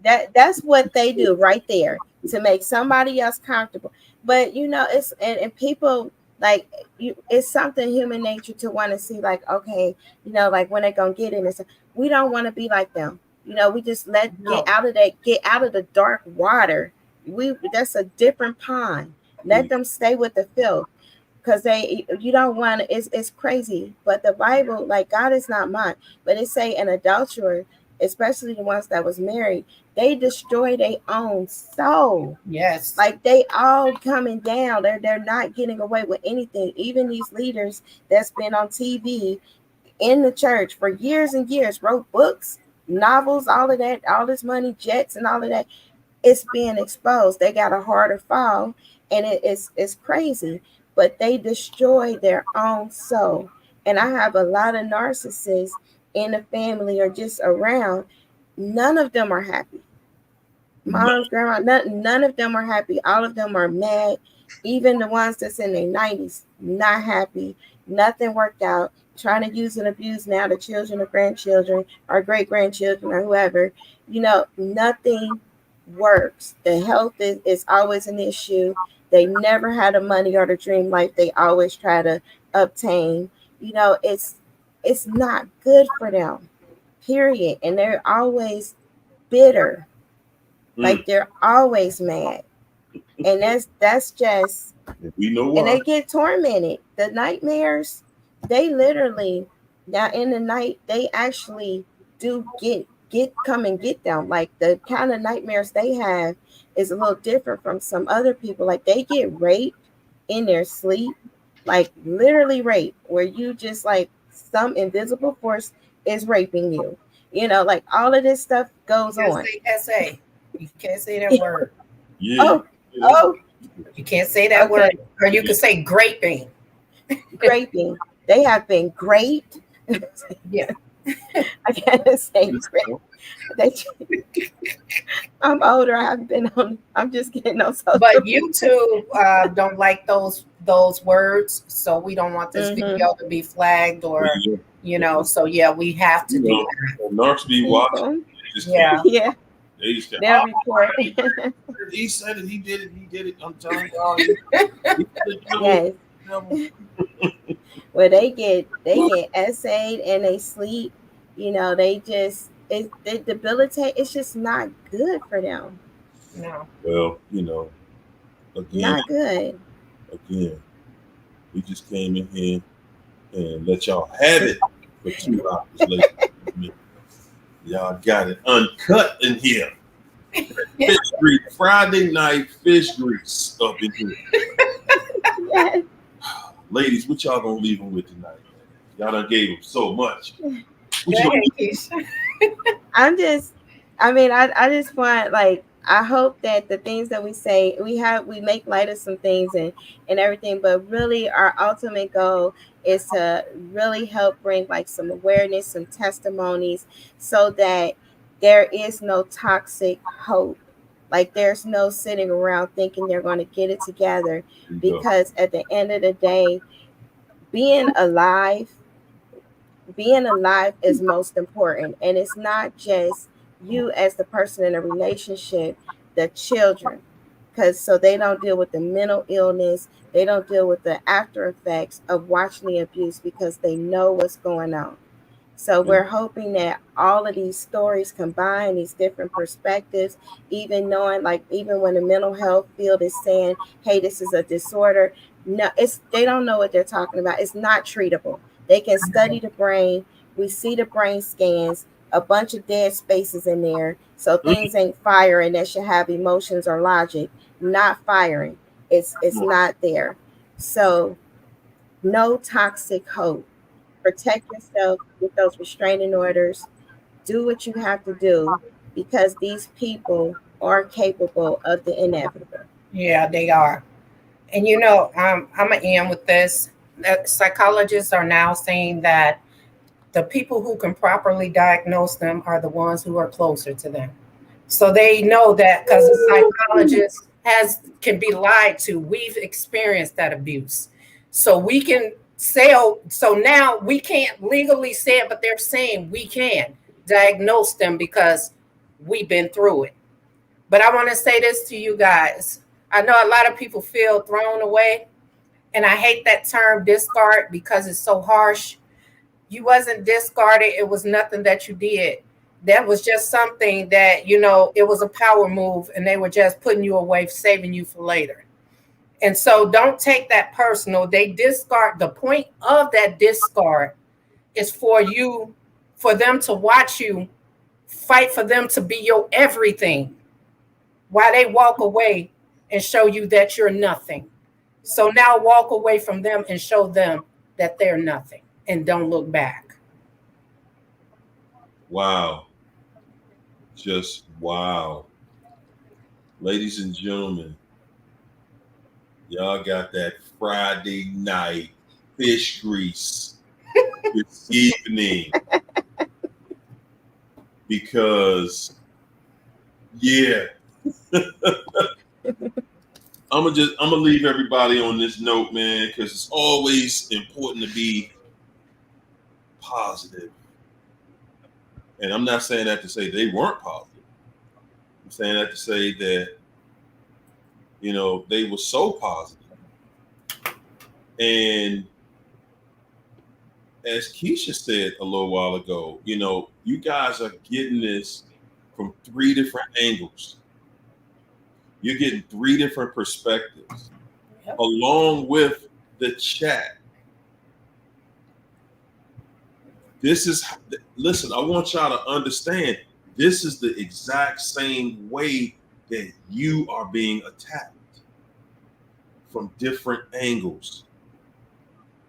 That's what they do right there, to make somebody else comfortable. But it's and people, like, it's something human nature to want to see, like, okay, like, when they're gonna get in and we don't want to be like them. We just get out of the dark water. That's a different pond. Let them stay with the filth, because you don't want to. It's crazy. But the Bible, like, God is not mocked, but it say an adulterer, especially the ones that was married, they destroy their own soul. Yes, like, they all coming down. They're not getting away with anything. Even these leaders that's been on TV in the church for years and years, wrote books, novels, all of that, all this money, jets, and all of that. It's being exposed. They got a harder fall, and it's crazy. But they destroy their own soul. And I have a lot of narcissists in the family or just around. None of them are happy. Moms, grandma, none of them are happy. All of them are mad. Even the ones that's in their 90s, not happy. Nothing worked out. Trying to use and abuse now the children or grandchildren or great-grandchildren or whoever. Nothing works. The health is always an issue. They never had the money or the dream life they always try to obtain. It's not good for them, period. And they're always bitter. Like, they're always mad. And that's just, we know why. And they get tormented. The nightmares, they literally, now in the night, they actually do come and get them. Like, the kind of nightmares they have is a little different from some other people. Like, they get raped in their sleep, like literally rape, where you just, like, some invisible force is raping you. Like, all of this stuff goes on. SA. You can't say that word. Yeah. Oh. You can't say that word. Or you can say graping. Graping. They have been great. Yeah. I can't say great. I'm older. I'm just getting on social. But YouTube don't like those words, so we don't want this video to be flagged or so we have to do that. Narcs be watching. Yeah. They just they'll report. He said it. He did it. I'm telling y'all. Yes. Well, they get essayed and they sleep. They just they debilitate. It's just not good for them. No. Well, again, not good. Again, We just came in here and let y'all have it for 2 hours later. Y'all got it uncut in here. Fish grease, Friday night fish grease up in here. Yes. Ladies, what y'all gonna leave them with tonight? Y'all done gave them so much. What you Go gonna ahead, leave Keisha. I just want, like, I hope that the things that we say, we make light of some things and everything, but really our ultimate goal is to really help bring like some awareness, some testimonies, so that there is no toxic hope. Like there's no sitting around thinking they're going to get it together, go? because at the end of the day, being alive being alive is most important. And it's not just you as the person in a relationship, the children, because so they don't deal with the mental illness, they don't deal with the after effects of watching the abuse, because they know what's going on. So we're hoping that all of these stories combine, these different perspectives, even knowing, like, even when the mental health field is saying, hey, this is a disorder, no, they don't know what they're talking about. It's not treatable. They can study the brain. We see the brain scans, a bunch of dead spaces in there. So things ain't firing that should have emotions or logic, not firing. It's not there. So no toxic hope. Protect yourself with those restraining orders. Do what you have to do, because these people are capable of the inevitable. Yeah, they are. And you know, I'm gonna end with this. Psychologists are now saying that the people who can properly diagnose them are the ones who are closer to them. So they know that because the psychologist can be lied to. We've experienced that abuse. So we can say, oh, so now we can't legally say it, but they're saying we can diagnose them because we've been through it. But I want to say this to you guys. I know a lot of people feel thrown away, and I hate that term discard because it's so harsh. You wasn't discarded. It was nothing that you did. That was just something that, you know, it was a power move and they were just putting you away, saving you for later. And so don't take that personal. They discard. The point of that discard is for you, for them to watch you fight for them to be your everything while they walk away and show you that you're nothing. So now walk away from them and show them that they're nothing and don't look back. Wow. Just wow. Ladies and gentlemen, y'all got that Friday night fish grease this evening. Because, yeah. I'm gonna leave everybody on this note, man, because it's always important to be positive. And I'm not saying that to say they weren't positive. I'm saying that to say that, you know, they were so positive. And as Keisha said a little while ago, you know, you guys are getting this from 3 different angles. You're getting 3 different perspectives, along with the chat. Listen, I want y'all to understand, this is the exact same way that you are being attacked from different angles.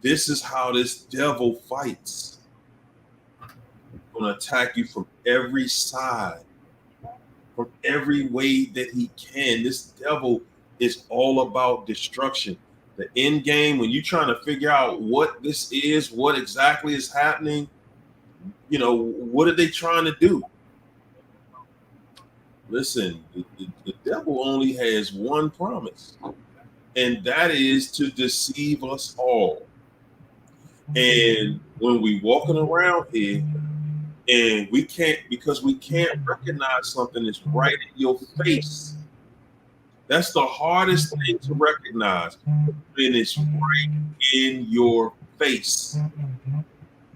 This is how this devil fights. He's going to attack you from every side, from every way that he can. This devil is all about destruction. The end game, when you're trying to figure out what this is, what exactly is happening, you know, what are they trying to do? Listen, the devil only has one promise, and that is to deceive us all. And when we walking around here and we can't recognize something that's right in your face, that's the hardest thing to recognize, when it's right in your face.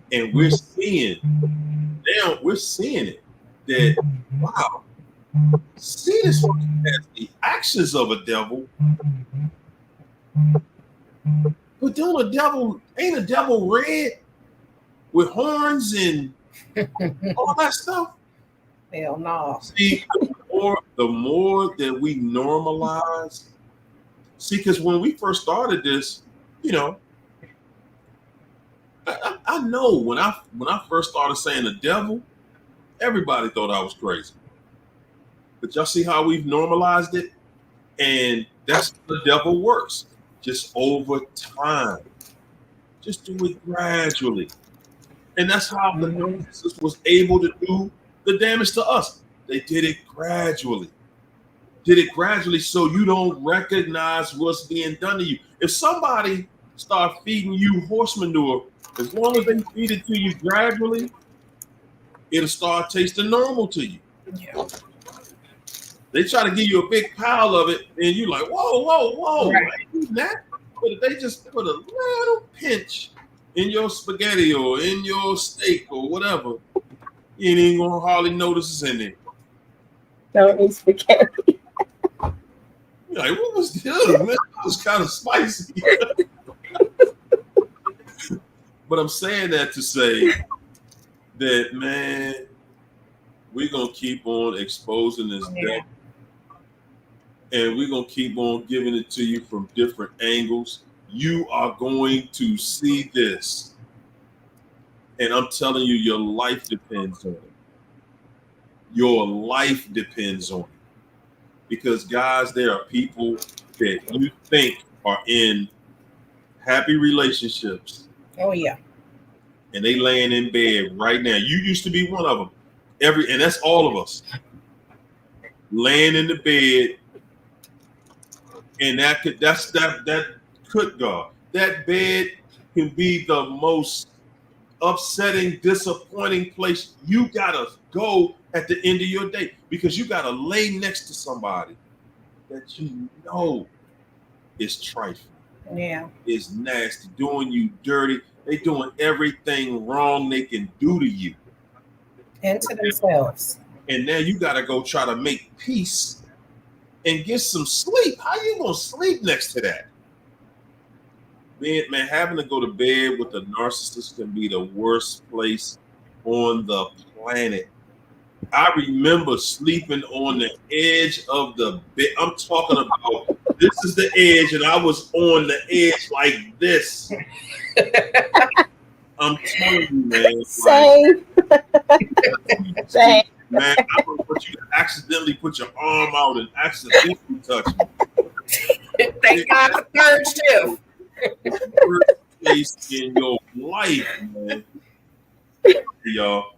And we're seeing it, that, wow, see, this one has the actions of a devil, But don't ain't a devil red with horns and all that stuff? Hell no. See, the more that we normalize, see, because when we first started this, you know, I know when I first started saying the devil, everybody thought I was crazy. But y'all see how we've normalized it? And that's how the devil works. Just over time. Just do it gradually. And that's how the narcissist was able to do the damage to us. They did it gradually. So you don't recognize what's being done to you. If somebody start feeding you horse manure, as long as they feed it to you gradually, it'll start tasting normal to you. Yeah. They try to give you a big pile of it, and you're like, whoa, Right. I ain't eating that. But if they just put a little pinch in your spaghetti or in your steak or whatever, you ain't even gonna hardly notice it's in there. Don't eat spaghetti. You're like, what was this, man? That was kind of spicy. But I'm saying that to say that, man, we're going to keep on exposing this devil, and we're going to keep on giving it to you from different angles. You are going to see this. And I'm telling you, your life depends on it. Your life depends on it. Because, guys, there are people that you think are in happy relationships. Oh yeah. And they laying in bed right now. You used to be one of them. And that's all of us. Laying in the bed. And that could God. That bed can be the most upsetting, disappointing place you gotta go at the end of your day, because you gotta lay next to somebody that you know is trifling. Yeah. Is nasty, doing you dirty. They doing everything wrong they can do to you. And to themselves. And now you got to go try to make peace and get some sleep. How you going to sleep next to that? Man, having to go to bed with a narcissist can be the worst place on the planet. I remember sleeping on the edge of the bed. I'm talking about, this is the edge, and I was on the edge like this. I'm telling you, man. Same. Same. Man, I don't want you to accidentally put your arm out and accidentally touch me. Thank God for third shift. Worst place in your life, man. Hey, y'all.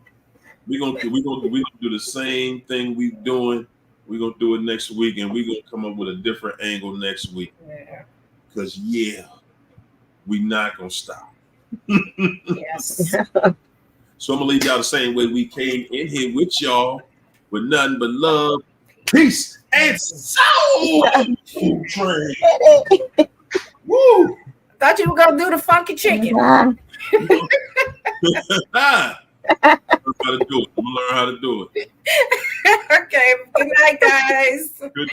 We're gonna do the same thing we doing. We're gonna do it next week, and we're gonna come up with a different angle next week. Yeah. Because we're not gonna stop. Yes. So I'm gonna leave y'all the same way we came in here with y'all, with nothing but love, peace, and soul train. Woo! Thought you were gonna do the funky chicken. Yeah. I'm gonna learn how to do it. Okay. Good night, guys. Good